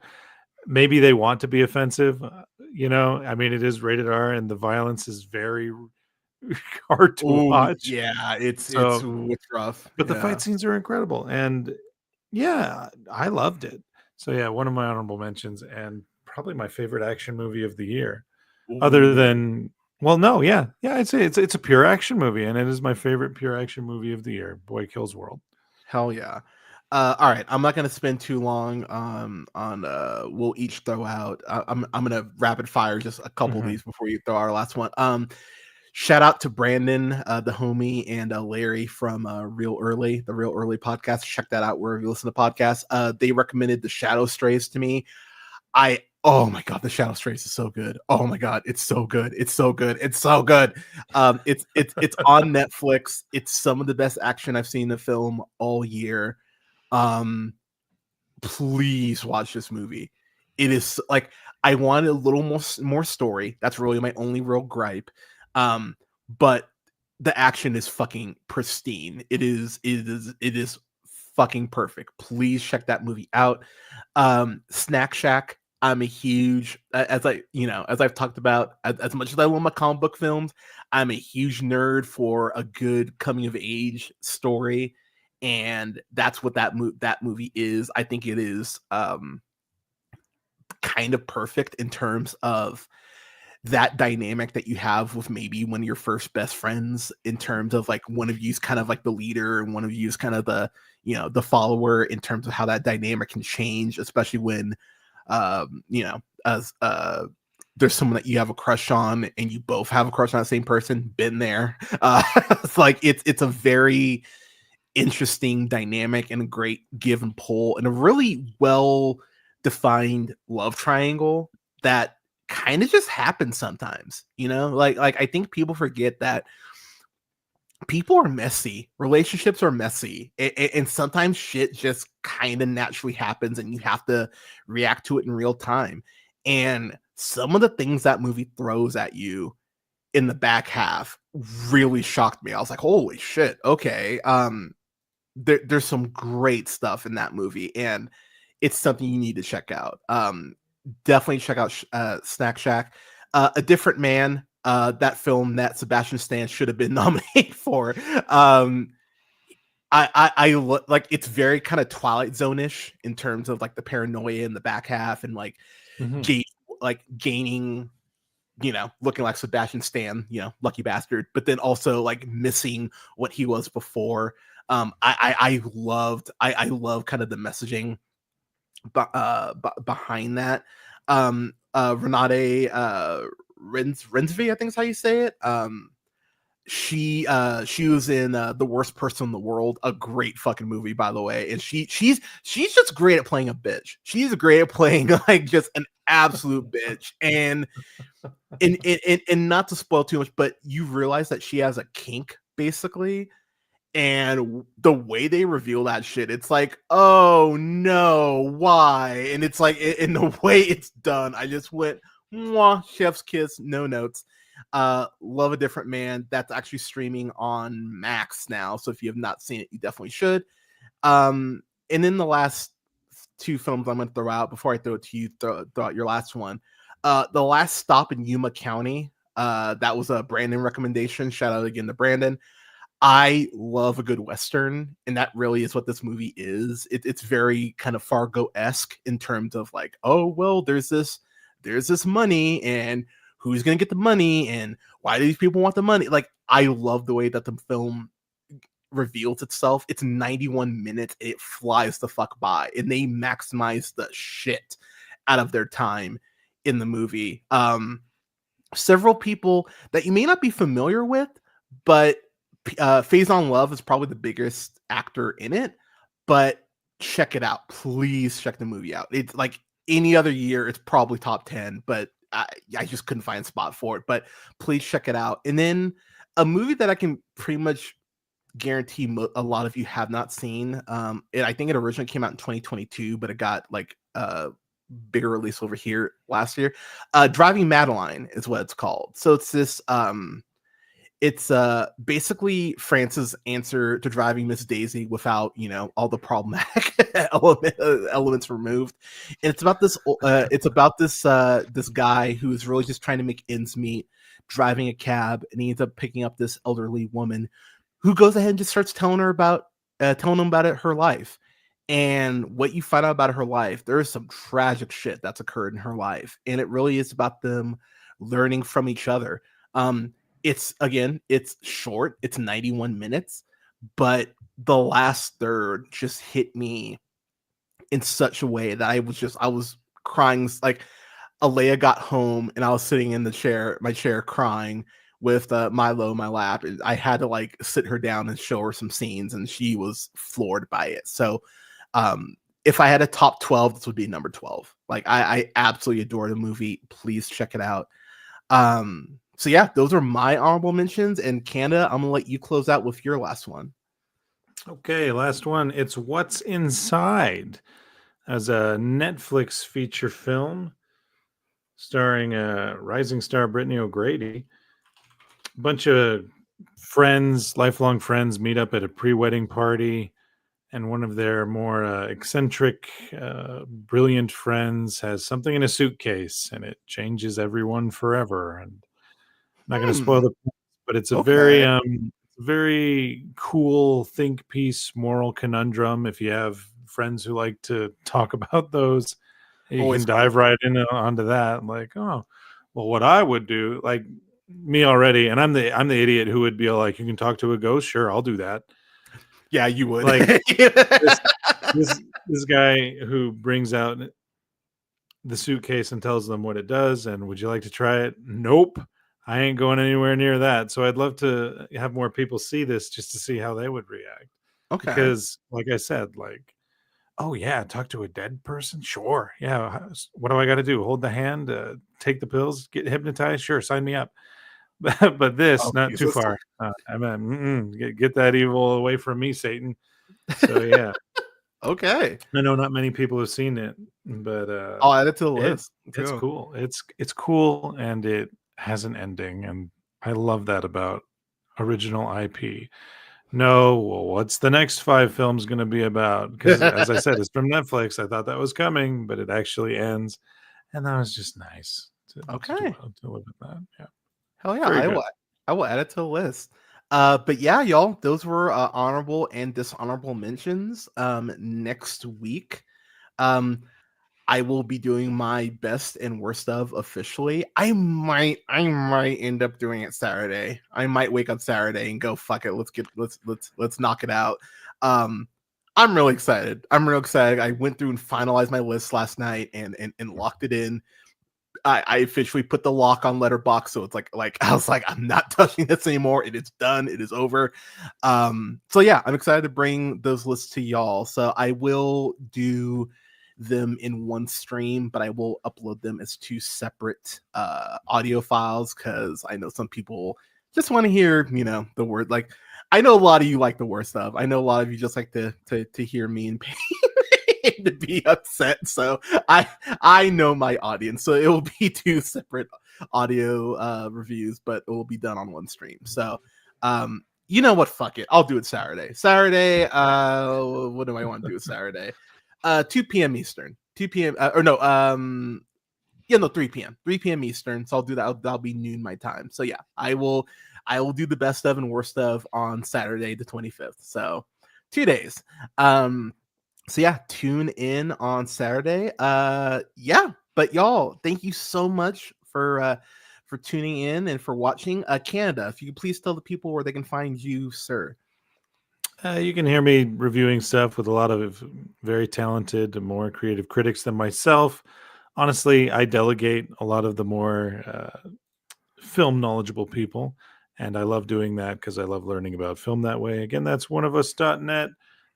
maybe they want to be offensive. I mean, it is rated R and the violence is very hard to watch.
Yeah, it's rough.
But the fight scenes are incredible. And yeah, I loved it. So yeah, one of my honorable mentions and probably my favorite action movie of the year. Other than, I'd say it's a pure action movie, and it is my favorite pure action movie of the year, Boy Kills World.
Hell yeah. All right, I'm not gonna spend too long on we'll each throw out. I'm gonna rapid fire just a couple of these before you throw our last one. Shout out to Brandon, the homie, and Larry from the Real Early podcast. Check that out wherever you listen to podcasts. They recommended The Shadow Strays to me. Oh my god, The Shadow Strays is so good. Oh my god, it's so good. It's so good. It's so good. It's on Netflix. It's some of the best action I've seen in the film all year. Please watch this movie. It is like, I wanted a little more story. That's really my only real gripe. But the action is fucking pristine. It is fucking perfect. Please check that movie out. Snack Shack. I'm a huge, as I've talked about, as much as I love my comic book films, I'm a huge nerd for a good coming of age story, and that's what that movie is. I think it is kind of perfect in terms of that dynamic that you have with maybe one of your first best friends, in terms of like one of you's kind of like the leader and one of you's kind of the the follower, in terms of how that dynamic can change, especially when there's someone that you have a crush on and you both have a crush on the same person. Been there. It's like it's a very interesting dynamic and a great give and pull and a really well defined love triangle that kind of just happens sometimes. Like I think people forget that people are messy, relationships are messy, and sometimes shit just kind of naturally happens and you have to react to it in real time. And some of the things that movie throws at you in the back half really shocked me. I was like, holy shit, okay. There's some great stuff in that movie, and it's something you need to check out. Definitely check out Snack Shack. A Different Man, that film that Sebastian Stan should have been nominated for. Like, it's very kind of Twilight Zone-ish in terms of like the paranoia in the back half and like gaining, looking like Sebastian Stan, lucky bastard, but then also like missing what he was before. I love kind of the messaging behind that. Renate Rensby, I think is how you say it. She was in The Worst Person in the World, a great fucking movie, by the way. And she's just great at playing a bitch. She's great at playing like just an absolute bitch. And not to spoil too much, but you realize that she has a kink basically. And the way they reveal that shit, it's like, oh no, why? And it's like, in the way it's done, I just went, mwah, chef's kiss, no notes. Love A Different Man. That's actually streaming on Max now, so if you have not seen it, you definitely should. And then the last two films I'm going to throw out before I throw it to you, throw out your last one. The Last Stop in Yuma County. That was a Brandon recommendation. Shout out again to Brandon. I love a good Western, and that really is what this movie is. It's very kind of Fargo-esque in terms of like, oh, well, there's this money, and who's going to get the money, and why do these people want the money? Like, I love the way that the film reveals itself. It's 91 minutes. It flies the fuck by, and they maximize the shit out of their time in the movie. Several people that you may not be familiar with, but Faison Love is probably the biggest actor in it, but check it out. Please check the movie out. It's like any other year, it's probably top 10, but I just couldn't find a spot for it. But please check it out. And then a movie that I can pretty much guarantee a lot of you have not seen. I think it originally came out in 2022, but it got like bigger release over here last year. Driving Madeline is what it's called. So it's this it's basically France's answer to Driving Miss Daisy without, all the problematic elements removed. And it's about this guy who's really just trying to make ends meet, driving a cab, and he ends up picking up this elderly woman who goes ahead and just starts telling him about her life. And what you find out about her life, there is some tragic shit that's occurred in her life, and it really is about them learning from each other. It's short. It's 91 minutes, but the last third just hit me in such a way that I was crying. Like, Alea got home and I was sitting in my chair crying with Milo in my lap. And I had to like sit her down and show her some scenes, and she was floored by it. So, if I had a top 12, this would be number 12. Like, I absolutely adore the movie. Please check it out. So yeah, those are my honorable mentions. And Canada, I'm gonna let you close out with your last one.
Okay, last one. It's What's Inside, as a Netflix feature film starring rising star Brittany O'Grady. A bunch of friends, lifelong friends, meet up at a pre-wedding party, and one of their more eccentric, brilliant friends has something in a suitcase, and it changes everyone forever. And I'm not going to spoil the point, but it's a very cool think piece, moral conundrum. If you have friends who like to talk about those, you can dive right onto that. Like, oh, well, what I would do, like me already, and I'm the idiot who would be like, you can talk to a ghost. Sure, I'll do that.
Yeah, you would.
Like this guy who brings out the suitcase and tells them what it does, and would you like to try it? Nope. I ain't going anywhere near that. So I'd love to have more people see this just to see how they would react. Okay. Because, like I said, like, oh yeah, talk to a dead person? Sure. Yeah. What do I got to do? Hold the hand, take the pills, get hypnotized? Sure, sign me up. But this, not too far. I mean, get that evil away from me, Satan. So yeah.
Okay.
I know not many people have seen it, but
I'll add it to the list.
It's cool. It's cool, and it has an ending, and I love that about original IP. No, well, what's the next 5 films going to be about? Because as I said, it's from Netflix. I thought that was coming, but it actually ends, and that was just nice to live with that. Yeah,
hell yeah,
very
I
good.
will add it to the list. But yeah, y'all, those were honorable and dishonorable mentions. Next week, I will be doing my best and worst of officially. I might end up doing it Saturday. I might wake up Saturday and go, fuck it, let's knock it out. I'm really excited. I went through and finalized my list last night and locked it in. I officially put the lock on Letterboxd, so it's like I was like, I'm not touching this anymore. It is done. It is over. So yeah, I'm excited to bring those lists to y'all. So I will do them in one stream, but I will upload them as 2 separate audio files because I know some people just want to hear, the word. Like, I know a lot of you like the worst of. I know a lot of you just like to hear me in pain. To be upset, so I know my audience, so it will be 2 separate audio reviews, but it will be done on one stream. So you know what, fuck it, I'll do it Saturday. What do I want to do Saturday? 2 p.m. Eastern, 2 p.m. Or no, 3 p.m. 3 p.m. Eastern. So I'll do that. That'll be noon my time. So yeah, I will do the best of and worst of on Saturday the 25th. So 2 days. So yeah, tune in on Saturday. Yeah, but y'all, thank you so much for tuning in and for watching. Canada, if you could please tell the people where they can find you, sir.
You can hear me reviewing stuff with a lot of very talented, more creative critics than myself. Honestly, I delegate a lot of the more film knowledgeable people, and I love doing that because I love learning about film that way. Again, that's oneofus.net.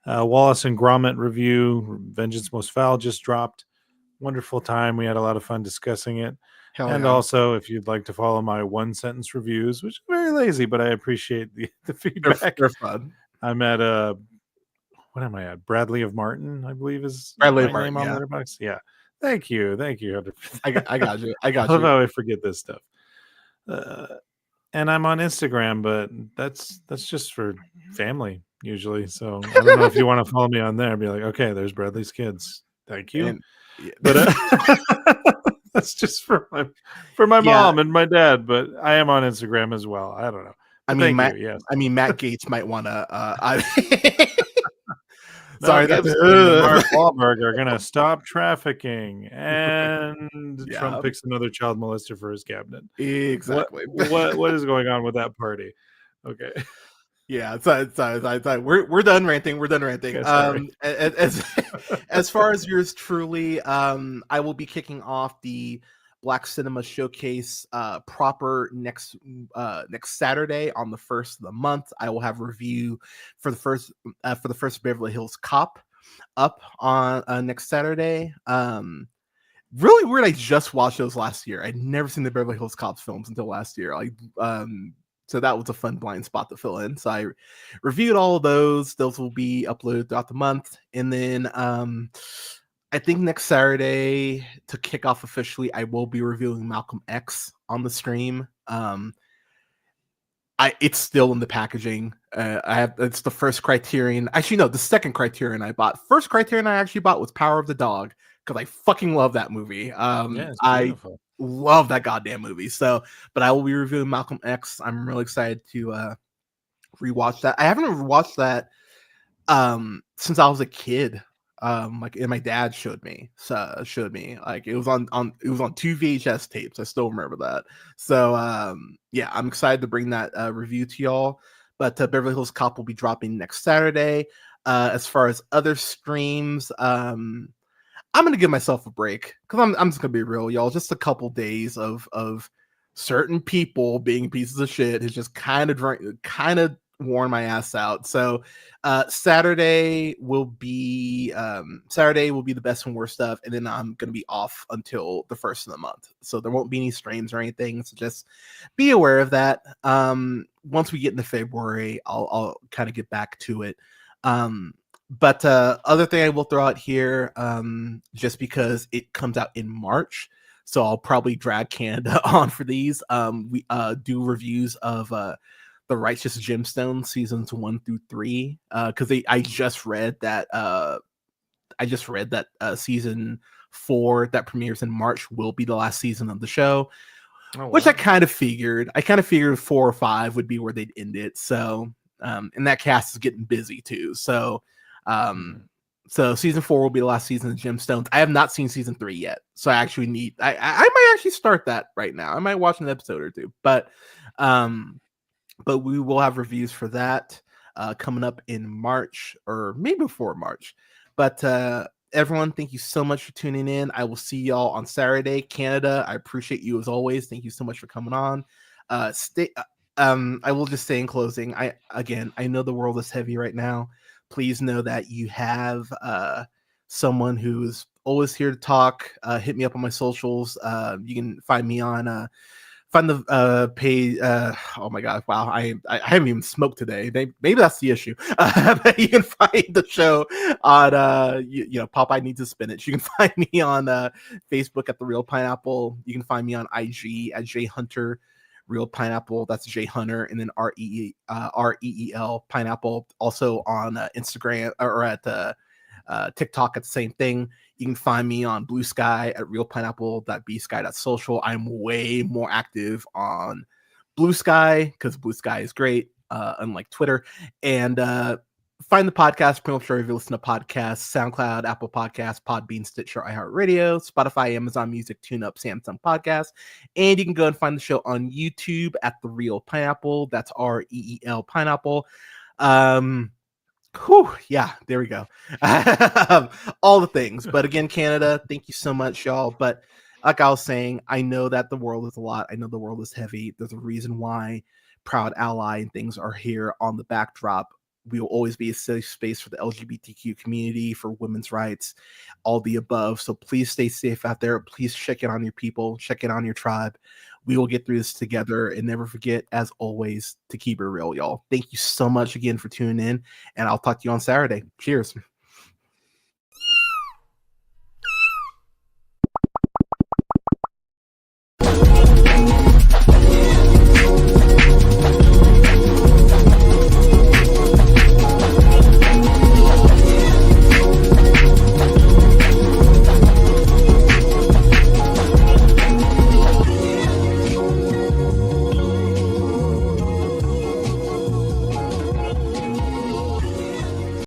Wallace and Gromit review, Vengeance Most Foul, just dropped. Wonderful time. We had a lot of fun discussing it.
Hell
and
yeah.
Also, if you'd like to follow my 1-sentence reviews, which are very lazy, but I appreciate the feedback.
They're fun.
I'm at what am I at? Bradley of Martin, I believe is
Bradley
my
Martin,
name on Letterboxd. Yeah. Thank you.
I got you. I
love how I forget this stuff. And I'm on Instagram, but that's just for family usually. So I don't know if you want to follow me on there. Be like, okay, there's Bradley's kids. Thank you. But that's just for my mom and my dad. But I am on Instagram as well. I don't know. But
Matt Gaetz might want to.
Sorry, Mark Wahlberg are gonna stop trafficking, and Trump picks another child molester for his cabinet.
Exactly.
What is going on with that party? Okay.
Yeah, we're done ranting. We're done ranting. As far as yours truly, I will be kicking off the Black Cinema Showcase proper next Saturday on the 1st of the month. I will have a review for the first Beverly Hills Cop up on next Saturday. Really weird. I just watched those last year. I'd never seen the Beverly Hills Cops films until last year. So that was a fun blind spot to fill in. So I reviewed all of those. Those will be uploaded throughout the month. And then I think next Saturday, to kick off officially, I will be reviewing Malcolm X on the stream. It's still in the packaging. It's the first Criterion. Actually, no, the second Criterion I bought. First Criterion I actually bought was Power of the Dog because I fucking love that movie. I love that goddamn movie. So, but I will be reviewing Malcolm X. I'm really excited to rewatch that. I haven't rewatched that since I was a kid. And my dad showed me like it was on 2 VHS tapes. I still remember that. So yeah, I'm excited to bring that review to y'all. But Beverly Hills Cop will be dropping next Saturday. As far as other streams, I'm gonna give myself a break because I'm just gonna be real, y'all. Just a couple days of certain people being pieces of shit has just kind of worn my ass out. So Saturday will be the best and worst stuff, and then I'm gonna be off until the 1st of the month. So there won't be any streams or anything. So just be aware of that. Once we get into February, I'll kind of get back to it. But other thing I will throw out here, just because it comes out in March, so I'll probably drag Canada on for these. We do reviews of The Righteous Gemstones seasons 1 through 3, because I just read that season 4 that premieres in March will be the last season of the show. Oh, which wow. I kind of figured 4 or 5 would be where they'd end it. So and that cast is getting busy too. So so season 4 will be the last season of Gemstones. I have not seen season 3 yet, so I actually need I might actually start that right now. I might watch an episode or two, but we will have reviews for that coming up in March, or maybe before March. But everyone, thank you so much for tuning in. I will see y'all on Saturday. Canada, I appreciate you as always. Thank you so much for coming on. I will just say in closing, I know the world is heavy right now. Please know that you have someone who's always here to talk. Hit me up on my socials. You can find me on find the page. Oh my god! Wow, I haven't even smoked today. Maybe that's the issue. But you can find the show on you know, Popeye Needs a Spinach. You can find me on Facebook at The Real Pineapple. You can find me on IG at J Hunter Real Pineapple. That's J Hunter, and then REEL Pineapple. Also on Instagram or at TikTok at the same thing. You can find me on Blue Sky at realpineapple.bsky.social. I'm way more active on Blue Sky because Blue Sky is great, unlike Twitter. And find the podcast pretty much wherever you listen to podcasts: SoundCloud, Apple Podcasts, Podbean, Stitcher, iHeartRadio, Spotify, Amazon Music, TuneUp, Samsung Podcasts. And you can go and find the show on YouTube at The Real Pineapple. That's REEL Pineapple. Yeah, there we go. All the things. But again, Canada, thank you so much, y'all. But like I was saying, I know that the world is a lot. I know the world is heavy. There's a reason why Proud Ally and things are here on the backdrop. We will always be a safe space for the LGBTQ community, for women's rights, all the above. So please stay safe out there. Please check in on your people, check in on your tribe. We will get through this together, and never forget, as always, to keep it real, y'all. Thank you so much again for tuning in, and I'll talk to you on Saturday. Cheers.